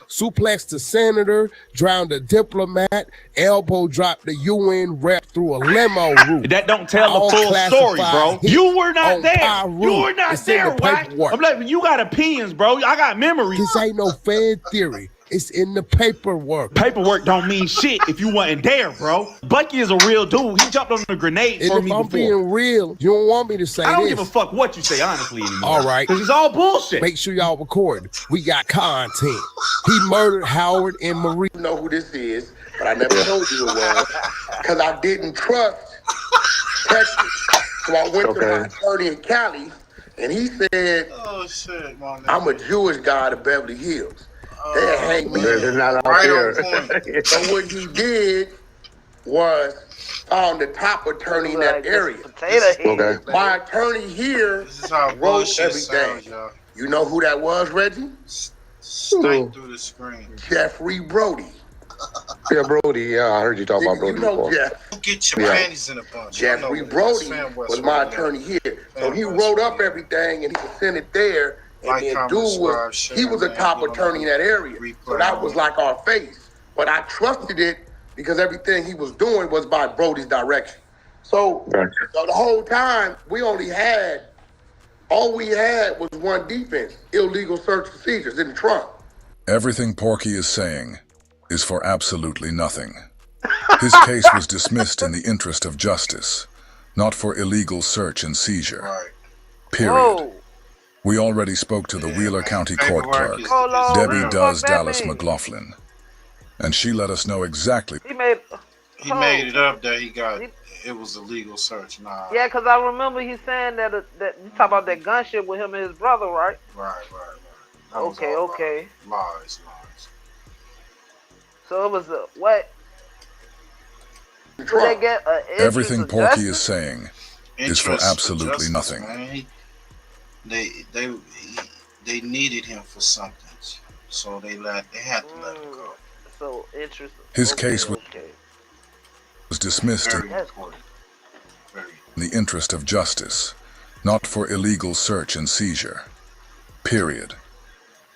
Suplexed the senator, drowned a diplomat, elbow dropped the UN rep through a limo route. That don't tell the full story, bro. You were not there. You were not there, Wacc. I'm like, you got opinions, bro. I got memories. This ain't no fan theory. It's in the paperwork. Paperwork don't mean shit if you wasn't there, bro. Bucky is a real dude. He jumped on a grenade And for if me I'm before. being real, you don't want me to say I don't this. give a fuck what you say, honestly, anymore. All right. Because it's all bullshit. Make sure y'all record. We got content. He murdered Howard and Marie. You know who this is, but I never told you it was because I didn't trust Texas. So I went to my attorney in Cali, and he said, Oh shit, man. I'm a Jewish guy to Beverly Hills. They hang me. They're not out right there. on point. So what he did was found the top attorney in that area. My attorney here This is how wrote bullshit everything. sounds, y'all. You know who that was, Reggie? Snake through the screen. Jeffrey Brody. Yeah, Brody. Yeah, I heard you talk about Brody You know before. Jeff. Get your panties in a bunch. Jeffrey Brody was my attorney here. So he wrote up everything and he sent it there. And then dude was, he was a top attorney in that area. So that was like our face. But I trusted it because everything he was doing was by Brody's direction. So the whole time, all we had was one defense, illegal search procedures in the trunk. Everything Porky is saying is for absolutely nothing. His case was dismissed in the interest of justice, not for illegal search and seizure. Period. Whoa. We already spoke to the Wheeler County Court Clerk, Hold Debbie on. Does Fuck that Dallas mean? McLaughlin, and she let us know exactly. He made it up that it was a legal search. Nah. Yeah, because I remember he saying that you talk about that gun shit with him and his brother, right? Right. That was Okay, all okay. Lies. So it was what? Did they get Everything Porky is saying is for Interest absolutely justice, nothing. man. They needed him for something, so they had to let him go. So interesting. His case was dismissed in the interest of justice, not for illegal search and seizure. Period.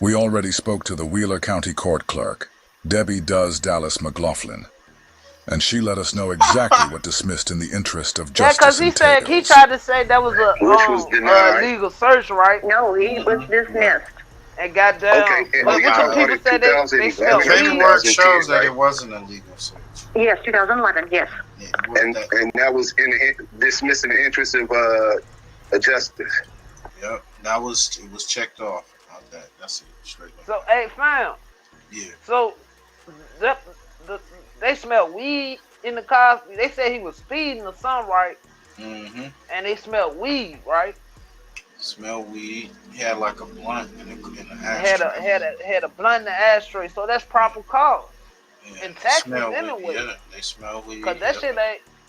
We already spoke to the Wheeler County Court Clerk, Debbie Does Dallas McLaughlin, and she let us know exactly what dismissed in the interest of Yeah, because justice he tried to say that was a legal search, right? No, he was dismissed. And got down. Okay, But what some people said they smelled The weed. paperwork shows that it wasn't a legal search. Yes, 2011, yes. And that was dismissed in the interest of justice. Yep, it was checked off. That's it, straight up. So, hey, fam. Yeah. So, they smelled weed in the car. They said he was speeding or something, right? Mm-hmm. And they smelled weed, right? Smell weed. He had like a blunt in the ashtray. Had a blunt in the ashtray. So that's proper cause. Yeah, In Texas, smell anyway. weed. Yeah, they smell weed. Because that shit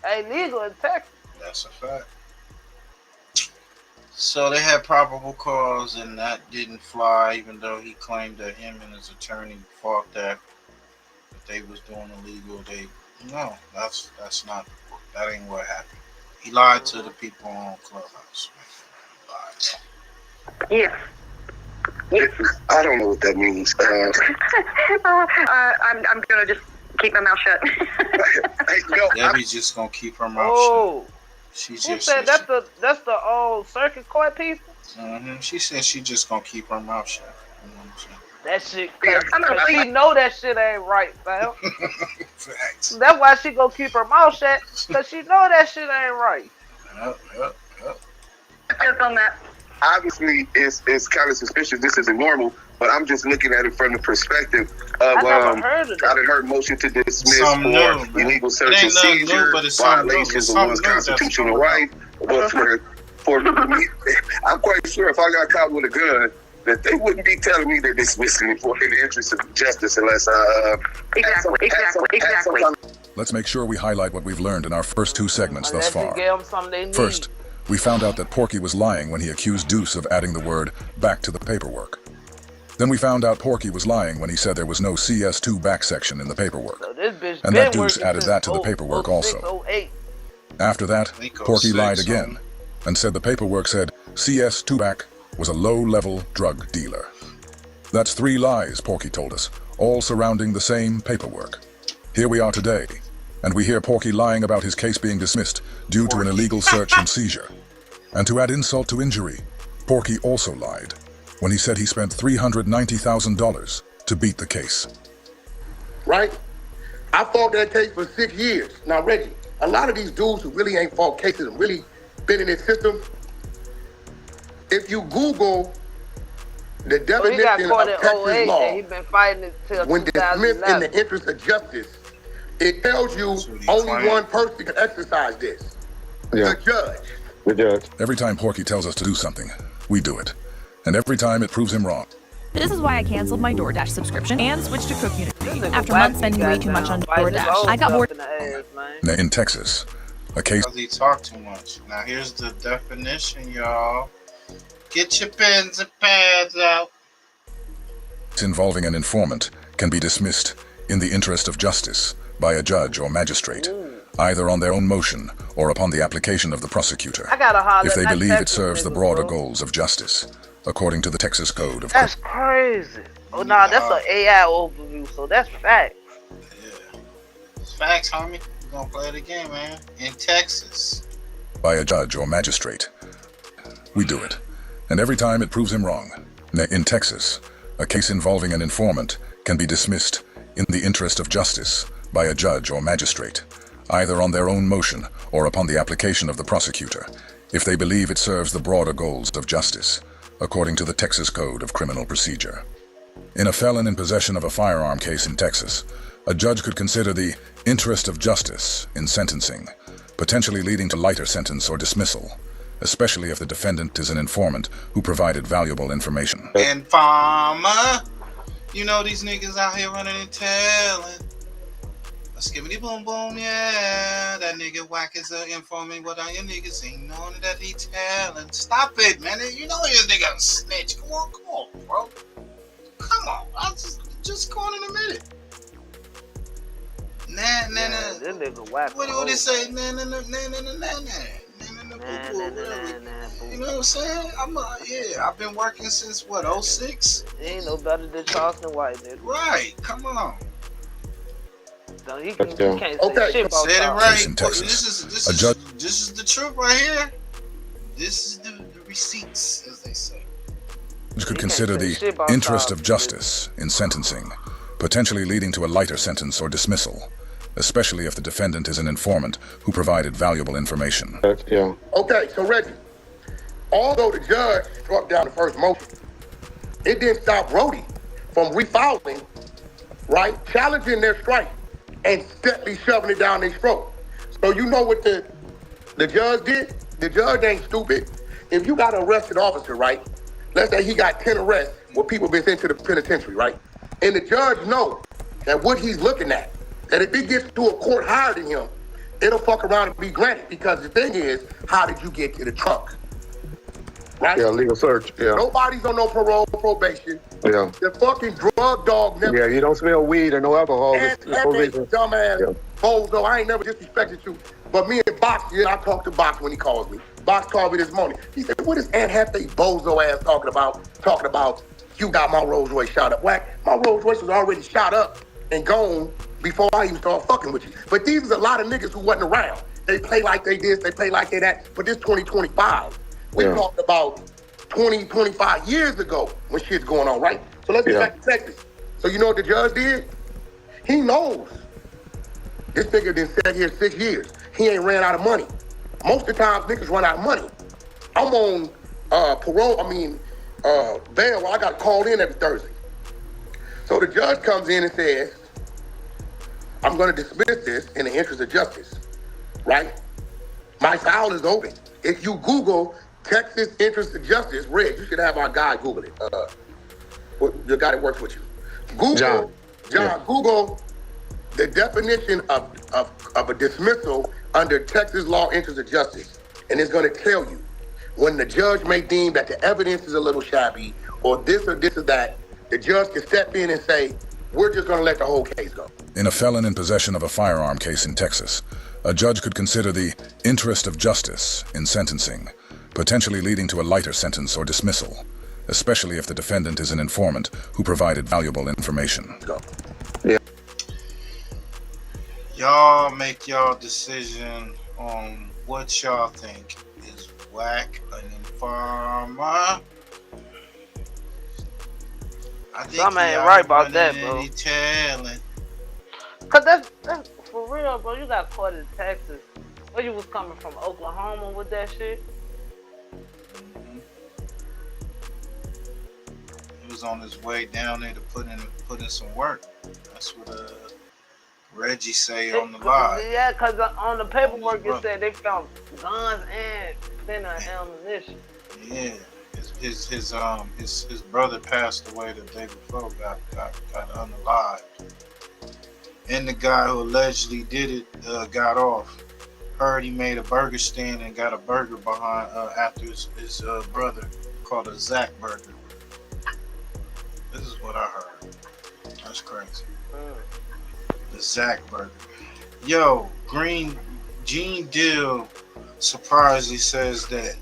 ain't legal in Texas. That's a fact. So they had probable cause, and that didn't fly, even though he claimed that him and his attorney fought that they was doing illegal. That ain't what happened. He lied to the people on Clubhouse. Yes. I don't know what that means. I'm gonna just keep my mouth shut. Debbie's just gonna keep her mouth Oh. shut. Who said that's the old circuit court people? Mm-hmm. She said she just gonna keep her mouth shut. You know what I'm saying? That shit, cause she know that shit ain't right, fam. That's why she gonna keep her mouth shut, cause she know that shit ain't right. Yep. Just on that. Obviously, it's kind of suspicious. This isn't normal, but I'm just looking at it from the perspective of I never heard of that. I done heard motion to dismiss Something for new, illegal It search ain't and nothing new, seizure, but it's something new. violations It's of something one's new that's constitutional going on. right. But for I'm quite sure if I got caught with a gun that they wouldn't be telling me they're dismissing me for in the interest of justice unless Exactly. Let's make sure we highlight what we've learned in our first 2 segments thus Unless you far. give them something they need. First, we found out that Porky was lying when he accused Deuce of adding the word back to the paperwork. Then we found out Porky was lying when he said there was no CS-2 back section in the paperwork. So this bitch And been that Deuce working added since that to the paperwork 06, also. 08. After that, Porky lied again and said the paperwork said CS-2 back was a low-level drug dealer. That's 3 lies, Porky told us, all surrounding the same paperwork. Here we are today, and we hear Porky lying about his case being dismissed due to an illegal search and seizure. And to add insult to injury, Porky also lied when he said he spent $390,000 to beat the case. Right? I fought that case for 6 years. Now, Reggie, a lot of these dudes who really ain't fought cases and really been in this system, if you Google the definition of Texas law, he been fighting it till when dismissed in the interest of justice, it tells you only one person can exercise this. The judge. The judge. Every time Porky tells us to do something, we do it. And every time it proves him wrong. This is why I canceled my DoorDash subscription and switched to Cook Unity. After months spending way too much on DoorDash, I got bored. In Texas, a case Because he talked too much. Now here's the definition, y'all. Get your pens and pads out. involving an informant can be dismissed in the interest of justice by a judge or magistrate, either on their own motion or upon the application of the prosecutor, if they believe it serves the broader goals of justice, according to the Texas Code of That's crazy. Oh, nah, that's an AI overview, so that's facts. Yeah. It's facts, homie. We're gonna play it again, man. In Texas. by a judge or magistrate. We do it, and every time it proves him wrong. In Texas, a case involving an informant can be dismissed in the interest of justice by a judge or magistrate, either on their own motion or upon the application of the prosecutor, if they believe it serves the broader goals of justice, according to the Texas Code of Criminal Procedure. In a felon in possession of a firearm case in Texas, a judge could consider the interest of justice in sentencing, potentially leading to lighter sentence or dismissal, especially if the defendant is an informant who provided valuable information. Informer. You know these niggas out here running and telling. Skibbity boom boom, yeah. That nigga Wacc is informing what all your niggas ain't knowing that he telling. Stop it, man. You know this nigga a snitch. Come on, bro. Come on. I'll just go on in a minute. This nigga Wacc. What he say? Nah. You know what I'm saying? I've been working since what, 06? Ain't no better than Charleston White, nigga. Right, come on. So he can't say shit about Said it right. In Texas, This is the truth right here. This is the receipts, as they say. Judge could consider the interest of justice in sentencing, potentially leading to a lighter sentence or dismissal, especially if the defendant is an informant who provided valuable information. Okay, so Reggie, although the judge struck down the first motion, it didn't stop Brody from refiling, right, challenging their strike and steadily shoving it down their throat. So you know what the judge did? The judge ain't stupid. If you got an arrested officer, right, let's say he got 10 arrests where people been sent to the penitentiary, right, and the judge know that what he's looking at, that if he gets to a court higher than him, it'll fuck around and be granted. Because the thing is, how did you get to the trunk? Right? Yeah, legal search. Yeah. Nobody's on no parole, probation. Yeah. The fucking drug dog never. Yeah, you don't smell weed or no alcohol. And dumbass bozo, I ain't never disrespected you. But me and Box, I talked to Box when he calls me. Box called me this morning. He said, what is Aunt Hefe bozo ass talking about you got my Rolls Royce shot up. Whack, my Rolls Royce was already shot up and gone before I even started fucking with you. But these is a lot of niggas who wasn't around. They play like they this, they play like they that. But this 2025. We talked about 20, 25 years ago when shit's going on, right? So let's get back to Texas. So you know what the judge did? He knows. This nigga done sat here 6 years. He ain't ran out of money. Most of the times niggas run out of money. I'm on bail. Well, I got called in every Thursday. So the judge comes in and says, I'm going to dismiss this in the interest of justice, right? My file is open. If you Google Texas interest of justice, Red, you should have our guy Google it. The guy that works with you. Google, John, Google the definition of a dismissal under Texas law interest of justice. And it's going to tell you when the judge may deem that the evidence is a little shabby or this or that, the judge can step in and say, we're just going to let the whole case go. In a felon in possession of a firearm case in Texas, a judge could consider the interest of justice in sentencing, potentially leading to a lighter sentence or dismissal, especially if the defendant is an informant who provided valuable information. Yeah. Y'all make y'all decision on what y'all think. Is Wacc an informer? I think Some ain't right about that, bro. Cause that's for real, bro. You got caught in Texas. Where you was coming from, Oklahoma with that shit? He was on his way down there to put in some work. That's what Reggie say on the live. Yeah, cause on the paperwork it said they found guns and plenty of ammunition. Yeah, his brother passed away the day before, got unalived, and the guy who allegedly did it got off. Heard he made a burger stand and got a burger behind after his brother, called a Zach burger. This is what I heard. That's crazy. The Zach burger. Yo, Gene Dill surprisingly says that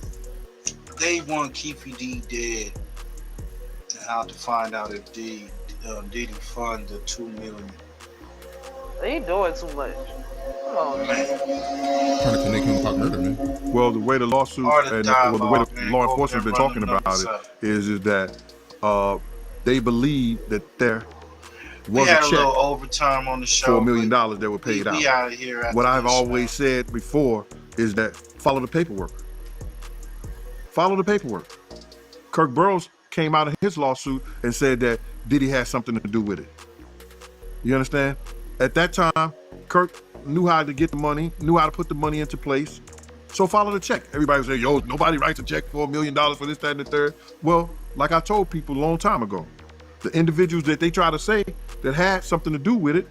they want KEFFE D dead, and how to find out if did he fund the $2 million. He doing too much. Come on, man. Trying to connect him with Pop murder, man. Well, the way the lawsuit and the way the law enforcement been talking about it is that they believe that there was a had a check little overtime on the show. $4 million that were paid out. We out of here after What I've this, always said before is that follow the paperwork. Follow the paperwork. Kirk Burrows came out of his lawsuit and said that Diddy had something to do with it. You understand? At that time, Kirk knew how to get the money, knew how to put the money into place. So follow the check. Everybody say, yo, nobody writes a check for $1 million for this, that, and the third. Well, like I told people a long time ago, the individuals that they try to say that had something to do with it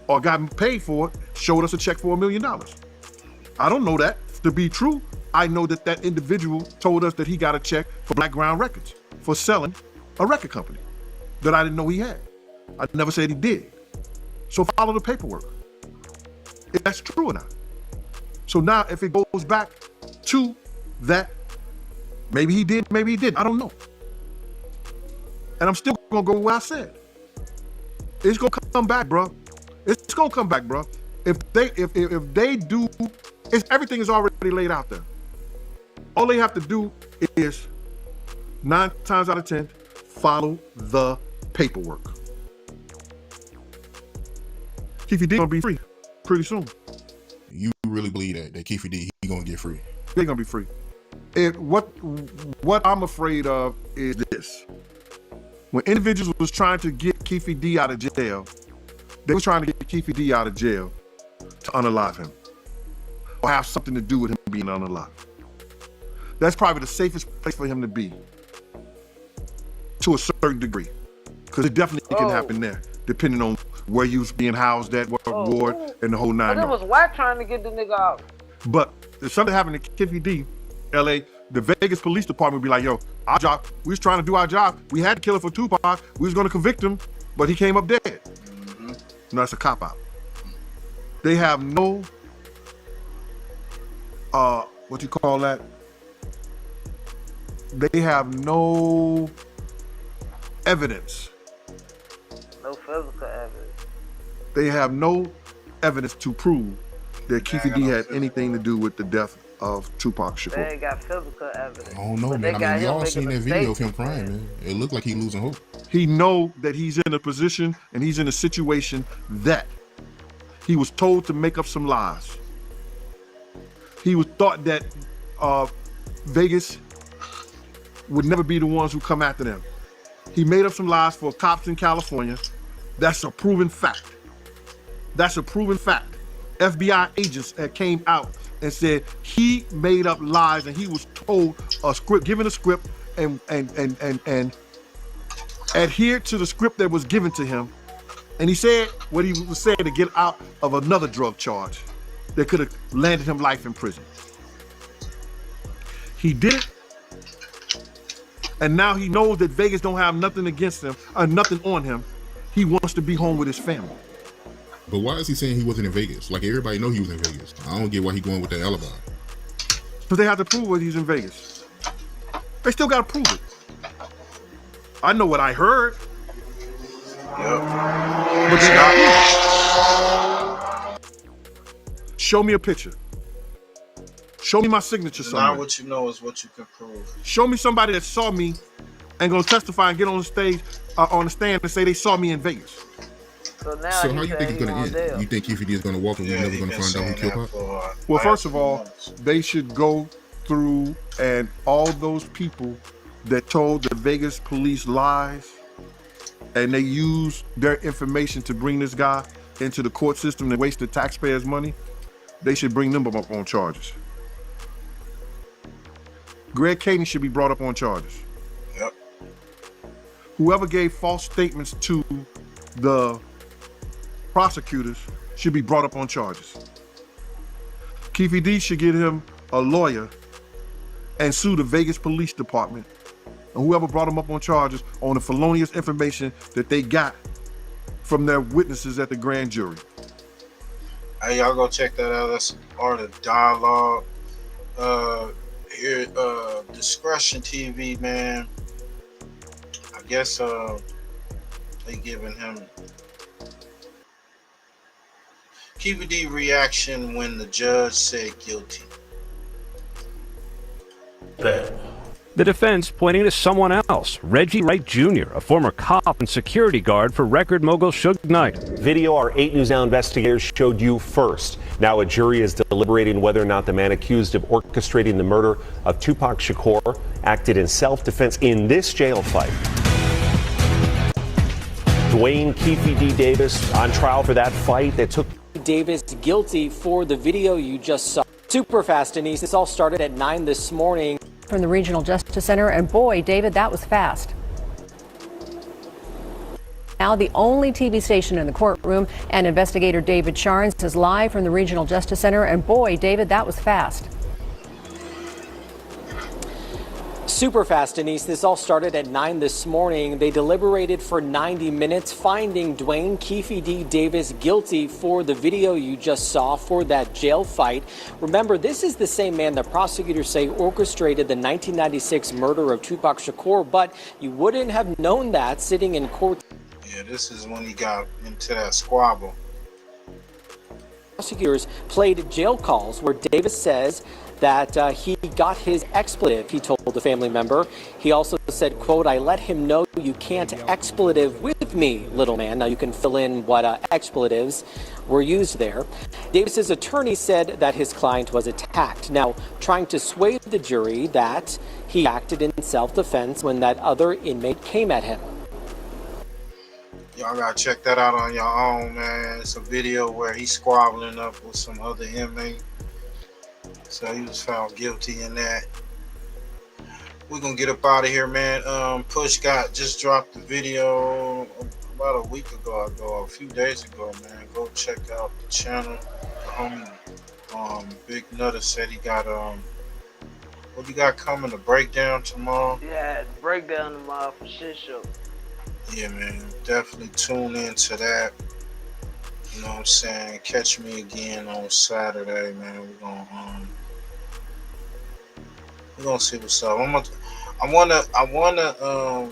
or got paid for it showed us a check for $1 million. I don't know that to be true. I know that that individual told us that he got a check for Black Ground Records for selling a record company that I didn't know he had. I never said he did. So follow the paperwork, if that's true or not. So now if it goes back to that, maybe he did, maybe he didn't, I don't know. And I'm still gonna go where I said. It's gonna come back, bro. It's gonna come back, bro. If they do, everything is already laid out there. All they have to do is 9 times out of 10, follow the paperwork. KEFFE D gonna be free pretty soon. You really believe that KEFFE D he gonna get free? They're gonna be free. What I'm afraid of is this. When individuals was trying to get KEFFE D out of jail, they were trying to get KEFFE D out of jail to unalive him or have something to do with him being unalive. That's probably the safest place for him to be to a certain degree, because it definitely can happen there, depending on where you was being housed at, what ward, and the whole 9 But it was Wacc trying to get the nigga out. But if something happened to KEFFE D, LA, the Vegas Police Department would be like, yo, our job, we was trying to do our job. We had to kill him for Tupac. We was gonna convict him, but he came up dead. Mm-hmm. No, that's a cop-out. They have no, what you call that? They have no evidence. No physical evidence. They have no evidence to prove that KEFFE D had anything to do with the death of Tupac Shakur. They ain't got physical evidence. I don't know, man. I mean, we all seen that video of him crying, man. It looked like he losing hope. He know that he's in a position and he's in a situation that he was told to make up some lies. He was thought that Vegas would never be the ones who come after them. He made up some lies for cops in California. That's a proven fact. That's a proven fact. FBI agents that came out and said he made up lies and he was told a script, given a script, and adhered to the script that was given to him. And he said what he was saying to get out of another drug charge that could have landed him life in prison. He did it, and now he knows that Vegas don't have nothing against him, or nothing on him. He wants to be home with his family. But why is he saying he wasn't in Vegas? Like, everybody know he was in Vegas. I don't get why he going with that alibi. Because they have to prove whether he's in Vegas. They still got to prove it. I know what I heard. But they got proof. Show me a picture. Show me my signature somewhere. Not what you know is what you can prove. Show me somebody that saw me and gonna testify and get on the stage, on the stand and say they saw me in Vegas. So now So how you think it's gonna end? You think KEFFE is gonna walk and we're never gonna find out who killed her? Well, first of all, they should go through and all those people that told the Vegas police lies and they used their information to bring this guy into the court system and waste the taxpayers' money, they should bring them up on charges. Greg Kading should be brought up on charges. Yep. Whoever gave false statements to the prosecutors should be brought up on charges. KEFFE D should get him a lawyer and sue the Vegas Police Department and whoever brought him up on charges on the felonious information that they got from their witnesses at the grand jury. Hey, y'all go check that out. That's Art of Dialogue. Here, Discretion TV, man. I guess they giving him KEFFE D reaction when the judge said guilty. The defense pointing to someone else, Reggie Wright Jr., a former cop and security guard for record mogul Suge Knight. Video our 8 News Now investigators showed you first. Now a jury is deliberating whether or not the man accused of orchestrating the murder of Tupac Shakur acted in self-defense in this jail fight. Dwayne KEFFE D. Davis on trial for that fight that took Davis guilty for the video you just saw. Super fast, Denise. This all started at 9 this morning. From the Regional Justice Center, and boy, David, that was fast. Now the only TV station in the courtroom, and investigator David Sharns is live from the Regional Justice Center, and boy, David, that was fast. Super fast, Denise. This all started at 9 this morning. They deliberated for 90 minutes, finding Dwayne KEFFE D. Davis guilty for the video you just saw for that jail fight. Remember, this is the same man that prosecutors say orchestrated the 1996 murder of Tupac Shakur, but you wouldn't have known that sitting in court. Yeah, this is when he got into that squabble. Prosecutors played jail calls where Davis says that he got his expletive, he told the family member. He also said, quote, "I let him know you can't expletive with me, little man." Now you can fill in what expletives were used there. Davis's attorney said that his client was attacked. Now, trying to sway the jury that he acted in self-defense when that other inmate came at him. Y'all gotta check that out on your own, man. It's a video where he's squabbling up with some other inmate. So he was found guilty in that. We're gonna get up out of here, man. Push just dropped the video about a week ago, a few days ago, man. Go check out the channel. The homie Big Nutter said he got what you got coming, the breakdown tomorrow? Yeah, breakdown tomorrow for shit show. Yeah, man, definitely tune into that. You know what I'm saying? Catch me again on Saturday, man. We're gonna see what's up. I wanna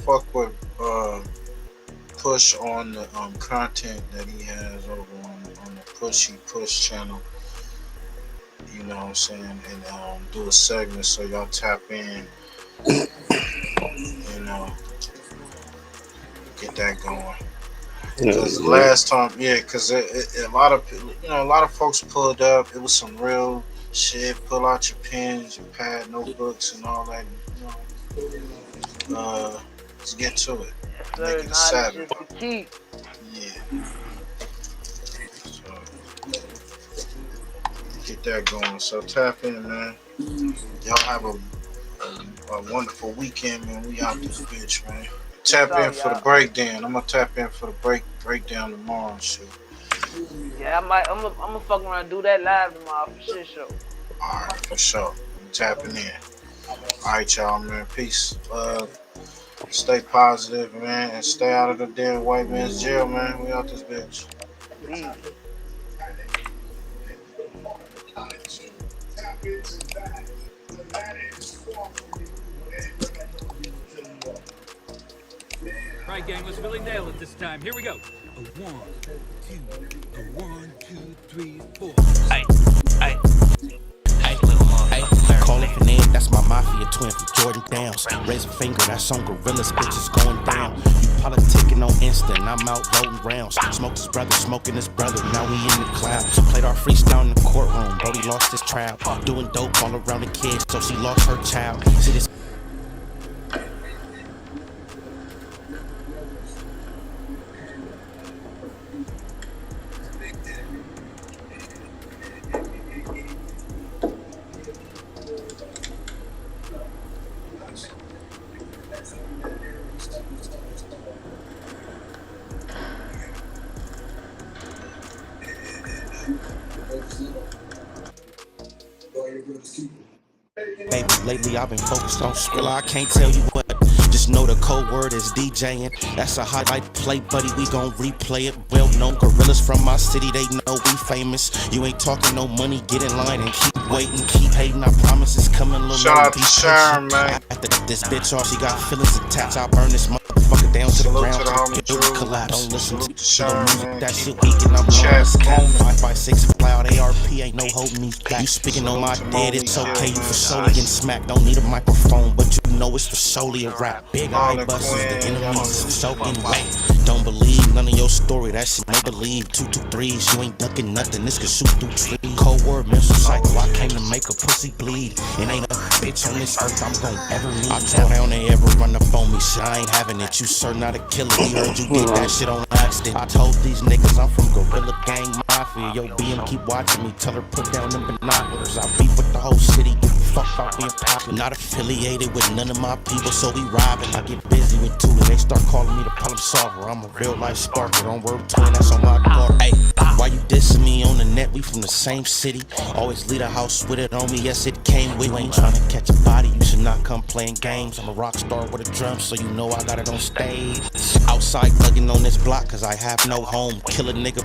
fuck with Push on the content that he has over on the Pushy Push channel. You know what I'm saying? And do a segment so y'all tap in. You know, get that going. Because last time, because a lot of folks pulled up. It was some real shit. Pull out your pens, your pad, notebooks, and all that. You know, let's get to it. Make it a Saturday. Yeah. So, get that going. So tap in, man. Y'all have a wonderful weekend, man. We out this bitch, man. Tap in for the breakdown. I'm gonna tap in for the breakdown tomorrow and shit. Yeah, I'm gonna fuck around and do that live tomorrow for shit show. Alright, for sure. I'm tapping in. Alright, y'all, man. Peace. Stay positive, man, and stay out of the damn white man's jail, man. We out this bitch. Right, gang, let's really nail it this time. Here we go. A 1, 2, a 1, 2, 3, 4. Hey, call it an end, that's my mafia twin from Jordan Downs. Raise a finger, that's on Gorillas, bitches going down. You politicking on Insta, and I'm out voting rounds. Smoked his brother, smoking his brother, now we in the clouds. Played our freestyle in the courtroom, Brody lost his trial. Doing dope all around the kids, so she lost her child. See this. Baby, lately I've been focused on Spil. I can't tell you what, just know the code word is DJing. That's a highlight play, buddy, we gon' replay it. Well known gorillas from my city, they know we famous. You ain't talking no money, get in line and keep waiting, keep hating. I promise it's coming, little shout out to Sharon, man. After this bitch off, she got feelings attached. I burn this motherfucker down to the ground. To the homie Drew. Collapse. Don't listen to Sharon, music, that shit weak and I'm blowing scope. 5.56 cloud, ARP ain't no holding these back. You speaking on my dead, it's okay, you for solely getting smacked. Don't need a microphone, but you know it's for solely a rap. Big eye buses, the enemies is soaking wet. Don't believe none of your story, that shit make believe. 2 2 3s, you ain't ducking nothing, this could shoot through trees. Cold word, mental cycle, I came to make a pussy bleed. It ain't a bitch on this earth I'm gon' ever need. I told down they ever run up on me, shit, I ain't having it. You sure not a killer, we heard you get that shit on accident. I told these niggas I'm from Gorilla Gang Mafia. Yo, BM keep watching me, tell her put down them binoculars. I beef with the whole city, get the fuck out being popular. Not affiliated with none of my people, so we robbing. I get busy with Tula, they start calling me the problem solver. I'm a real life sparker, don't work twin, that's on my guard. Hey, why you dissing me on the net? We from the same city. Always leave a house with it on me, yes it came with. You ain't trying to catch a body, you should not come playing games. I'm a rock star with a drum, so you know I got it on stage. Outside thugging on this block, cause I have no home. Kill a nigga.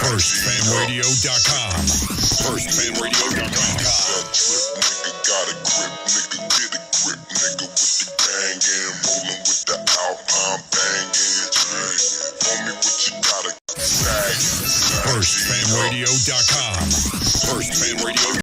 FirstFamRadio.com. FirstFamRadio.com. Nigga got a grip, nigga get a grip, nigga with the gang and rolling with the Alpine banging. For me what you gotta FirstFamRadio.com. FirstFamRadio.